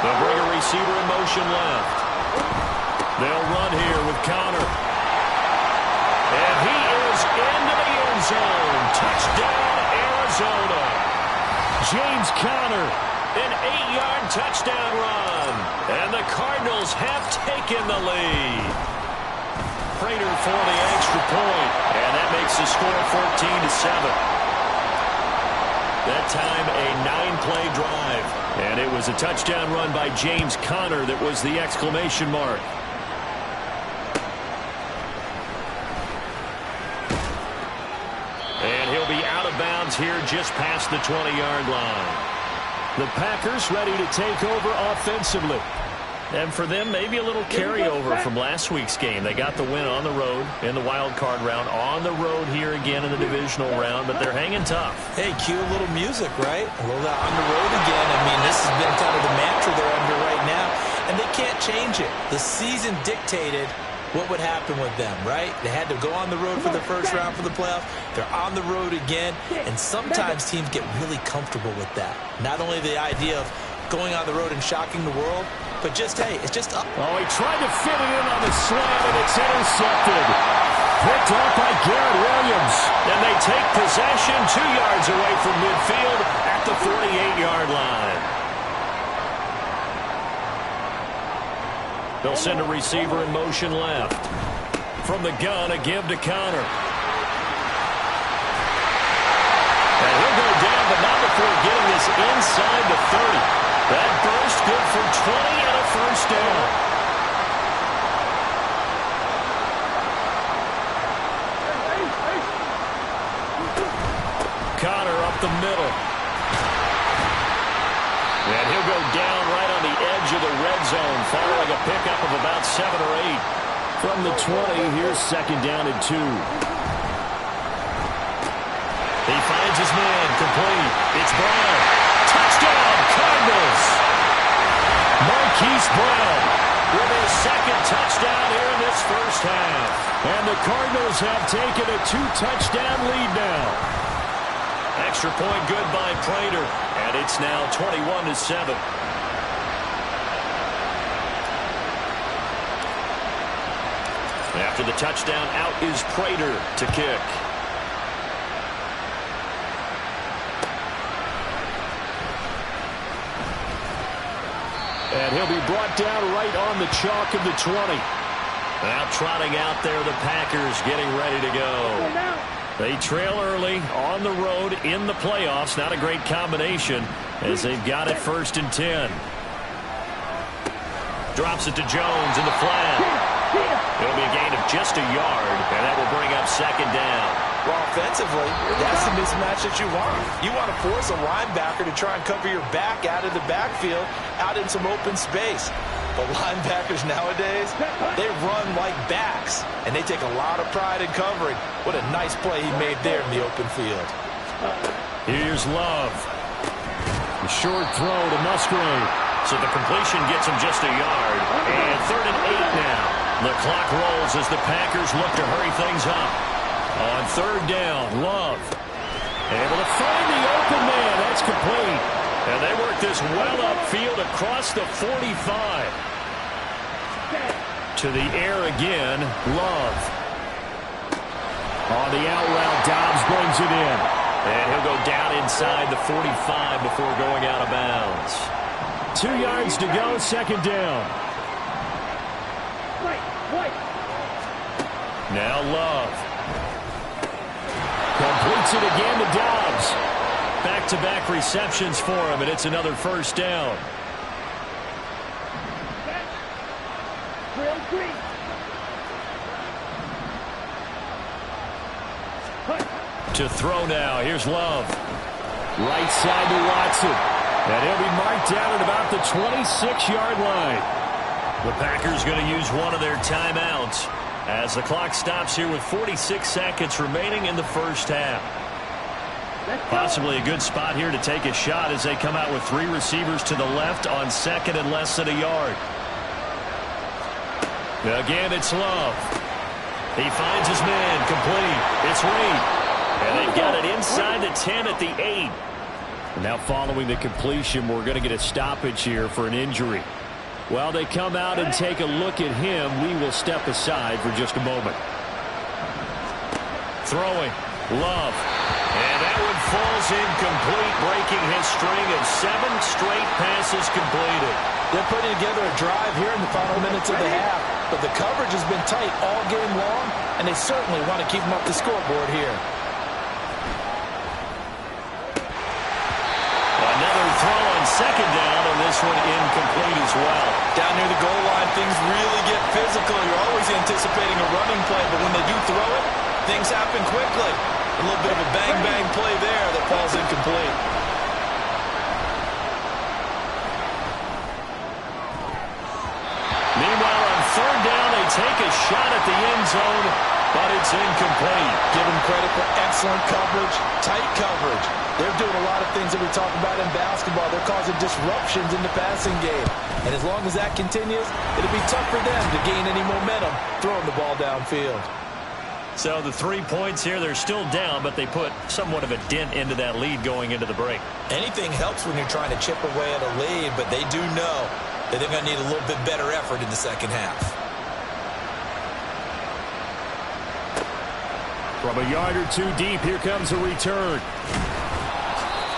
They'll bring a receiver in motion left. They'll run here with Connor. And he is into the end zone. Touchdown, Arizona. James Conner, an 8-yard touchdown run. And the Cardinals have taken the lead. Prater for the extra point. And that makes the score 14-7. That time, a 9-play drive. And it was a touchdown run by James Conner that was the exclamation mark. And he'll be out of bounds here just past the 20-yard line. The Packers ready to take over offensively. And for them, maybe a little carryover from last week's game. They got the win on the road in the wild card round, on the road here again in the divisional round, but they're hanging tough. Hey, cue a little music, right? A little on the road again. I mean, this has been kind of the mantra they're under right now, and they can't change it. The season dictated what would happen with them, right? They had to go on the road for the first round for the playoffs. They're on the road again, and sometimes teams get really comfortable with that. Not only the idea of going on the road and shocking the world, but just, hey, it's just up. Oh, he tried to fit it in on the slant, and it's intercepted. Picked up by Garrett Williams. And they take possession 2 yards away from midfield at the 48-yard line. They'll send a receiver in motion left. From the gun, a give to Connor. And he'll go down, but not before getting this inside the 30. That burst good for 20 and a first down. Connor up the middle. And he'll go down right on the edge of the red zone, following a pickup of about 7 or 8. From the 20, here's second down and 2. He finds his man, complete. It's Brown. Touchdown, Cardinals. Marquise Brown with his second touchdown here in this first half. And the Cardinals have taken a 2-touchdown lead now. Extra point good by Prater, and it's now 21-7. After the touchdown, out is Prater to kick. And he'll be brought down right on the chalk of the 20. Now trotting out there, the Packers getting ready to go. They trail early on the road in the playoffs. Not a great combination as they've got it 1st and 10. Drops it to Jones in the flat. It'll be a gain of just a yard, and that will bring up second down. Well, offensively, that's the mismatch that you want. You want to force a linebacker to try and cover your back out of the backfield, out in some open space. But linebackers nowadays, they run like backs, and they take a lot of pride in covering. What a nice play he made there in the open field. Here's Love. A short throw to Musgrave. So the completion gets him just a yard. And 3rd and 8 now. The clock rolls as the Packers look to hurry things up. On 3rd down, Love. Able to find the open man. That's complete. And they work this well upfield across the 45. To the air again, Love. On the out route, Dobbs brings it in. And he'll go down inside the 45 before going out of bounds. 2 yards to go, second down. Now Love. Completes it again to Dobbs. Back-to-back receptions for him, and it's another first down. To throw now. Here's Love. Right side to Watson. And he'll be marked down at about the 26-yard line. The Packers going to use one of their timeouts as the clock stops here with 46 seconds remaining in the first half. Possibly a good spot here to take a shot as they come out with 3 receivers to the left on 2nd and less than a yard. Again, it's Love. He finds his man, complete. It's Reed. And they've got it inside the 10 at the 8. Now following the completion, we're going to get a stoppage here for an injury. While they come out and take a look at him, we will step aside for just a moment. Throwing. Love. And that one falls incomplete, breaking his string of 7 straight passes completed. They're putting together a drive here in the final minutes of the half, but the coverage has been tight all game long, and they certainly want to keep them up the scoreboard here. Another throw on second down, and this one incomplete as well. Down near the goal line, things really get physical. You're always anticipating a running play, but when they do throw it, things happen quickly. A little bit of a bang-bang play there that falls incomplete. Meanwhile, on 3rd down, they take a shot at the end zone, but it's incomplete. Give them credit for excellent coverage, tight coverage. They're doing a lot of things that we talk about in basketball. They're causing disruptions in the passing game. And as long as that continues, it'll be tough for them to gain any momentum throwing the ball downfield. So the 3 points here, they're still down, but they put somewhat of a dent into that lead going into the break. Anything helps when you're trying to chip away at a lead, but they do know that they're going to need a little bit better effort in the second half. From a yard or two deep, here comes a return.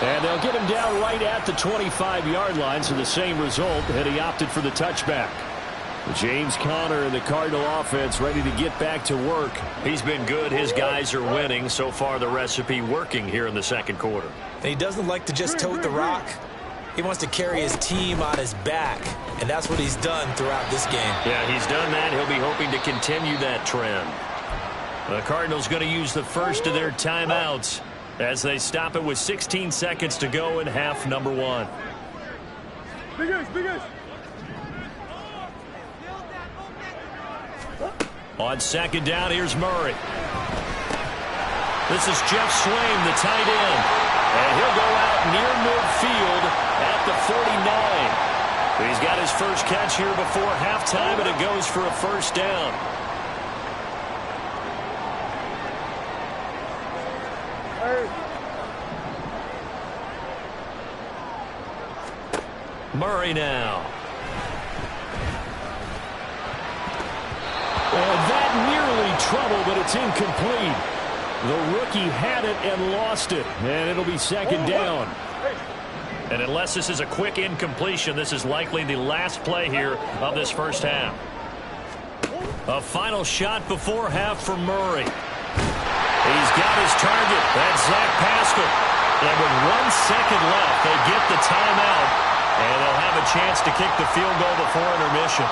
And they'll get him down right at the 25-yard line, so the same result, and he opted for the touchback. James Conner and the Cardinal offense ready to get back to work. He's been good. His guys are winning. So far, the recipe working here in the second quarter. And he doesn't like to just tote the rock. He wants to carry his team on his back, and that's what he's done throughout this game. Yeah, he's done that. He'll be hoping to continue that trend. The Cardinals going to use the first of their timeouts as they stop it with 16 seconds to go in half number 1. On second down, here's Murray. This is Jeff Swaim, the tight end. And he'll go out near midfield at the 49. He's got his first catch here before halftime, and it goes for a first down. Murray now. And that nearly trouble, but it's incomplete. The rookie had it and lost it, and it'll be second down. And unless this is a quick incompletion, this is likely the last play here of this first half. A final shot before half for Murray. He's got his target. That's Zach Pascal. And with 1 second left, they get the timeout, and they'll have a chance to kick the field goal before intermission.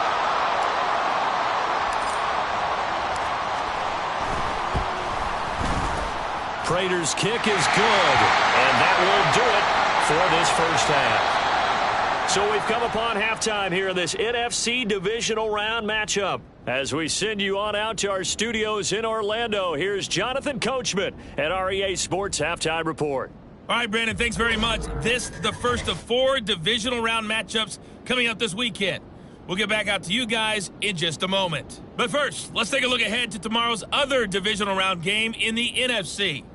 Prater's kick is good, and that will do it for this first half. So we've come upon halftime here in this NFC divisional round matchup. As we send you on out to our studios in Orlando, here's Jonathan Coachman at REA Sports Halftime Report. All right, Brandon, thanks very much. This is the first of 4 divisional round matchups coming up this weekend. We'll get back out to you guys in just a moment. But first, let's take a look ahead to tomorrow's other divisional round game in the NFC.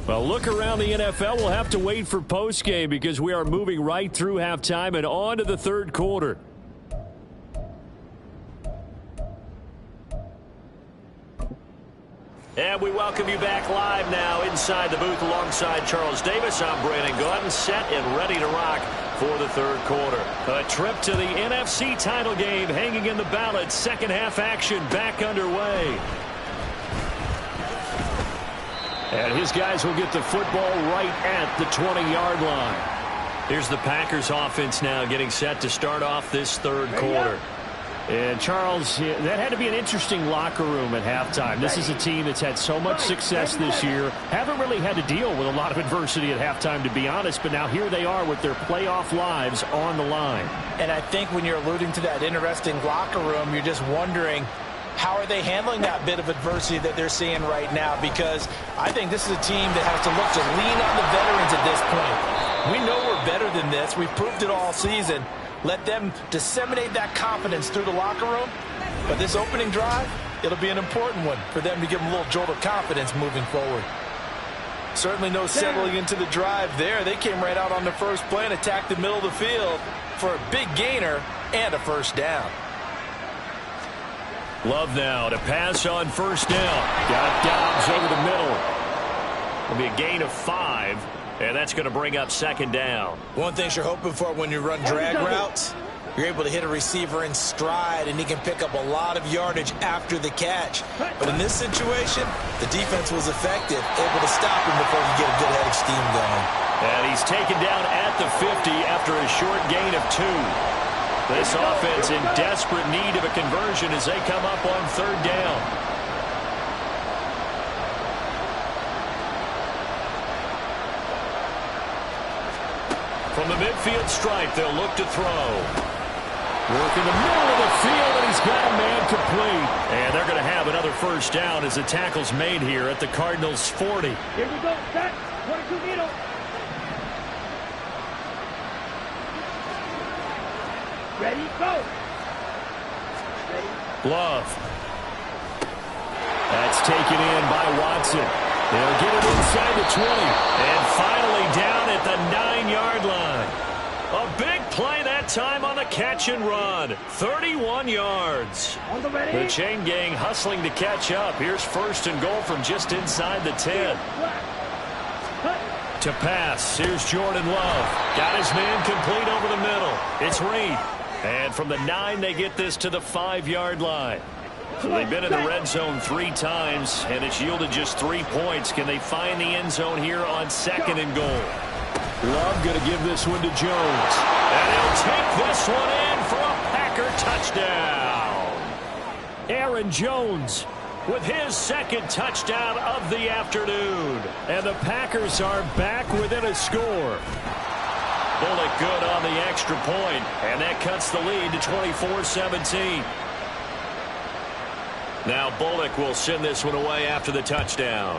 Well, look around the NFL. We'll have to wait for postgame because we are moving right through halftime and on to the third quarter. And we welcome you back live now inside the booth alongside Charles Davis. I'm Brandon Gordon, set and ready to rock for the third quarter. A trip to the NFC title game hanging in the balance. Second half action back underway. And his guys will get the football right at the 20-yard line. Here's the Packers offense now getting set to start off this third quarter. And, Charles, that had to be an interesting locker room at halftime. This is a team that's had so much success this year. Haven't really had to deal with a lot of adversity at halftime, to be honest. But now here they are with their playoff lives on the line. And I think when you're alluding to that interesting locker room, you're just wondering, how are they handling that bit of adversity that they're seeing right now? Because I think this is a team that has to look to lean on the veterans at this point. We know we're better than this. We've proved it all season. Let them disseminate that confidence through the locker room. But this opening drive, it'll be an important one for them to give them a little jolt of confidence moving forward. Certainly no settling into the drive there. They came right out on the first play and attacked the middle of the field for a big gainer and a first down. Love now to pass on first down. Got Dobbs over the middle. It'll be a gain of 5, and that's going to bring up second down. One thing you're hoping for when you run drag routes, you're able to hit a receiver in stride, and he can pick up a lot of yardage after the catch. But in this situation, the defense was effective, able to stop him before he get a good head of steam going. And he's taken down at the 50 after a short gain of 2. This offense in desperate need of a conversion as they come up on third down. From the midfield stripe, they'll look to throw. Working the middle of the field, and he's got a man complete. And they're going to have another first down as the tackle's made here at the Cardinals' 40. Here we go. Set. 22 needle. Ready, go. Ready. Love. That's taken in by Watson. They'll get it inside the 20. And finally down at the 9-yard line. A big play that time on the catch and run. 31 yards. On the ready. The chain gang hustling to catch up. Here's first and goal from just inside the 10. To pass, here's Jordan Love. Got his man complete over the middle. It's Reed. And from the 9, they get this to the 5-yard line. So they've been in the red zone 3 times, and it's yielded just 3 points. Can they find the end zone here on 2nd and goal? Love going to give this one to Jones. And he'll take this one in for a Packer touchdown. Aaron Jones with his 2nd touchdown of the afternoon. And the Packers are back within a score. Bullock good on the extra point, and that cuts the lead to 24-17. Now Bullock will send this one away after the touchdown.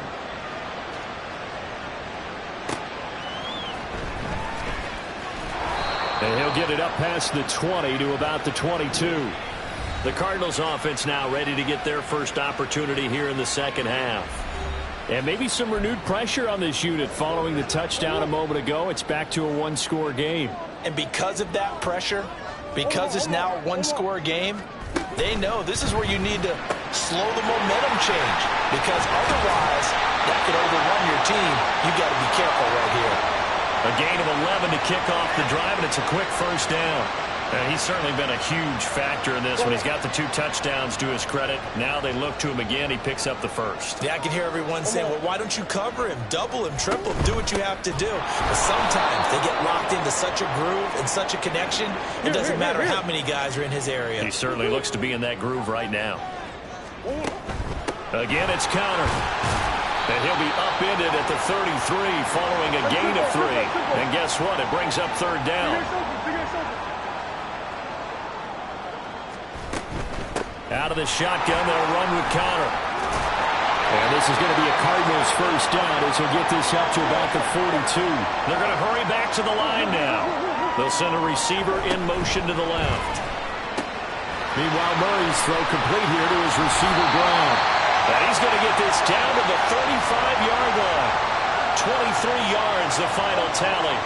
And he'll get it up past the 20 to about the 22. The Cardinals offense now ready to get their first opportunity here in the second half. And maybe some renewed pressure on this unit following the touchdown a moment ago. It's back to a 1-score game. And because of that pressure, because it's now a 1-score game, they know this is where you need to slow the momentum change, because otherwise that could overrun your team. You got to be careful right here. A gain of 11 to kick off the drive, and it's a quick first down. And he's certainly been a huge factor in this one. He's got the 2 touchdowns to his credit. Now they look to him again. He picks up the first. Yeah, I can hear everyone saying, well, why don't you cover him, double him, triple him, do what you have to do. But sometimes they get locked into such a groove and such a connection, it doesn't matter how many guys are in his area. He certainly looks to be in that groove right now. Again, it's counter. And he'll be upended at the 33 following a gain of 3. And guess what? It brings up 3rd down. Out of the shotgun, they'll run with Connor. And this is going to be a Cardinals first down as he'll get this up to about the 42. They're going to hurry back to the line now. They'll send a receiver in motion to the left. Meanwhile, Murray's throw complete here to his receiver, Brown. And he's going to get this down to the 35-yard line. 23 yards, the final tally.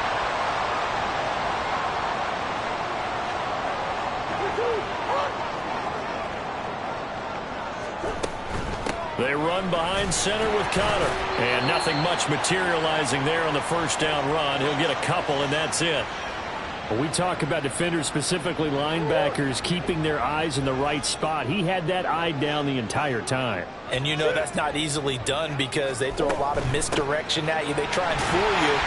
They run behind center with Connor. And nothing much materializing there on the first down run. He'll get a couple, and that's it. We talk about defenders, specifically linebackers, keeping their eyes in the right spot. He had that eye down the entire time. And you know that's not easily done because they throw a lot of misdirection at you. They try and fool you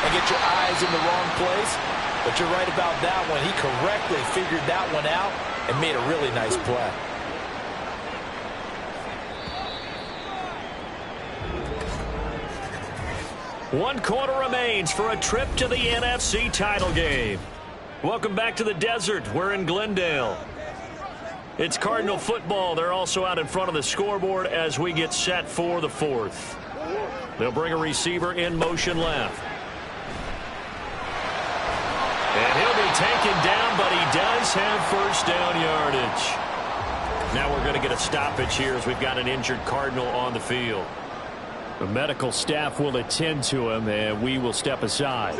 and get your eyes in the wrong place. But you're right about that one. He correctly figured that one out and made a really nice play. One quarter remains for a trip to the NFC title game. Welcome back to the desert. We're in Glendale. It's Cardinal football. They're also out in front of the scoreboard as we get set for the 4th. They'll bring a receiver in motion left. And he'll be taken down, but he does have first down yardage. Now we're going to get a stoppage here as we've got an injured Cardinal on the field. The medical staff will attend to him, and we will step aside. On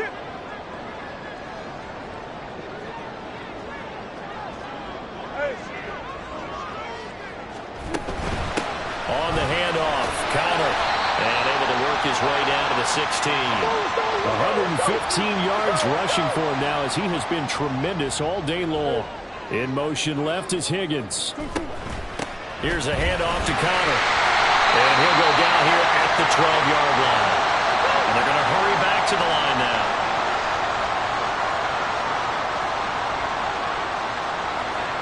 the handoff, Connor, and able to work his way down to the 16. 115 yards rushing for him now as he has been tremendous all day long. In motion left is Higgins. Here's a handoff to Connor. And he'll go down here at the 12-yard line. And they're going to hurry back to the line now.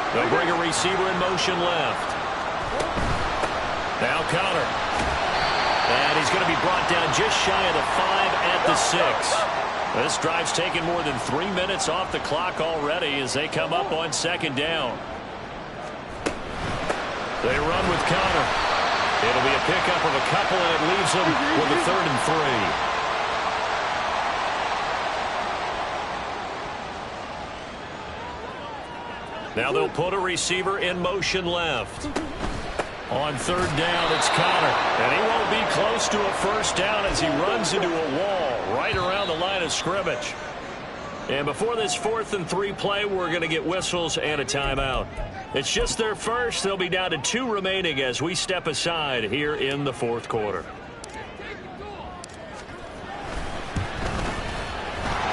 They'll bring a receiver in motion left. Now Connor. And he's going to be brought down just shy of the 5 at the 6. This drive's taken more than 3 minutes off the clock already as they come up on second down. They run with Connor. It'll be a pickup of a couple, and it leaves them with a 3rd and 3. Now they'll put a receiver in motion left. On 3rd down, it's Connor. And he won't be close to a first down as he runs into a wall right around the line of scrimmage. And before this 4th and 3 play, we're going to get whistles and a timeout. It's just their first. They'll be down to 2 remaining as we step aside here in the 4th quarter.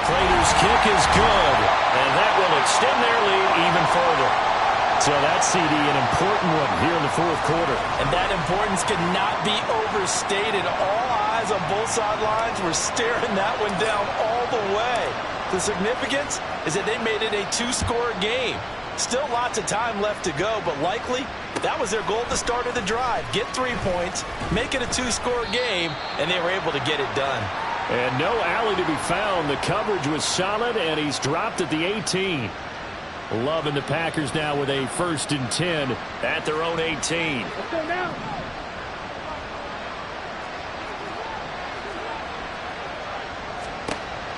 Prater's kick is good, and that will extend their lead even further. So that's, CD, an important one here in the 4th quarter. And that importance cannot be overstated. All eyes on both sidelines were staring that one down all the way. The significance is that they made it a 2-score game. Still lots of time left to go, but likely that was their goal at the start of the drive. Get 3 points, make it a 2-score game, and they were able to get it done. And no alley to be found. The coverage was solid, and he's dropped at the 18. Loving the Packers now with a 1st and 10 at their own 18. Let's go now.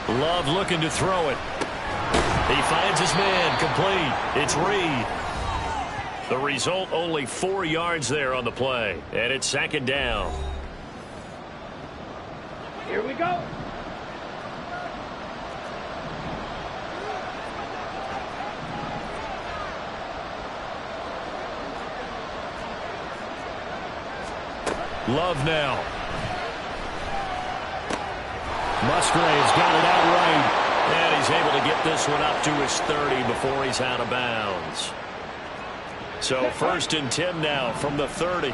Love looking to throw it. He finds his man complete. It's Reed. The result, only 4 yards there on the play. And it's 2nd down. Here we go. Love now. Musgrave's got it out right. And he's able to get this one up to his 30 before he's out of bounds. So 1st and 10 now from the 30.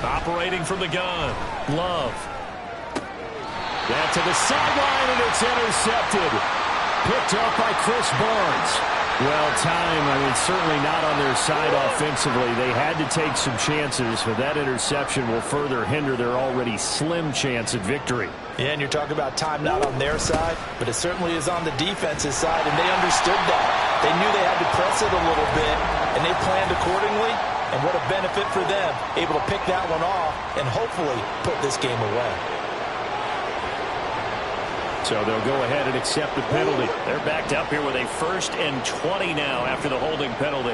Operating from the gun. Love. That to the sideline, and it's intercepted. Picked up by Chris Barnes. Well, time, certainly not on their side offensively. They had to take some chances, but that interception will further hinder their already slim chance at victory. Yeah, and you're talking about time not on their side, but it certainly is on the defense's side, and they understood that. They knew they had to press it a little bit, and they planned accordingly, and what a benefit for them, able to pick that one off and hopefully put this game away. So they'll go ahead and accept the penalty. They're backed up here with a 1st and 20 now after the holding penalty.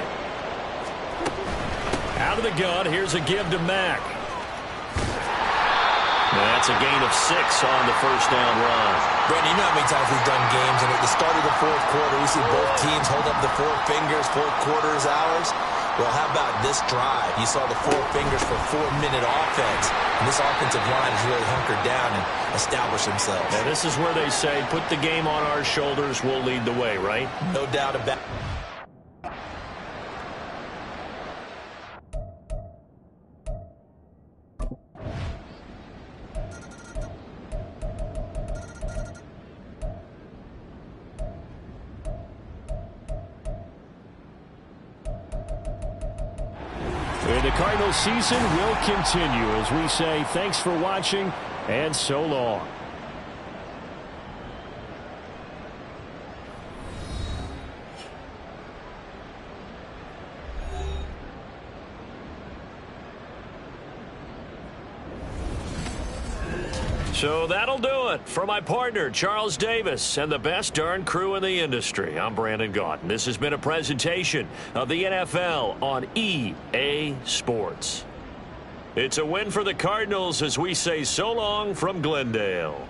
Out of the gun, here's a give to Mack. That's a gain of 6 on the 1st down run. Brandon, you know how many times we've done games, and at the start of the 4th quarter, we see both teams hold up the 4 fingers, 4th quarter is ours. Well, how about this drive? You saw the 4 fingers for 4-minute offense. And this offensive line has really hunkered down and established themselves. Now, this is where they say, put the game on our shoulders, we'll lead the way, right? No doubt about it. And the Cardinals season will continue as we say thanks for watching and so long. So that'll do it for my partner, Charles Davis, and the best darn crew in the industry. I'm Brandon Gaudin. This has been a presentation of the NFL on EA Sports. It's a win for the Cardinals as we say so long from Glendale.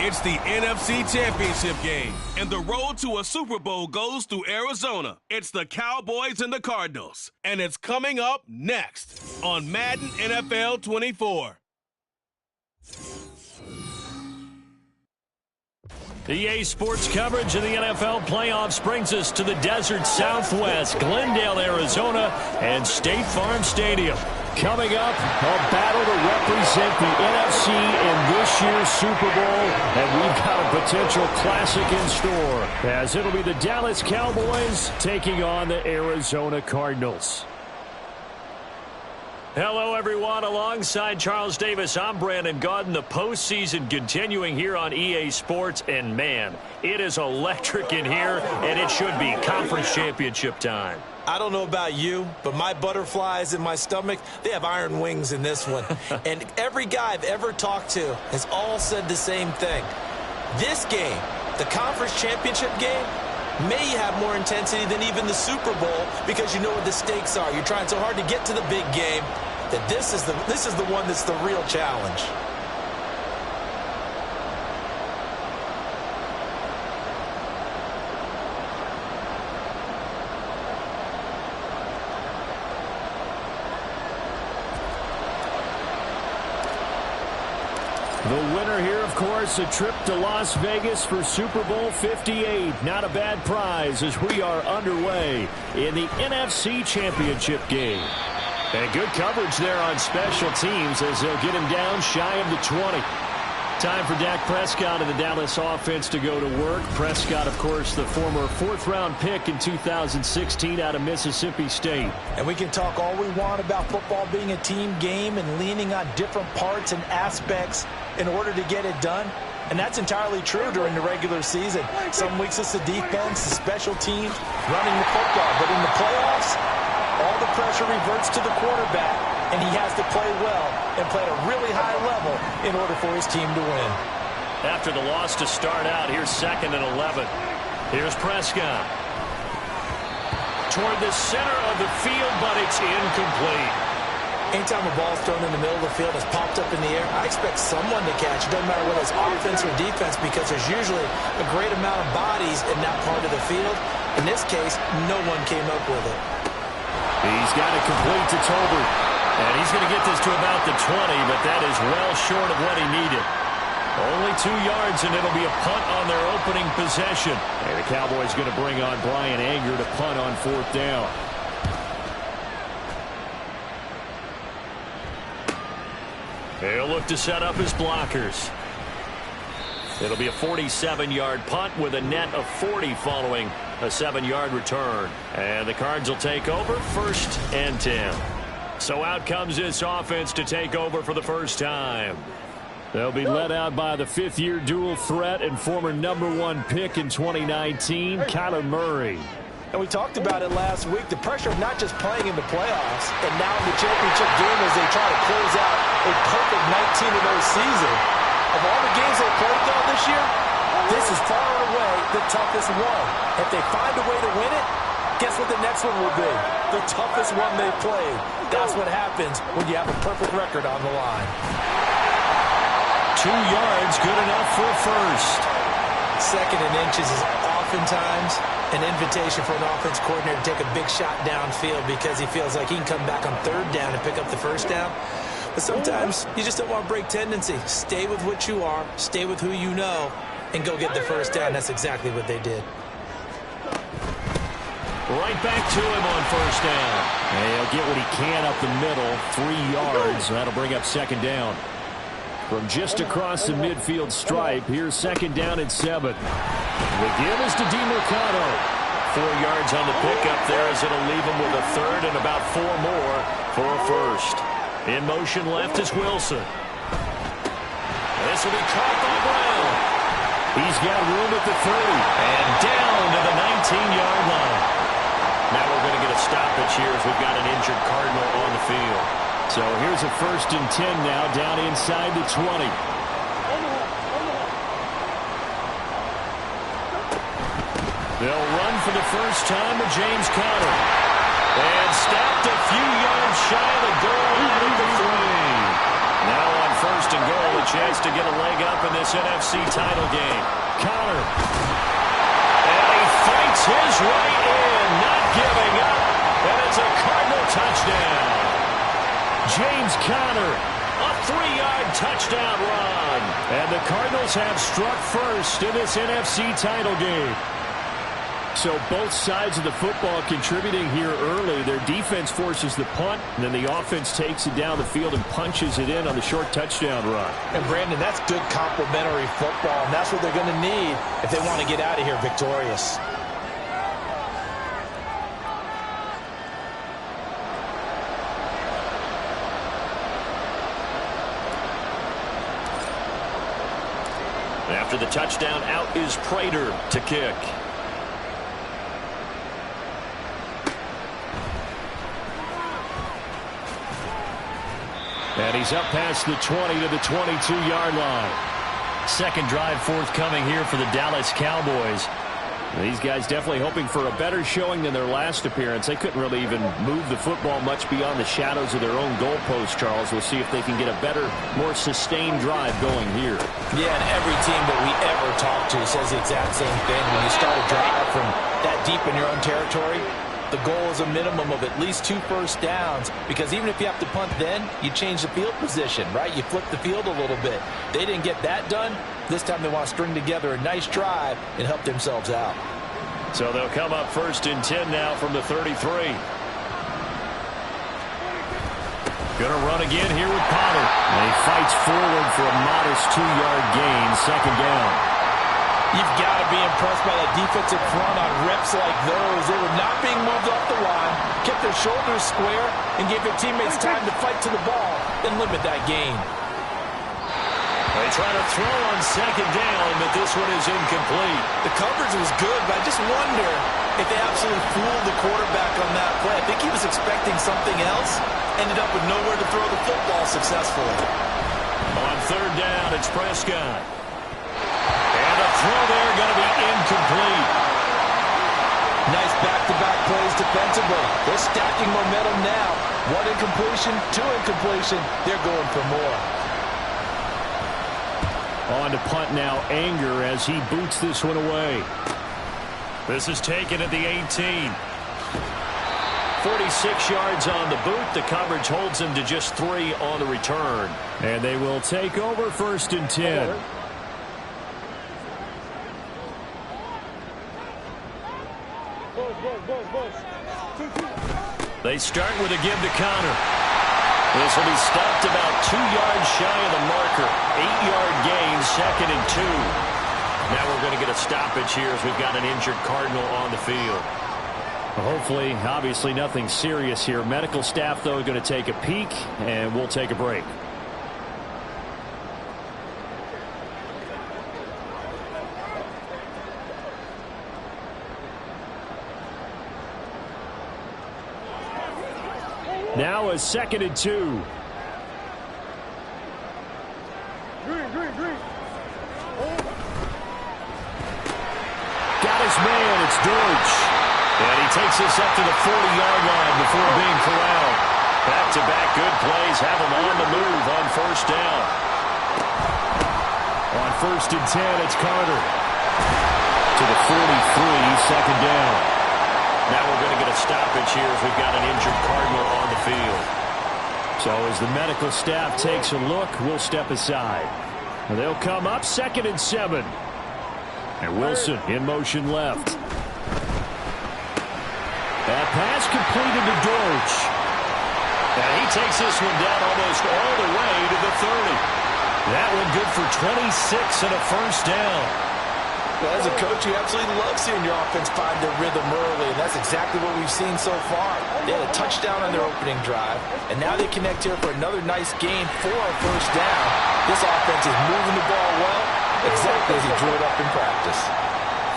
It's the NFC Championship game, and the road to a Super Bowl goes through Arizona. It's the Cowboys and the Cardinals, and it's coming up next on Madden NFL 24. EA Sports coverage of the NFL playoffs brings us to the desert Southwest, Glendale, Arizona, and State Farm Stadium. Coming up, a battle to represent the NFC in this year's Super Bowl, and we've got a potential classic in store, as it'll be the Dallas Cowboys taking on the Arizona Cardinals. Hello, everyone. Alongside Charles Davis, I'm Brandon Gaudin. The postseason continuing here on EA Sports, and man, it is electric in here, and it should be conference championship time. I don't know about you, but my butterflies in my stomach, they have iron wings in this one. And every guy I've ever talked to has all said the same thing. This game, the conference championship game, may have more intensity than even the Super Bowl because you know what the stakes are. You're trying so hard to get to the big game that this is the one that's the real challenge. The winner here, of course, a trip to Las Vegas for Super Bowl 58. Not a bad prize as we are underway in the NFC Championship game. And good coverage there on special teams as they'll get him down shy of the 20. Time for Dak Prescott and the Dallas offense to go to work. Prescott, of course, the former fourth-round pick in 2016 out of Mississippi State. And we can talk all we want about football being a team game and leaning on different parts and aspects in order to get it done. And that's entirely true during the regular season. Some weeks it's the defense, the special teams, running the football. But in the playoffs, all the pressure reverts to the quarterback, and he has to play well and play at a really high level in order for his team to win. After the loss to start out, here's 2nd and 11. Here's Prescott. Toward the center of the field, but it's incomplete. Anytime a ball's thrown in the middle of the field, it's popped up in the air, I expect someone to catch. It doesn't matter whether it's offense or defense because there's usually a great amount of bodies in that part of the field. In this case, no one came up with it. He's got it complete to Tolbert. And he's going to get this to about the 20, but that is well short of what he needed. Only 2 yards, and it'll be a punt on their opening possession. And the Cowboys going to bring on Brian Anger to punt on 4th down. They'll look to set up his blockers. It'll be a 47-yard punt with a net of 40 following a 7-yard return. And the Cards will take over 1st and 10. So out comes this offense to take over for the first time. They'll be led out by the 5th-year dual threat and former #1 pick in 2019, Kyler Murray. And we talked about it last week, the pressure of not just playing in the playoffs and now in the championship game as they try to close out a perfect 19-0 season. Of all the games they played, though, this year, this is far and away the toughest one. If they find a way to win it, guess what the next one will be? The toughest one they've played. That's what happens when you have a perfect record on the line. 2 yards, good enough for a first. 2nd and inches is oftentimes an invitation for an offense coordinator to take a big shot downfield because he feels like he can come back on 3rd down and pick up the 1st down. But sometimes you just don't want to break tendency. Stay with what you are, stay with who you know, and go get the 1st down. That's exactly what they did. Right back to him on 1st down. And he'll get what he can up the middle, 3 yards. That'll bring up 2nd down. From just across the midfield stripe, here's 2nd down and 7. The give is to DeMercado. 4 yards on the pickup there as it'll leave him with a 3rd and about 4 more for a first. In motion left is Wilson. This will be caught by Brown. He's got room at the 30 and down to the 19-yard line. Now we're going to get a stoppage here as we've got an injured Cardinal on the field. So here's a 1st and 10 now down inside the 20. They'll run for the first time with James Conner. And stopped a few yards shy of the goal line of the 3. Now on 1st and goal, it's chance to get a leg up in this NFC title game. Connor. And he fights his way in, not giving up. And it's a Cardinal touchdown. James Conner, a 3-yard touchdown run. And the Cardinals have struck first in this NFC title game. So both sides of the football contributing here early. Their defense forces the punt, and then the offense takes it down the field and punches it in on the short touchdown run. And, Brandon, that's good complementary football, and that's what they're going to need if they want to get out of here victorious. After the touchdown, out is Prater to kick. And he's up past the 20 to the 22-yard line. Second drive forthcoming here for the Dallas Cowboys. These guys definitely hoping for a better showing than their last appearance. They couldn't really even move the football much beyond the shadows of their own goalpost, Charles. We'll see if they can get a better, more sustained drive going here. Yeah, and every team that we ever talk to says the exact same thing. When you start a drive from that deep in your own territory, the goal is a minimum of at least 2 first downs, because even if you have to punt then, you change the field position, right? You flip the field a little bit. They didn't get that done. This time they want to string together a nice drive and help themselves out. So they'll come up 1st and 10 now from the 33. Gonna run again here with Pollard. And he fights forward for a modest 2-yard gain, 2nd down. You've got to be impressed by that defensive front on reps like those. They were not being moved off the line, kept their shoulders square, and gave their teammates time to fight to the ball and limit that gain. They try to throw on 2nd down, but this one is incomplete. The coverage was good, but I just wonder if they absolutely fooled the quarterback on that play. I think he was expecting something else, ended up with nowhere to throw the football successfully. On 3rd down, it's Prescott. And a throw there going to be incomplete. Nice back-to-back plays defensively. They're stacking momentum now. 1 incompletion, 2 incompletion. They're going for more. On to punt now, Anger, as he boots this one away. This is taken at the 18. 46 yards on the boot. The coverage holds him to just 3 on the return. And they will take over 1st and 10. They start with a give to Connor. This will be stopped about 2 yards shy of the marker. 8-yard gain, 2nd and 2. Now we're going to get a stoppage here as we've got an injured Cardinal on the field. Hopefully, obviously nothing serious here. Medical staff, though, are going to take a peek, and we'll take a break. Now a 2nd and 2. Got his man. It's Deutsch. And he takes this up to the 40-yard line before being corralled. Back-to-back good plays have him on the move on 1st down. On 1st and 10, it's Carter. To the 43, 2nd down. Now we're going to get a stoppage here as we've got an injured Cardinal on the field. So as the medical staff takes a look, we'll step aside. They'll come up 2nd and 7. And Wilson in motion left. That pass completed to Deutsch. And he takes this one down almost all the way to the 30. That one good for 26 and a 1st down. Well, as a coach, you absolutely love seeing your offense find their rhythm early, and that's exactly what we've seen so far. They had a touchdown on their opening drive, and now they connect here for another nice gain for a 1st down. This offense is moving the ball well, exactly as he drew it up in practice.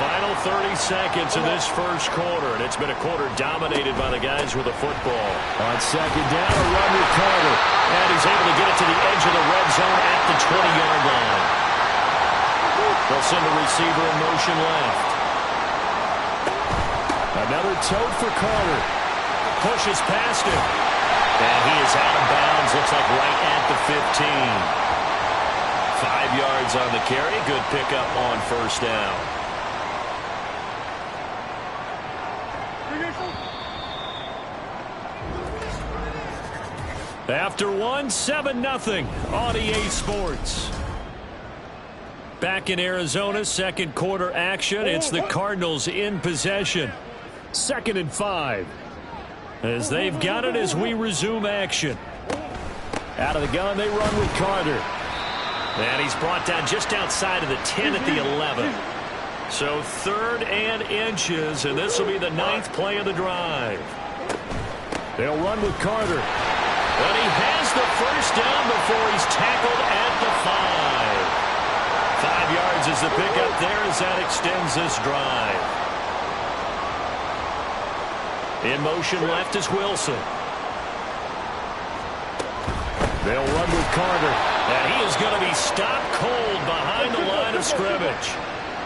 Final 30 seconds of this 1st quarter, and it's been a quarter dominated by the guys with the football. On 2nd down, a run with Carter. And he's able to get it to the edge of the red zone at the 20-yard line. They'll send the receiver in motion left. Another tote for Carter. Pushes past him. And he is out of bounds. Looks like right at the 15. 5 yards on the carry. Good pickup on first down. After one, 7-0 on EA Sports. Back in Arizona, second quarter action. It's the Cardinals in possession. 2nd and 5. As they've got it as we resume action. Out of the gun, they run with Carter. And he's brought down just outside of the 10 at the 11. So 3rd and inches, and this will be the 9th play of the drive. They'll run with Carter. But he has the first down before he's tackled at the 5. 5 yards is the pickup there as that extends this drive. In motion left is Wilson. They'll run with Carter. And he is going to be stopped cold behind the line of scrimmage.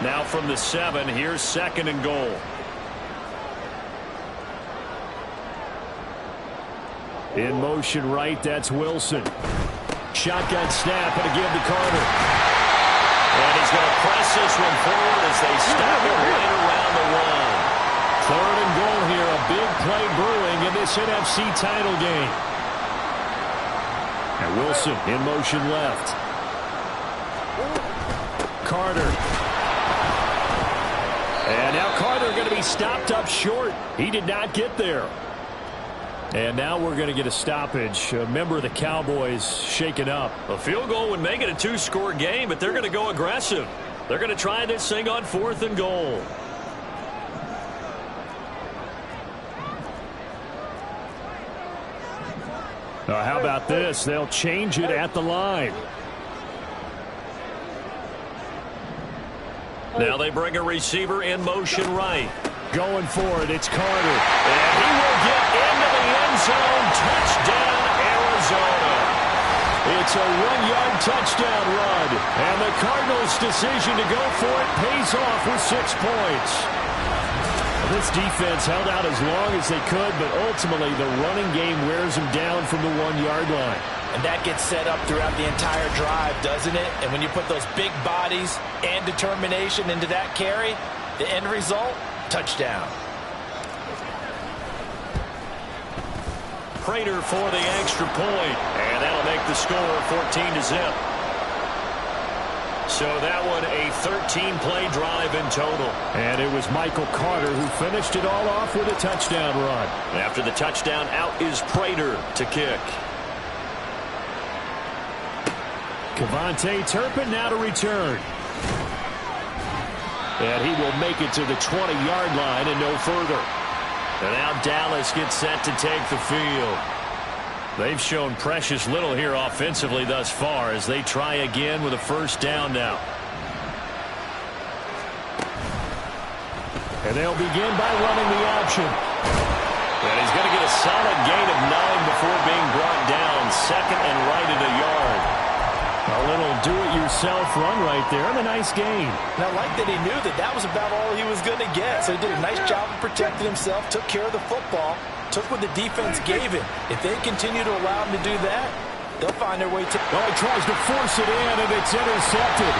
Now from the 7, here's 2nd and goal. In motion right, that's Wilson. Shotgun snap and a give to Carter. And he's going to press this one forward as they stop it right around the 1. 3rd and goal here, a big play brewing in this NFC title game. And Wilson in motion left. Carter. And now Carter going to be stopped up short. He did not get there. And now we're going to get a stoppage. A member of the Cowboys shaken up. A field goal would make it a 2-score game, but they're going to go aggressive. They're going to try this thing on 4th and goal. How about this? They'll change it at the line. Now they bring a receiver in motion right. Going for it, it's Carter. And he will get into the end zone. Touchdown, Arizona. It's a 1-yard touchdown run. And the Cardinals' decision to go for it pays off with 6 points. This defense held out as long as they could, but ultimately the running game wears them down from the 1-yard line. And that gets set up throughout the entire drive, doesn't it? And when you put those big bodies and determination into that carry, the end result, touchdown. Prater for the extra point, and that'll make the score 14-0. So that one a 13-play drive in total. And it was Michael Carter who finished it all off with a touchdown run. After the touchdown, out is Prater to kick. Kevontae Turpin now to return. And he will make it to the 20-yard line and no further. And now Dallas gets set to take the field. They've shown precious little here offensively thus far as they try again with a first down now. And they'll begin by running the option. And he's going to get a solid gain of 9 before being brought down. 2nd and right at a yard. A little do-it-yourself run right there and a nice gain. And I like that he knew that that was about all he was going to get. So he did a nice job of protecting himself, took care of the football, took what the defense gave him. If they continue to allow him to do that, they'll find their way to... Oh, he tries to force it in, and it's intercepted.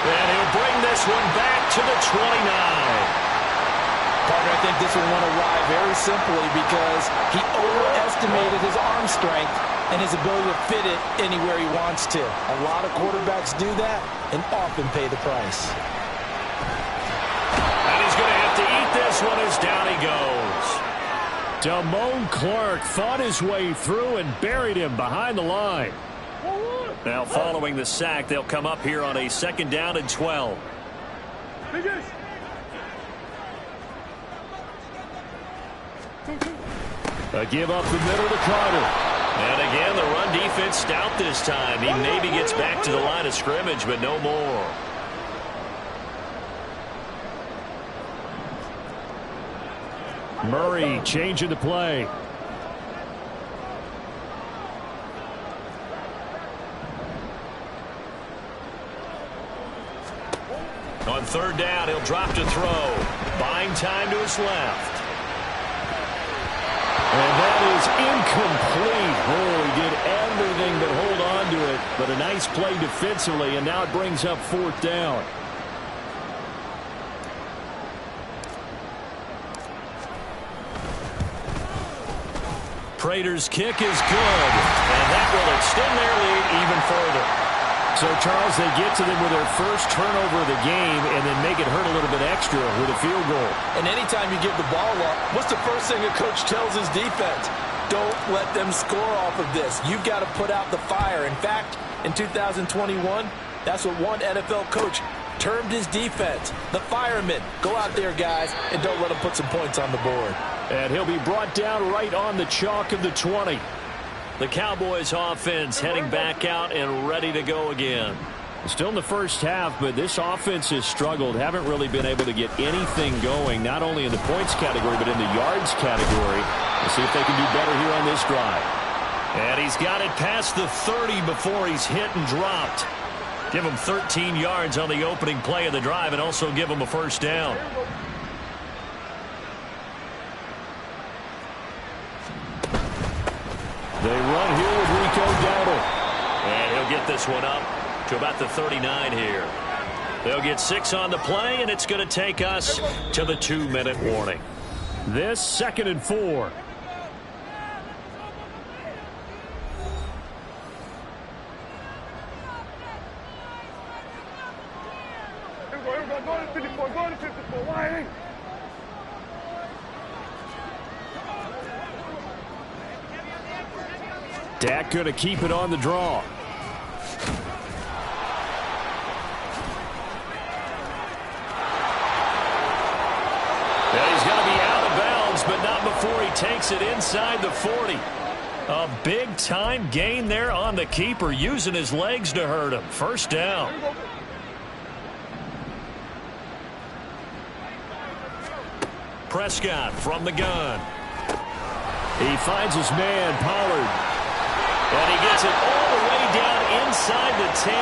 And he'll bring this one back to the 29. Partner, I think this one went awry very simply because he overestimated his arm strength and his ability to fit it anywhere he wants to. A lot of quarterbacks do that and often pay the price. And he's going to have to eat this one as down he goes. Damone Clark fought his way through and buried him behind the line. Now following the sack, they'll come up here on a 2nd down and 12. A give up the middle to Carter. And again, the run defense stout this time. He maybe gets back to the line of scrimmage, but no more. Murray changing the play. On 3rd down, he'll drop to throw. Buying time to his left. And that is incomplete. Oh, he did everything but hold on to it. But a nice play defensively, and now it brings up 4th down. Prater's kick is good, and that will extend their lead even further. So, Charles, they get to them with their first turnover of the game and then make it hurt a little bit extra with a field goal. And anytime you give the ball up, what's the first thing a coach tells his defense? Don't let them score off of this. You've got to put out the fire. In fact, in 2021, that's what one NFL coach termed his defense, the firemen. Go out there, guys, and don't let them put some points on the board. And he'll be brought down right on the chalk of the 20. The Cowboys offense heading back out and ready to go again. Still in the first half, but this offense has struggled. Haven't really been able to get anything going, not only in the points category, but in the yards category. We'll see if they can do better here on this drive. And he's got it past the 30 before he's hit and dropped. Give him 13 yards on the opening play of the drive and also give him a first down. They run here with Rico Dowdle. And he'll get this one up to about the 39 here. They'll get 6 on the play, and it's going to take us to the 2-minute warning. This 2nd and 4. Dak going to keep it on the draw. And he's going to be out of bounds, but not before he takes it inside the 40. A big-time gain there on the keeper, using his legs to hurt him. First down. Prescott from the gun. He finds his man, Pollard. And he gets it all the way down inside the 10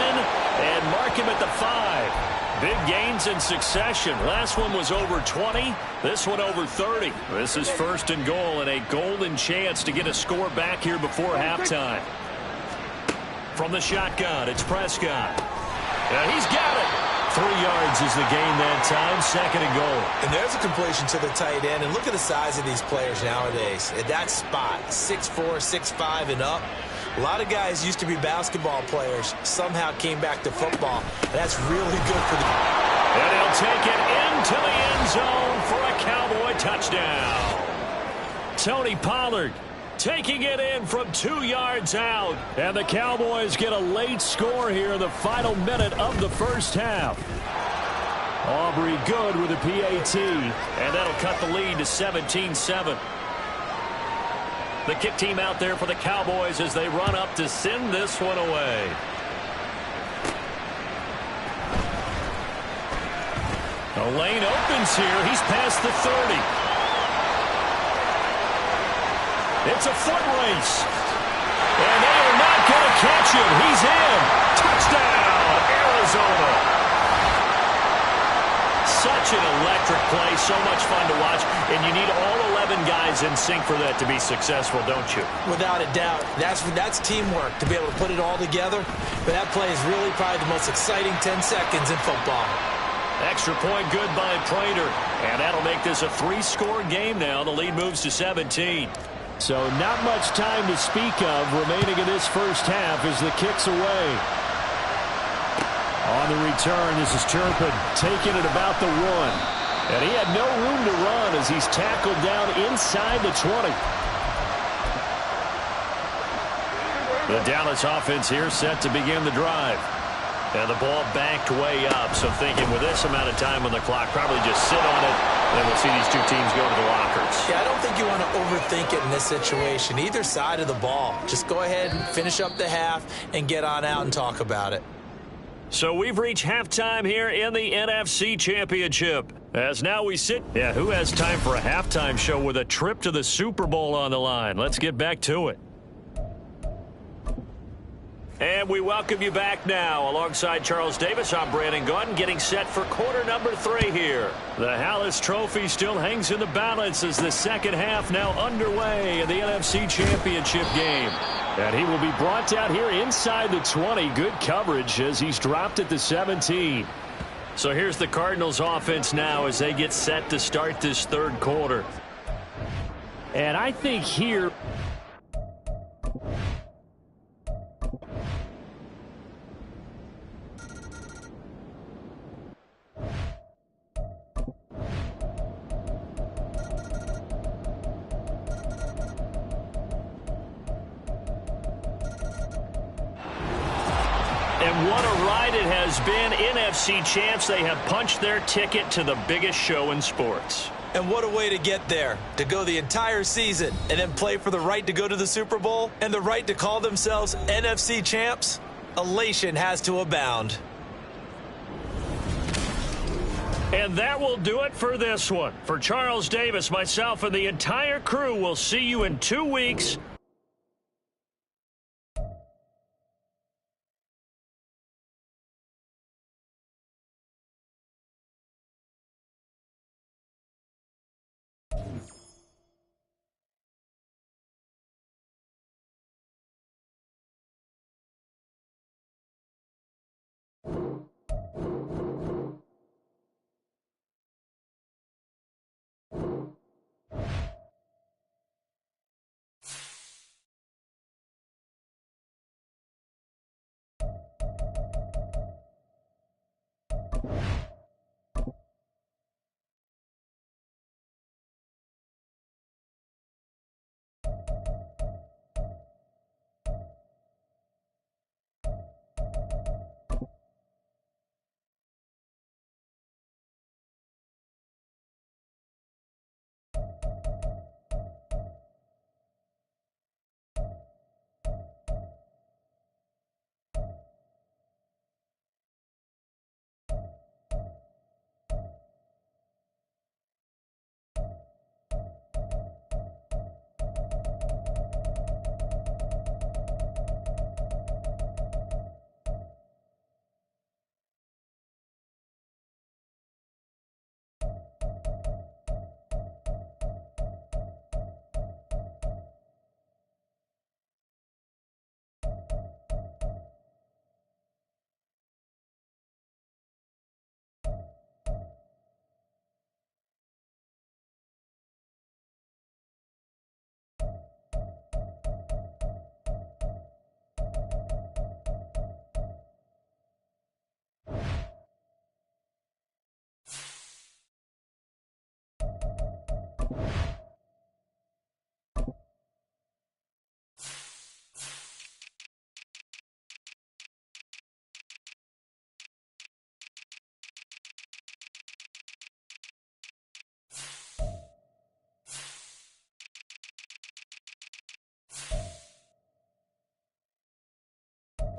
and mark him at the 5. Big gains in succession. Last one was over 20. This one over 30. This is 1st and goal and a golden chance to get a score back here before halftime. From the shotgun, it's Prescott. And he's got it. 3 yards is the gain that time, 2nd and goal. And there's a completion to the tight end. And look at the size of these players nowadays. At that spot, 6'4", 6'5", and up. A lot of guys used to be basketball players, somehow came back to football. And that's really good for the... And he'll take it into the end zone for a Cowboy touchdown. Tony Pollard taking it in from 2 yards out. And the Cowboys get a late score here in the final minute of the first half. Aubrey good with a PAT. And that'll cut the lead to 17-7. The kick team out there for the Cowboys as they run up to send this one away. The lane opens here. He's past the 30. It's a foot race. And they are not going to catch him. He's in. Touchdown, Arizona. Such an electric play, so much fun to watch, and you need all 11 guys in sync for that to be successful, don't you? Without a doubt. That's teamwork to be able to put it all together. But that play is really probably the most exciting 10 seconds in football. Extra point good by Prater, and that'll make this a 3-score game now. The lead moves to 17. So not much time to speak of remaining in this first half as the kick's away. On the return, this is Turpin taking it about the 1. And he had no room to run as he's tackled down inside the 20. The Dallas offense here set to begin the drive. And the ball backed way up. So thinking with this amount of time on the clock, probably just sit on it. And we'll see these two teams go to the lockers. Yeah, I don't think you want to overthink it in this situation. Either side of the ball. Just go ahead and finish up the half and get on out and talk about it. So we've reached halftime here in the NFC Championship. As now we sit. Yeah, who has time for a halftime show with a trip to the Super Bowl on the line? Let's get back to it. And we welcome you back now. Alongside Charles Davis, I'm Brandon Gaudin, getting set for quarter number 3 here. The Hallis Trophy still hangs in the balance as the second half now underway in the NFC Championship game. And he will be brought down here inside the 20. Good coverage as he's dropped at the 17. So here's the Cardinals offense now as they get set to start this third quarter. And I think here... And what a ride it has been. NFC champs, they have punched their ticket to the biggest show in sports. And what a way to get there, to go the entire season and then play for the right to go to the Super Bowl and the right to call themselves NFC champs. Elation has to abound. And that will do it for this one. For Charles Davis, myself, and the entire crew, we'll see you in 2 weeks.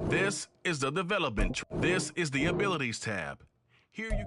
This is the development. This is the abilities tab. Here you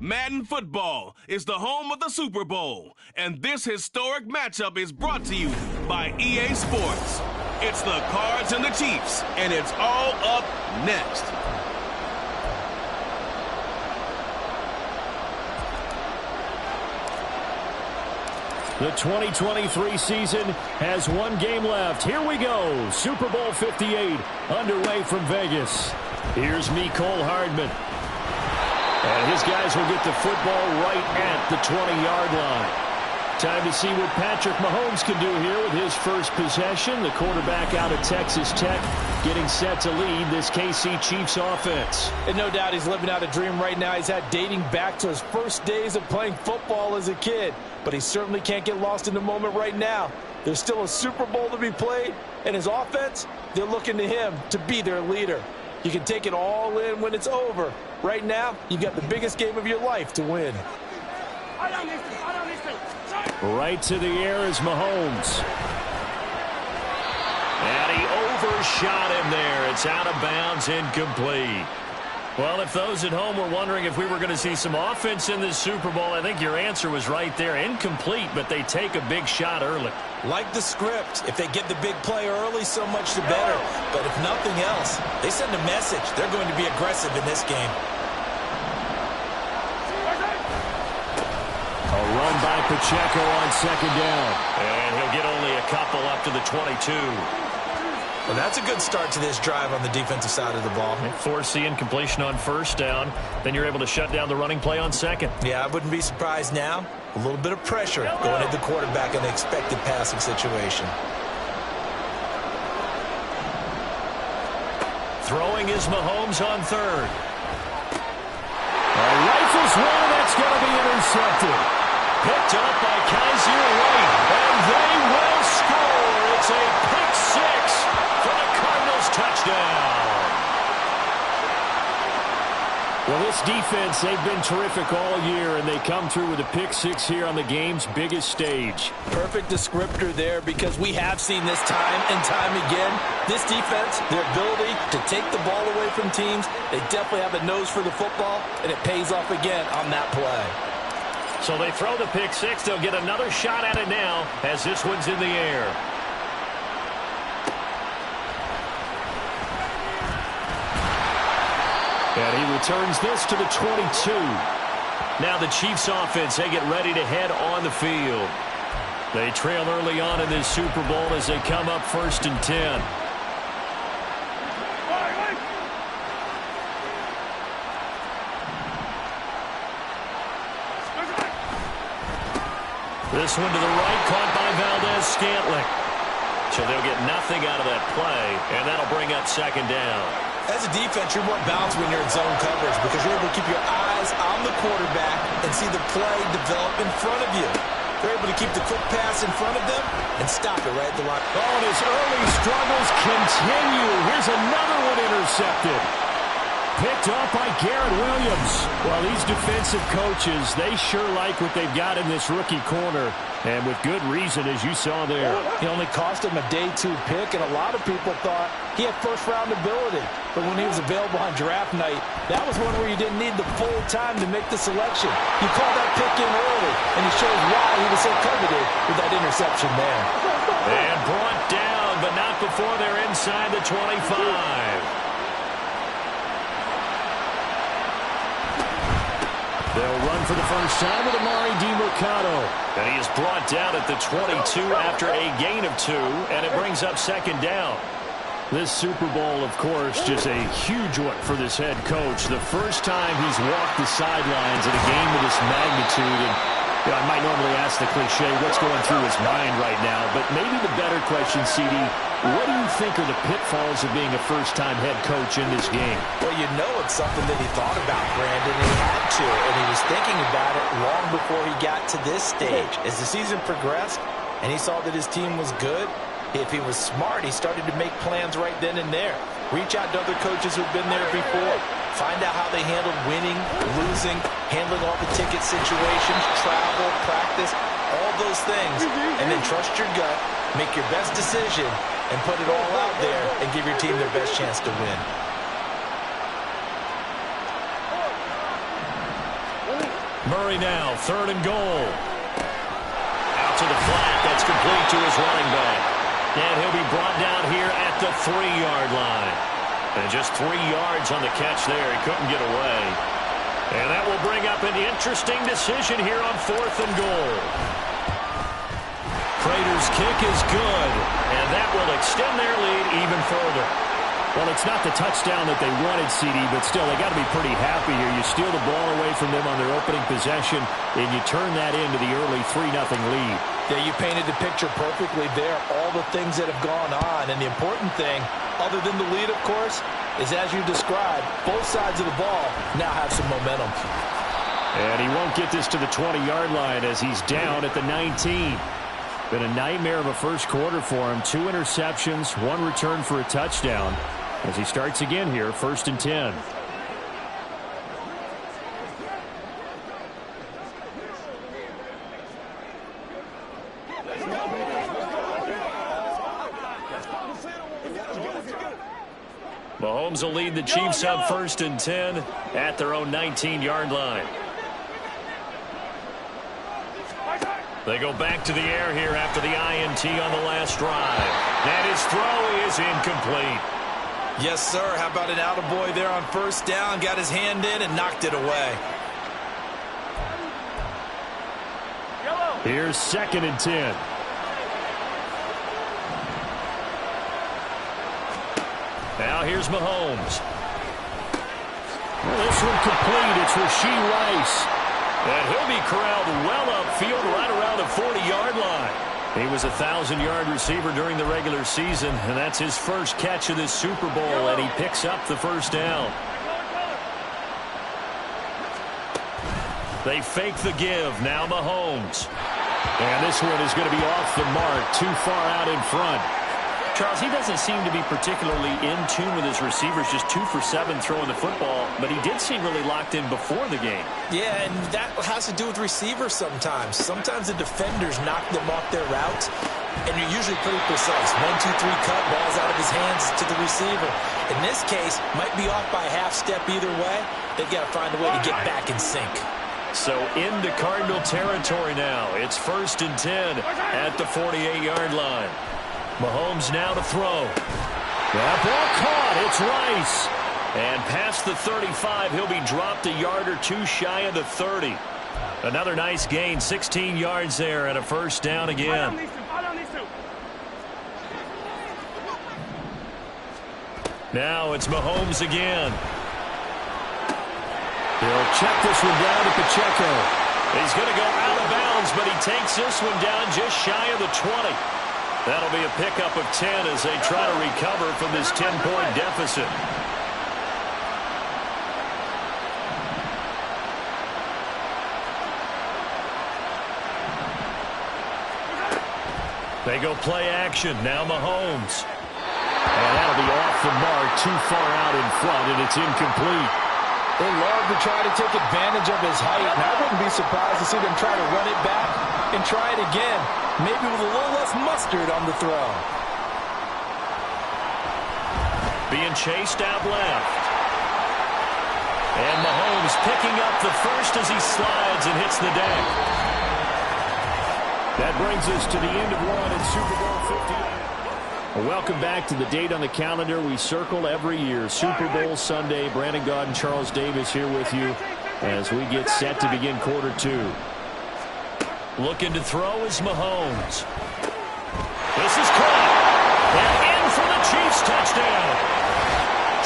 Madden football is the home of the Super Bowl, and this historic matchup is brought to you by EA Sports. It's the Cards and the Chiefs, and it's all up next. The 2023 season has one game left. Here we go. Super Bowl 58 underway from Vegas. Here's Mecole Hardman. And his guys will get the football right at the 20-yard line. Time to see what Patrick Mahomes can do here with his first possession. The quarterback out of Texas Tech getting set to lead this KC Chiefs offense. And no doubt he's living out a dream right now. He's had dating back to his first days of playing football as a kid. But he certainly can't get lost in the moment right now. There's still a Super Bowl to be played. And his offense, they're looking to him to be their leader. You can take it all in when it's over. Right now, you've got the biggest game of your life to win. Right to the air is Mahomes. And he overshot him there. It's out of bounds, incomplete. Well, if those at home were wondering if we were going to see some offense in this Super Bowl, I think your answer was right there. Incomplete, but they take a big shot early. Like the script, if they get the big play early, so much the better. But if nothing else, they send a message. They're going to be aggressive in this game. A run by Pacheco on second down. And he'll get only a couple up to the 22. Well, that's a good start to this drive on the defensive side of the ball. Force the incompletion on first down. Then you're able to shut down the running play on second. Yeah, I wouldn't be surprised now. A little bit of pressure going at the quarterback in the expected passing situation. Throwing is Mahomes on third. Rifles one, that's going to be intercepted. Picked up by Kaiser White, and they will score. It's a pick six for the Cardinals touchdown. Well, this defense, they've been terrific all year, and they come through with a pick six here on the game's biggest stage. Perfect descriptor there, because we have seen this time and time again. This defense, their ability to take the ball away from teams, they definitely have a nose for the football, and it pays off again on that play. So they throw the pick six. They'll get another shot at it now as this one's in the air. And he returns this to the 22. Now the Chiefs offense, they get ready to head on the field. They trail early on in this Super Bowl as they come up 1st and 10. This one to the right, caught by Valdez-Scantling. So they'll get nothing out of that play, and that'll bring up second down. As a defense, you're more balanced when you're in zone coverage because you're able to keep your eyes on the quarterback and see the play develop in front of you. They're able to keep the quick pass in front of them and stop it right at the line. Oh, and his early struggles continue. Here's another one intercepted. Picked off by Garrett Williams. Well, these defensive coaches, they sure like what they've got in this rookie corner. And with good reason, as you saw there. It only cost him a day 2 pick, and a lot of people thought he had first-round ability. But when he was available on draft night, that was one where you didn't need the full time to make the selection. You called that pick in early, and he shows why he was so coveted with that interception there. And brought down, but not before they're inside the 25. They'll run for the first time with Amari DiMercato. And he is brought down at the 22 after a gain of 2, and it brings up second down. This Super Bowl, of course, just a huge one for this head coach. The first time he's walked the sidelines in a game of this magnitude. And I might normally ask the cliche, what's going through his mind right now? But maybe the better question, CD, what do you think are the pitfalls of being a first-time head coach in this game? Well, you know it's something that he thought about, Brandon, and he had to. And he was thinking about it long before he got to this stage. As the season progressed and he saw that his team was good, if he was smart, he started to make plans right then and there. Reach out to other coaches who've been there before. Find out how they handled winning, losing, handling all the ticket situations, travel, practice. All those things, and then trust your gut, make your best decision, and put it all out there and give your team their best chance to win. Murray now, 3rd and goal. Out to the flat. That's complete to his running back. And he'll be brought down here at the 3-yard line. And just 3 yards on the catch there. He couldn't get away. And that will bring up an interesting decision here on 4th and goal. Prater's kick is good. And that will extend their lead even further. Well, it's not the touchdown that they wanted, CD, but still, they got to be pretty happy here. You steal the ball away from them on their opening possession, and you turn that into the early 3-0 lead. Yeah, you painted the picture perfectly there, all the things that have gone on. And the important thing, other than the lead, of course, is as you described, both sides of the ball now have some momentum. And he won't get this to the 20-yard line as he's down at the 19. Been a nightmare of a first quarter for him. 2 interceptions, 1 return for a touchdown. As he starts again here, 1st and 10. Mahomes will lead the Chiefs up 1st and 10 at their own 19-yard line. They go back to the air here after the INT on the last drive. And his throw is incomplete. Yes, sir. How about an attaboy there on 1st down? Got his hand in and knocked it away. Here's 2nd and 10. Now here's Mahomes. Well, this one complete. It's Rashee Rice. And he'll be corralled well upfield right around the 40-yard line. He was a 1,000-yard receiver during the regular season, and that's his first catch of this Super Bowl, and he picks up the 1st down. They fake the give. Now Mahomes. And this one is going to be off the mark, too far out in front. Charles, he doesn't seem to be particularly in tune with his receivers, just 2 for 7 throwing the football, but he did seem really locked in before the game. Yeah, and that has to do with receivers sometimes. Sometimes the defenders knock them off their route, and you're usually pretty precise. 1, 2, 3 cut, ball's out of his hands to the receiver. In this case, might be off by a half step either way. They've got to find a way to get back in sync. So into Cardinal territory now. It's 1st and 10 at the 48-yard line. Mahomes now to throw. That ball caught. It's Rice. And past the 35, he'll be dropped a yard or 2 shy of the 30. Another nice gain, 16 yards there, and a 1st down again. Now it's Mahomes again. He'll check this one down to Pacheco. He's going to go out of bounds, but he takes this one down just shy of the 20. That'll be a pickup of 10 as they try to recover from this 10-point deficit. They go play action. Now Mahomes. And that'll be off the mark, too far out in front, and it's incomplete. They love to try to take advantage of his height, and I wouldn't be surprised to see them try to run it back and try it again, maybe with a little less mustard on the throw. Being chased out left. And Mahomes picking up the first as he slides and hits the deck. That brings us to the end of one in Super Bowl 58. Welcome back to the date on the calendar we circle every year. Super Bowl Sunday. Brandon Gaud and Charles Davis here with you as we get set to begin quarter 2. Looking to throw is Mahomes. This is caught. And in for the Chiefs touchdown.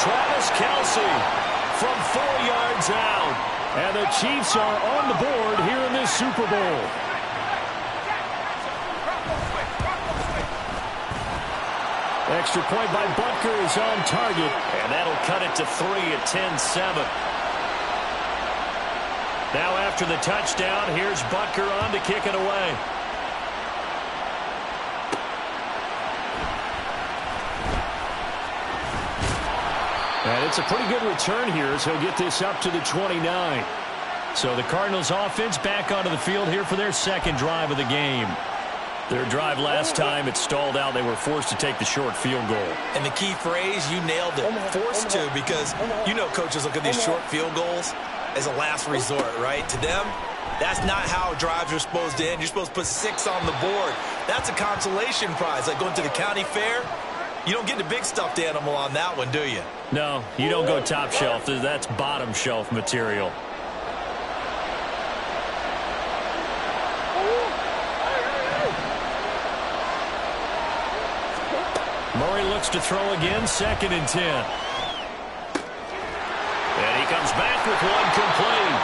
Travis Kelce from 4 yards out. And the Chiefs are on the board here in this Super Bowl. Extra point by Butker is on target, and that'll cut it to 3 at 10-7. Now after the touchdown, here's Butker on to kick it away. And it's a pretty good return here as he'll get this up to the 29. So the Cardinals offense back onto the field here for their second drive of the game. Their drive last time, it stalled out. They were forced to take the short field goal. And the key phrase, you nailed it, forced to, because you know coaches look at these short field goals as a last resort, right? To them, that's not how drives are supposed to end. You're supposed to put 6 on the board. That's a consolation prize, like going to the county fair. You don't get the big stuffed animal on that one, do you? No, you don't go top shelf. That's bottom shelf material. Murray looks to throw again, 2nd and 10. And he comes back with one complete.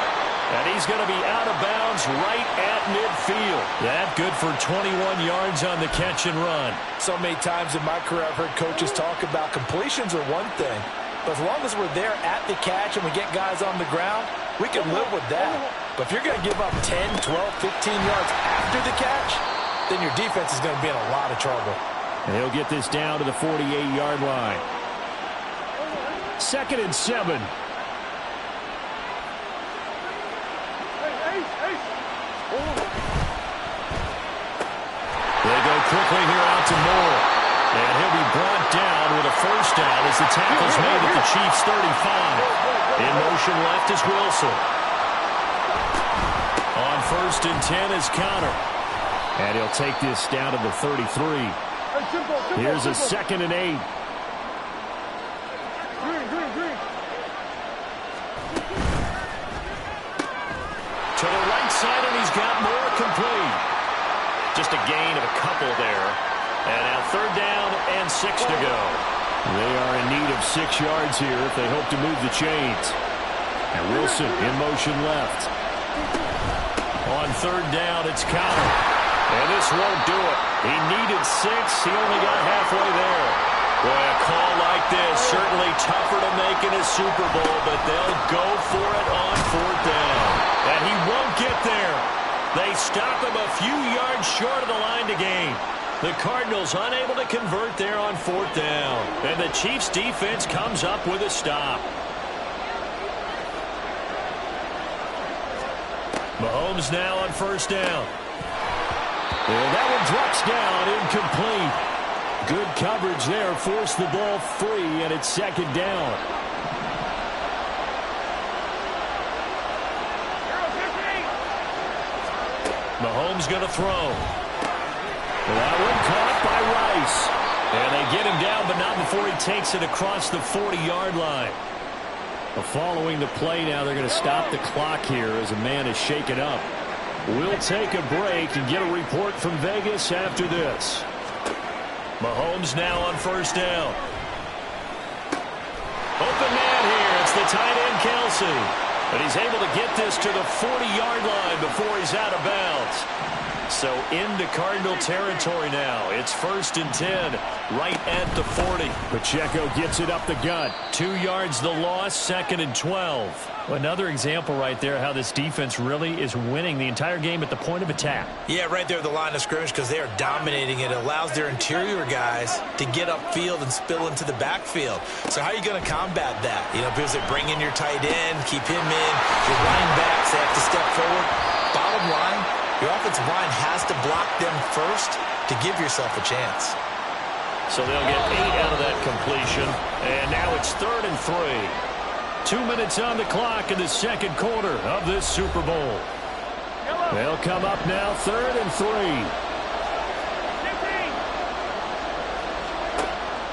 And he's going to be out of bounds right at midfield. That good for 21 yards on the catch and run. So many times in my career I've heard coaches talk about completions are one thing. But as long as we're there at the catch and we get guys on the ground, we can live with that. But if you're going to give up 10, 12, 15 yards after the catch, then your defense is going to be in a lot of trouble. And he'll get this down to the 48-yard line. 2nd and 7. They go quickly here out to Moore. And he'll be brought down with a first down as the tackle's made at the Chiefs' 35. In motion left is Wilson. On 1st and 10 is Connor. And he'll take this down to the 33. Here's a 2nd and 8. To the right side, and he's got more complete. Just a gain of a couple there. And now 3rd down and 6 to go. They are in need of 6 yards here if they hope to move the chains. And Wilson in motion left. On 3rd down, it's Connor. And this won't do it. He needed 6. He only got halfway there. Boy, a call like this, certainly tougher to make in a Super Bowl, but they'll go for it on 4th down. And he won't get there. They stop him a few yards short of the line to gain. The Cardinals unable to convert there on 4th down. And the Chiefs defense comes up with a stop. Mahomes now on 1st down. And that one drops down, incomplete. Good coverage there, forced the ball free, and it's 2nd down. Mahomes going to throw. That one caught by Rice. And they get him down, but not before he takes it across the 40-yard line. Following the play now, they're going to stop the clock here as a man is shaken up. We'll take a break and get a report from Vegas after this. Mahomes now on 1st down. Open man here. It's the tight end, Kelsey. But he's able to get this to the 40-yard line before he's out of bounds. So into Cardinal territory now. It's 1st and 10, right at the 40. Pacheco gets it up the gut. 2 yards the loss, 2nd and 12. Another example right there how this defense really is winning the entire game at the point of attack. Yeah, right there at the line of scrimmage because they are dominating it. It allows their interior guys to get upfield and spill into the backfield. So how are you going to combat that? You know, because they bring in your tight end, keep him in. Your running backs, they have to step forward. Bottom line, your offensive line has to block them first to give yourself a chance. So they'll get 8 out of that completion. And now it's 3rd and 3. 2 minutes on the clock in the 2nd quarter of this Super Bowl. They'll come up now 3rd and 3.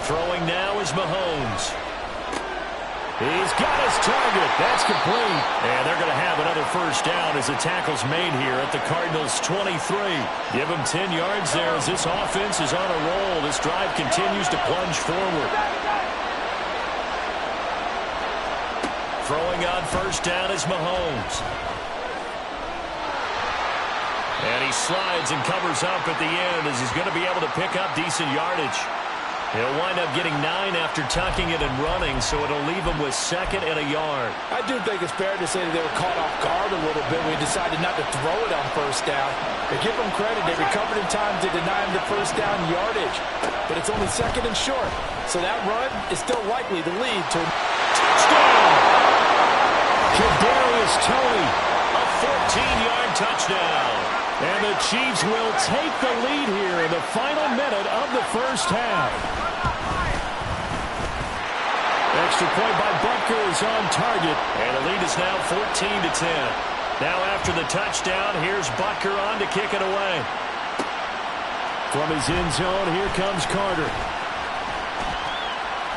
Throwing now is Mahomes. He's got his target. That's complete. And they're going to have another first down as the tackle's made here at the Cardinals' 23. Give them 10 yards there as this offense is on a roll. This drive continues to plunge forward. Throwing on first down is Mahomes. And he slides and covers up at the end as he's going to be able to pick up decent yardage. He'll wind up getting 9 after tucking it and running, so it'll leave him with 2nd and a yard. I do think it's fair to say that they were caught off guard a little bit when he decided not to throw it on first down. But give them credit, they recovered in time to deny him the first down yardage. But it's only 2nd and short, so that run is still likely to lead to a touchdown. Kadarius Toney 14-yard touchdown. And the Chiefs will take the lead here in the final minute of the first half. Extra point by Butker is on target. And the lead is now 14-10. Now after the touchdown, here's Butker on to kick it away. From his end zone, here comes Carter.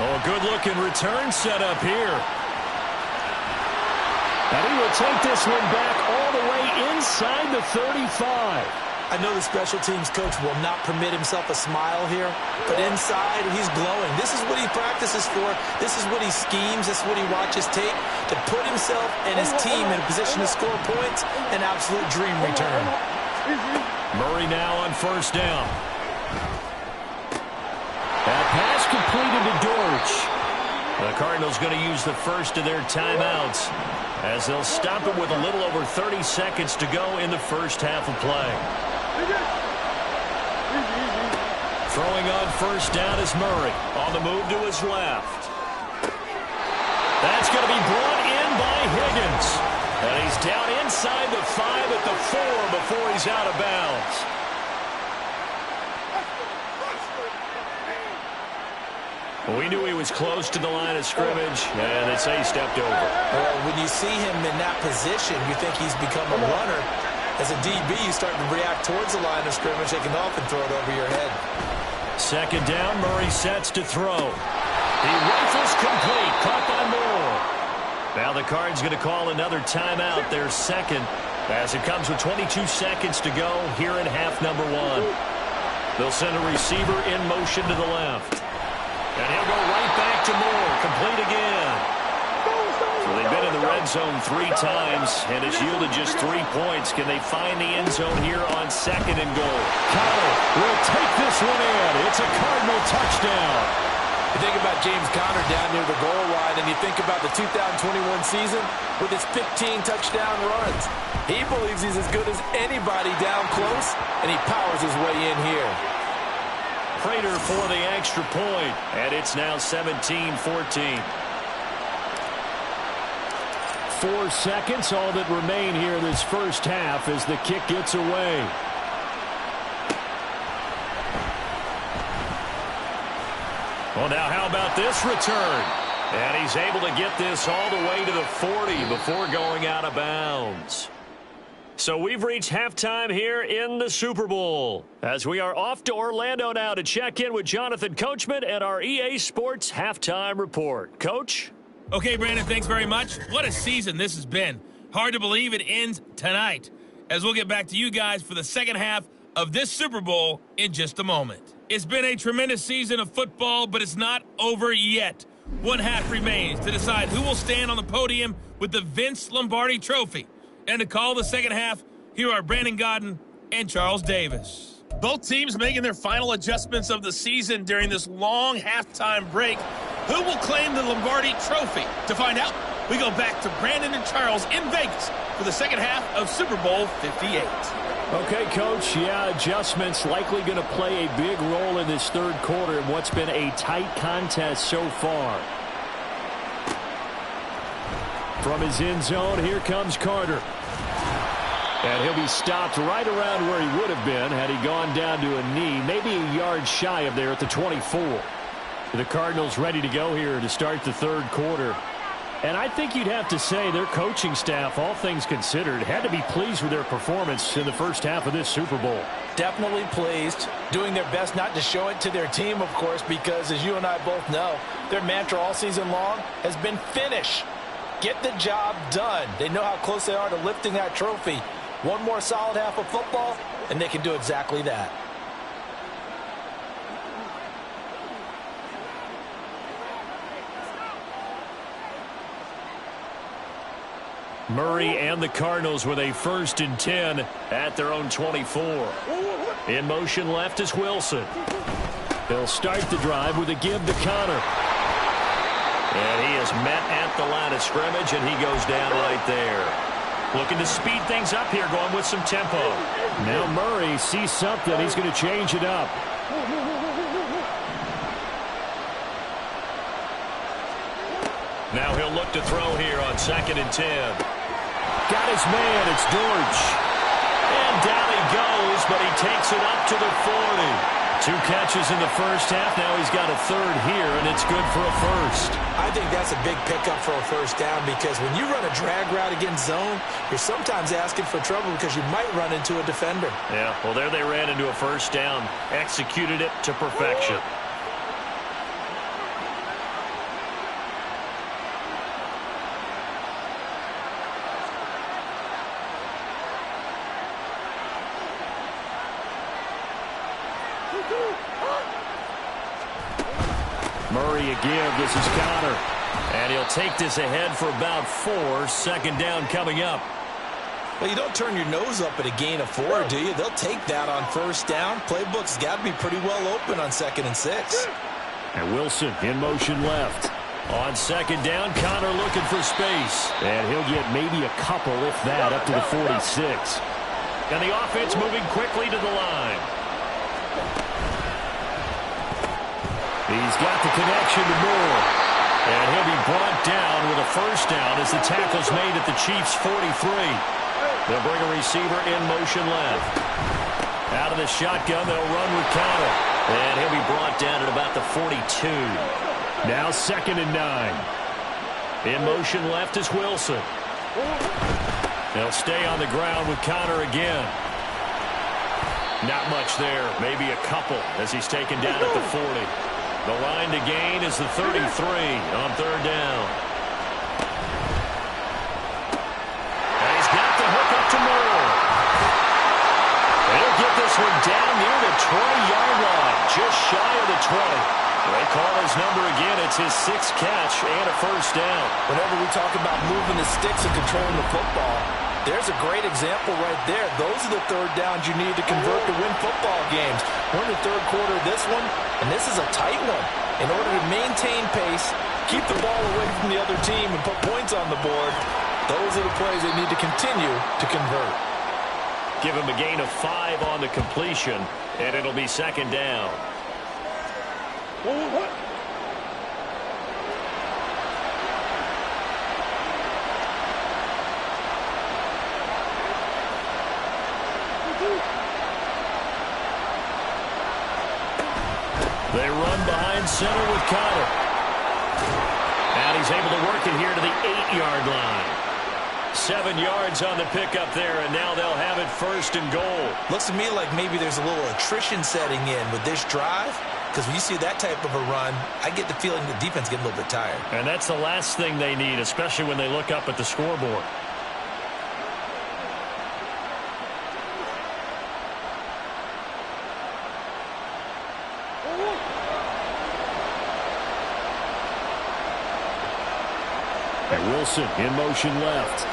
Oh, good-looking return set up here. And he will take this one back all the way inside the 35. I know the special teams coach will not permit himself a smile here, but inside, he's glowing. This is what he practices for. This is what he schemes. This is what he watches tape to put himself and his team in a position to score points. An absolute dream return. Murray now on first down. That pass completed to Dortch. The Cardinals going to use the first of their timeouts as they'll stop it with a little over 30 seconds to go in the first half of play. Throwing on first down is Murray. On the move to his left. That's going to be brought in by Higgins. And he's down inside the 5 at the 4 before he's out of bounds. We knew he was close to the line of scrimmage, and they say he stepped over. Well, when you see him in that position, you think he's become a runner. As a DB, you start to react towards the line of scrimmage. They can often throw it over your head. Second down, Murray sets to throw. He rifles complete, caught by Moore. Now the Cards going to call another timeout, their second, as it comes with 22 seconds to go here in half number 1. They'll send a receiver in motion to the left. And he'll go right back to Moore, complete again. So they've been in the red zone 3 times, and it's yielded just 3 points. Can they find the end zone here on second and goal? Conner will take this one in. It's a Cardinal touchdown. You think about James Conner down near the goal line, and you think about the 2021 season with his 15 touchdown runs. He believes he's as good as anybody down close, and he powers his way in here. Prater for the extra point, and it's now 17-14. 4 seconds, all that remain here this first half as the kick gets away. Well, now how about this return? And he's able to get this all the way to the 40 before going out of bounds. So we've reached halftime here in the Super Bowl as we are off to Orlando now to check in with Jonathan Coachman and our EA Sports Halftime Report. Coach? Okay, Brandon, thanks very much. What a season this has been. Hard to believe it ends tonight, as we'll get back to you guys for the second half of this Super Bowl in just a moment. It's been a tremendous season of football, but it's not over yet. One half remains to decide who will stand on the podium with the Vince Lombardi Trophy. And to call the second half, here are Brandon Godden and Charles Davis. Both teams making their final adjustments of the season during this long halftime break. Who will claim the Lombardi Trophy? To find out, we go back to Brandon and Charles in Vegas for the second half of Super Bowl 58. Okay, Coach, adjustments likely going to play a big role in this third quarter in what's been a tight contest so far. From his end zone, here comes Carter. And he'll be stopped right around where he would have been had he gone down to a knee, maybe a yard shy of there at the 24. The Cardinals ready to go here to start the third quarter. And I think you'd have to say their coaching staff, all things considered, had to be pleased with their performance in the first half of this Super Bowl. Definitely pleased, doing their best not to show it to their team, of course, because as you and I both know, their mantra all season long has been finish. Get the job done. They know how close they are to lifting that trophy. One more solid half of football, and they can do exactly that. Murray and the Cardinals with a 1st and 10 at their own 24. In motion left is Wilson. They'll start the drive with a give to Conner. And he is met at the line of scrimmage, and he goes down right there. Looking to speed things up here, going with some tempo. Now Murray sees something. He's going to change it up. Now he'll look to throw here on 2nd and 10. got his man. It's Dortch. And down he goes, but he takes it up to the 40. 2 catches in the first half. Now he's got a third here, and it's good for a first. I think that's a big pickup for a first down because when you run a drag route against zone, you're sometimes asking for trouble because you might run into a defender. Yeah, well, there they ran into a first down. Executed it to perfection. Murray again. This is Connor. And he'll take this ahead for about 4. Second down coming up. Well, you don't turn your nose up at a gain of 4, do you? They'll take that on first down. Playbook's got to be pretty well open on 2nd and 6. And Wilson in motion left. On second down, Connor looking for space. And he'll get maybe a couple, if that, up to the 46. And the offense moving quickly to the line. He's got the connection to Moore. And he'll be brought down with a first down as the tackle's made at the Chiefs' 43. They'll bring a receiver in motion left. Out of the shotgun, they'll run with Connor. And he'll be brought down at about the 42. Now 2nd and 9. In motion left is Wilson. They'll stay on the ground with Connor again. Not much there. Maybe a couple as he's taken down at the 40. The line to gain is the 33 on third down. And he's got the hook up to Moore. He'll get this one down near the 20-yard line, just shy of the 20. They call his number again. It's his 6th catch and a first down. Whenever we talk about moving the sticks and controlling the football, there's a great example right there. Those are the third downs you need to convert to win football games. We're in the third quarter of this one, and this is a tight one. In order to maintain pace, keep the ball away from the other team, and put points on the board, those are the plays they need to continue to convert. Give him a gain of 5 on the completion, and it'll be second down. They run behind center with Connor. And he's able to work it here to the 8-yard line. 7 yards on the pickup there, and now they'll have it first and goal. Looks to me like maybe there's a little attrition setting in with this drive, because when you see that type of a run, I get the feeling the defense getting a little bit tired. And that's the last thing they need, especially when they look up at the scoreboard. And Wilson in motion left.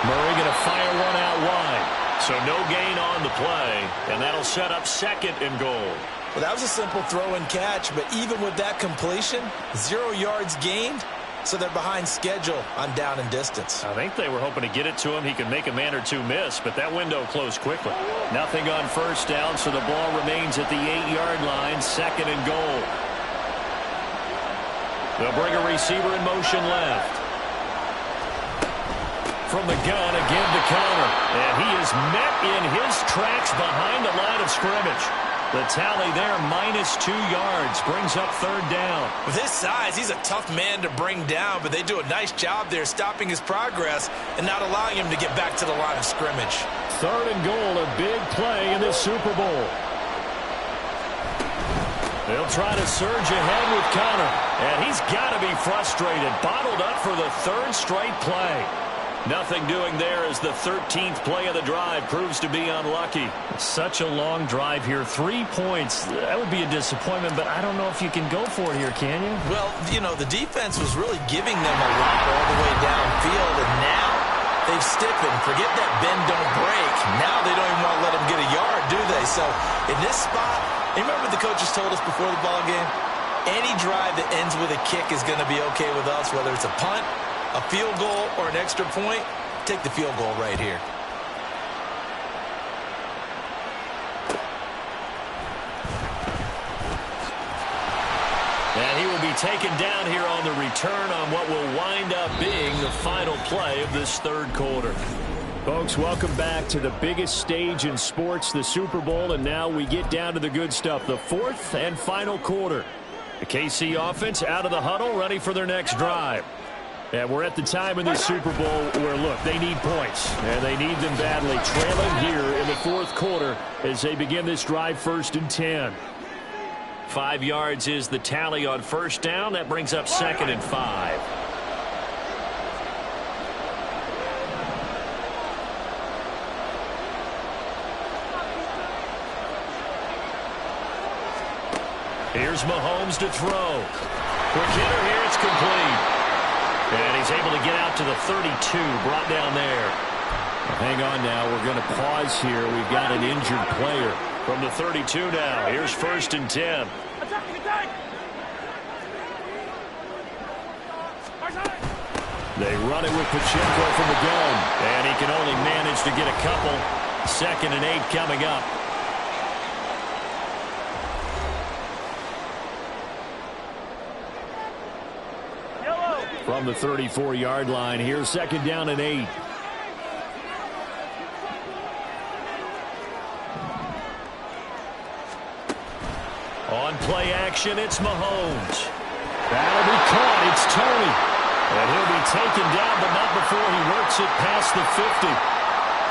Murray going to fire one out wide. So no gain on the play, and that'll set up 2nd and goal. Well, that was a simple throw and catch, but even with that completion, 0 yards gained, so they're behind schedule on down and distance. I think they were hoping to get it to him. He could make a man or two miss, but that window closed quickly. Nothing on first down, so the ball remains at the 8-yard line, 2nd and goal. They'll bring a receiver in motion left. From the gun, again to Connor. And he is met in his tracks behind the line of scrimmage. The tally there, -2 yards, brings up third down. With his size, he's a tough man to bring down, but they do a nice job there stopping his progress and not allowing him to get back to the line of scrimmage. Third and goal, a big play in the Super Bowl. They'll try to surge ahead with Connor, and he's got to be frustrated. Bottled up for the 3rd straight play. Nothing doing there as the 13th play of the drive proves to be unlucky. Such a long drive here. 3 points. That would be a disappointment, but I don't know if you can go for it here, can you? Well, you know, the defense was really giving them a lot all the way downfield, and now they've stiffened. Forget that bend, don't break. Now they don't even want to let him get a yard, do they? So in this spot, you remember what the coaches told us before the ball game? Any drive that ends with a kick is going to be okay with us, whether it's a punt, a field goal, or an extra point. Take the field goal right here. And he will be taken down here on the return on what will wind up being the final play of this third quarter. Folks, welcome back to the biggest stage in sports, the Super Bowl, and now we get down to the good stuff, the fourth and final quarter. The KC offense out of the huddle, ready for their next drive. And we're at the time in this Super Bowl where, look, they need points, and they need them badly, trailing here in the fourth quarter as they begin this drive 1st and 10. 5 yards is the tally on first down. That brings up 2nd and 5. Here's Mahomes to throw. Quick hitter here, it's complete. And he's able to get out to the 32, brought down there. Hang on now, we're going to pause here. We've got an injured player. From the 32 now, here's 1st and 10. They run it with Pacheco from the gun. And he can only manage to get a couple. 2nd and 8 coming up. From the 34-yard line, here's 2nd down and 8. On play action, it's Mahomes. That'll be caught. It's Tony. And he'll be taken down, but not before he works it past the 50.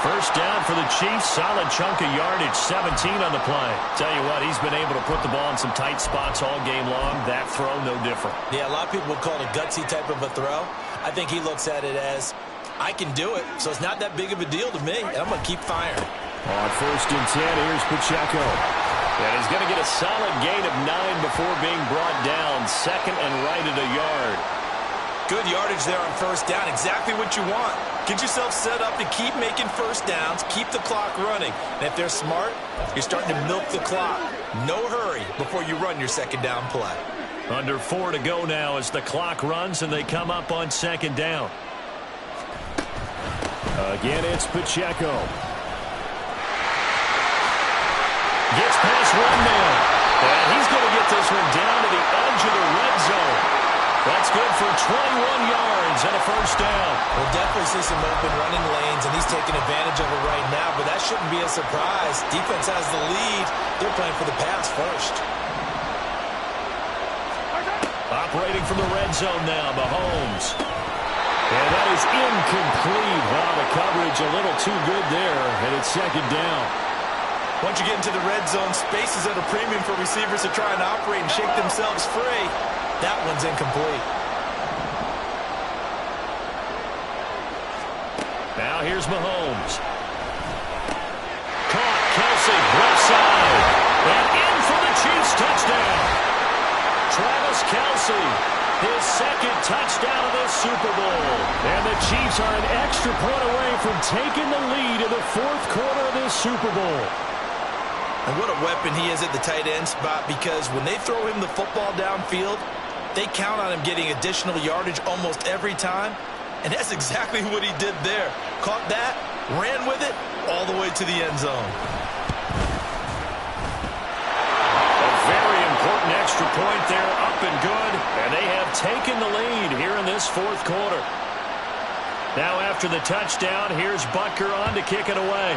First down for the Chiefs. Solid chunk of yardage, 17 on the play. Tell you what, he's been able to put the ball in some tight spots all game long. That throw, no different. Yeah, a lot of people would call it a gutsy type of a throw. I think he looks at it as, I can do it, so it's not that big of a deal to me, and I'm going to keep firing. On 1st and 10, here's Pacheco. And he's going to get a solid gain of 9 before being brought down. 2nd and right at a yard. Good yardage there on first down. Exactly what you want. Get yourself set up to keep making first downs, keep the clock running. And if they're smart, you're starting to milk the clock. No hurry before you run your 2nd down play. Under 4 to go now as the clock runs and they come up on 2nd down. Again, it's Pacheco. Gets past one man. And he's going to get this one down to the edge of the red zone. That's good for 21 yards and a first down. We'll definitely see some open running lanes, and he's taking advantage of it right now, but that shouldn't be a surprise. Defense has the lead. They're playing for the pass first. Operating from the red zone now, Mahomes. And that is incomplete. Wow, the coverage a little too good there, and it's 2nd down. Once you get into the red zone, space is at a premium for receivers to try and operate and shake themselves free. That one's incomplete. Now here's Mahomes. Caught, Kelsey, left side. And in for the Chiefs touchdown. Travis Kelsey, his 2nd touchdown of this Super Bowl. And the Chiefs are an extra point away from taking the lead in the 4th quarter of this Super Bowl. And what a weapon he is at the tight end spot, because when they throw him the football downfield, they count on him getting additional yardage almost every time. And that's exactly what he did there. Caught that, ran with it, all the way to the end zone. A very important extra point there, up and good. And they have taken the lead here in this 4th quarter. Now after the touchdown, here's Butker on to kick it away.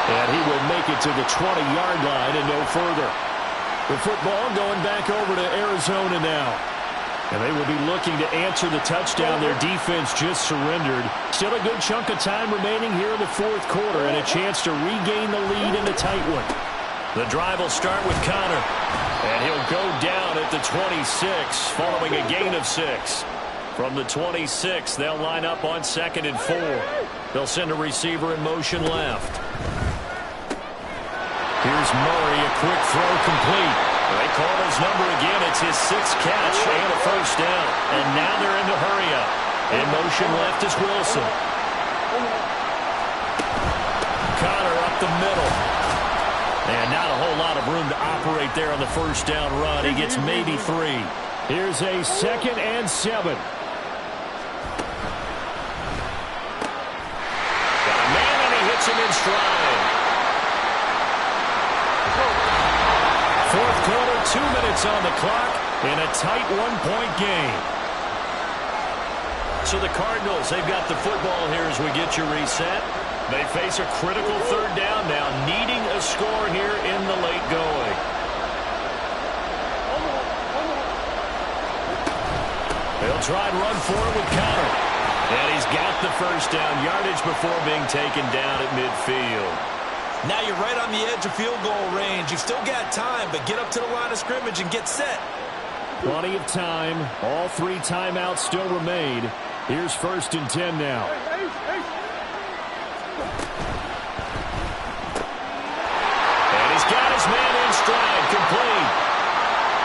And he will make it to the 20-yard line and no further. The football going back over to Arizona now. And they will be looking to answer the touchdown their defense just surrendered. Still a good chunk of time remaining here in the 4th quarter and a chance to regain the lead in a tight one. The drive will start with Connor. And he'll go down at the 26 following a gain of 6. From the 26, they'll line up on 2nd and 4. They'll send a receiver in motion left. Here's Murray, a quick throw complete. They call his number again. It's his 6th catch and a first down. And now they're in the hurry up. In motion left is Wilson. Connor up the middle. And not a whole lot of room to operate there on the first down run. He gets maybe 3. Here's a 2nd and 7. Got a man and he hits him in stride. fourth quarter, 2 minutes on the clock, in a tight one-point game. So the Cardinals, they've got the football here as we get you reset. They face a critical third down now, needing a score here in the late going. They'll try and run forward with Connor. And he's got the first down yardage before being taken down at midfield. Now you're right on the edge of field goal range. You've still got time, but get up to the line of scrimmage and get set. Plenty of time. All 3 timeouts still remain. Here's 1st and 10 now. And he's got his man in stride, complete.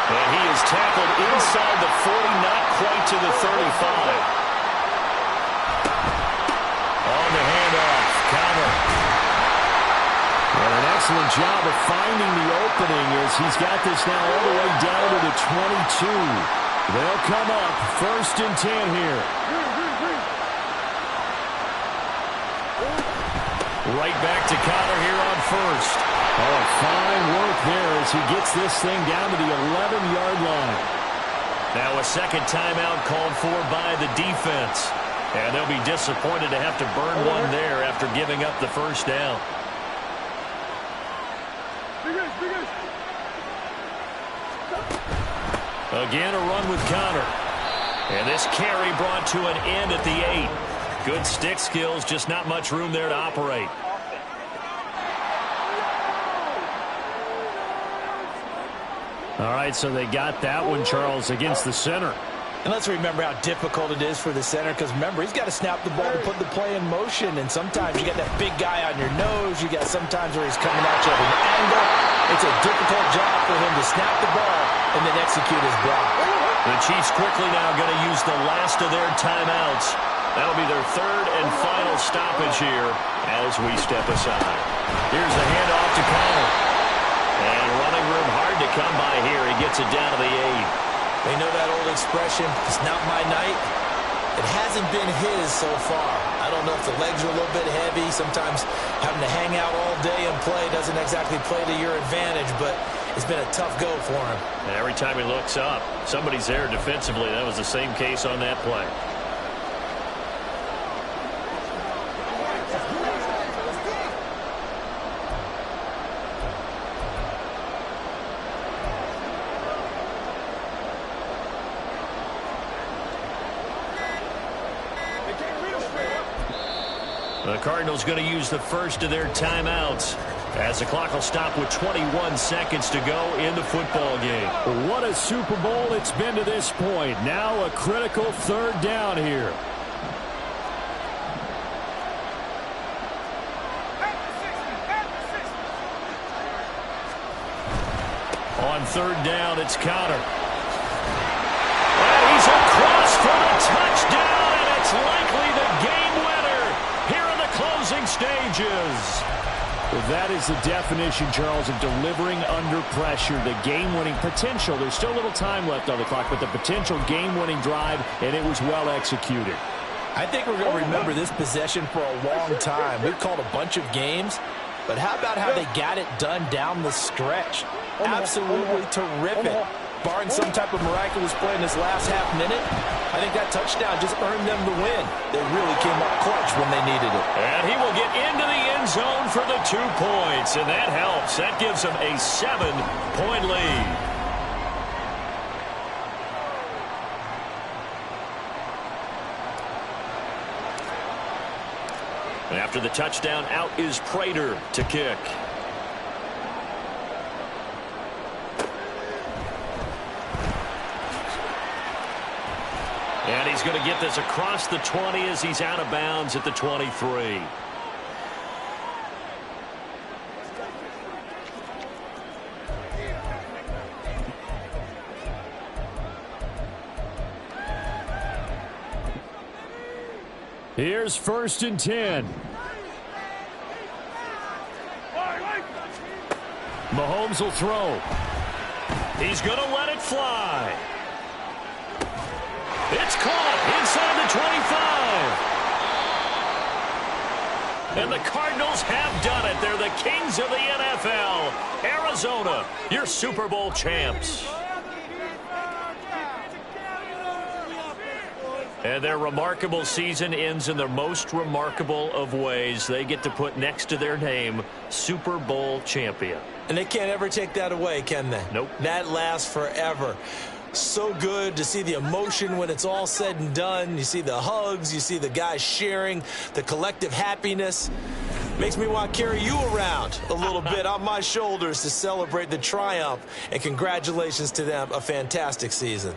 And he is tackled inside the 40, not quite to the 35. On the handoff, Connor. And an excellent job of finding the opening as he's got this now all the way down to the 22. They'll come up 1st and 10 here. Right back to Connor here on 1st. Oh, fine work there as he gets this thing down to the 11-yard line. Now a second timeout called for by the defense. And they'll be disappointed to have to burn one there after giving up the first down. Again, a run with Connor. And this carry brought to an end at the 8. Good stick skills, just not much room there to operate. All right, so they got that one, Charles, against the center. And let's remember how difficult it is for the center, because remember, he's got to snap the ball to put the play in motion, and sometimes you got that big guy on your nose. You got sometimes where he's coming at you at an angle. It's a difficult job for him to snap the ball and then execute his block. The Chiefs quickly now going to use the last of their timeouts. That'll be their 3rd and final stoppage here as we step aside. Here's a handoff to Connor. And running room hard to come by here. He gets it down to the 8. They know that old expression, it's not my night. It hasn't been his so far. I don't know if the legs are a little bit heavy. Sometimes having to hang out all day and play doesn't exactly play to your advantage, but it's been a tough go for him. And every time he looks up, somebody's there defensively. That was the same case on that play. The Cardinals going to use the first of their timeouts as the clock will stop with 21 seconds to go in the football game. What a Super Bowl it's been to this point. Now a critical 3rd down here. On 3rd down, it's Connor. And he's across for the touchdown, and it's likely the game winner here in the closing stages. Well, that is the definition, Charles, of delivering under pressure. The game-winning potential. There's still a little time left on the clock, but the potential game-winning drive, and it was well executed. I think we're going to remember this possession for a long time. We've called a bunch of games, but how about how they got it done down the stretch? Absolutely terrific. Barring some type of miraculous play in this last half minute, I think that touchdown just earned them the win. They really came up clutch when they needed it. And he will get into the end zone for the 2 points, and that helps. That gives them a 7-point lead. And after the touchdown, out is Prater to kick. And he's going to get this across the 20 as he's out of bounds at the 23. Here's 1st and 10. Mahomes will throw. He's going to let it fly. It's caught inside the 25. And And the Cardinals have done it. They're the kings of the NFL. Arizona, your Super Bowl champs. And their remarkable season ends in the most remarkable of ways. They get to put next to their name, Super Bowl champion. And they can't ever take that away, can they? Nope. That lasts forever. So good to see the emotion when it's all said and done. You see the hugs, you see the guys sharing, the collective happiness. Makes me want to carry you around a little bit on my shoulders to celebrate the triumph. And congratulations to them, a fantastic season.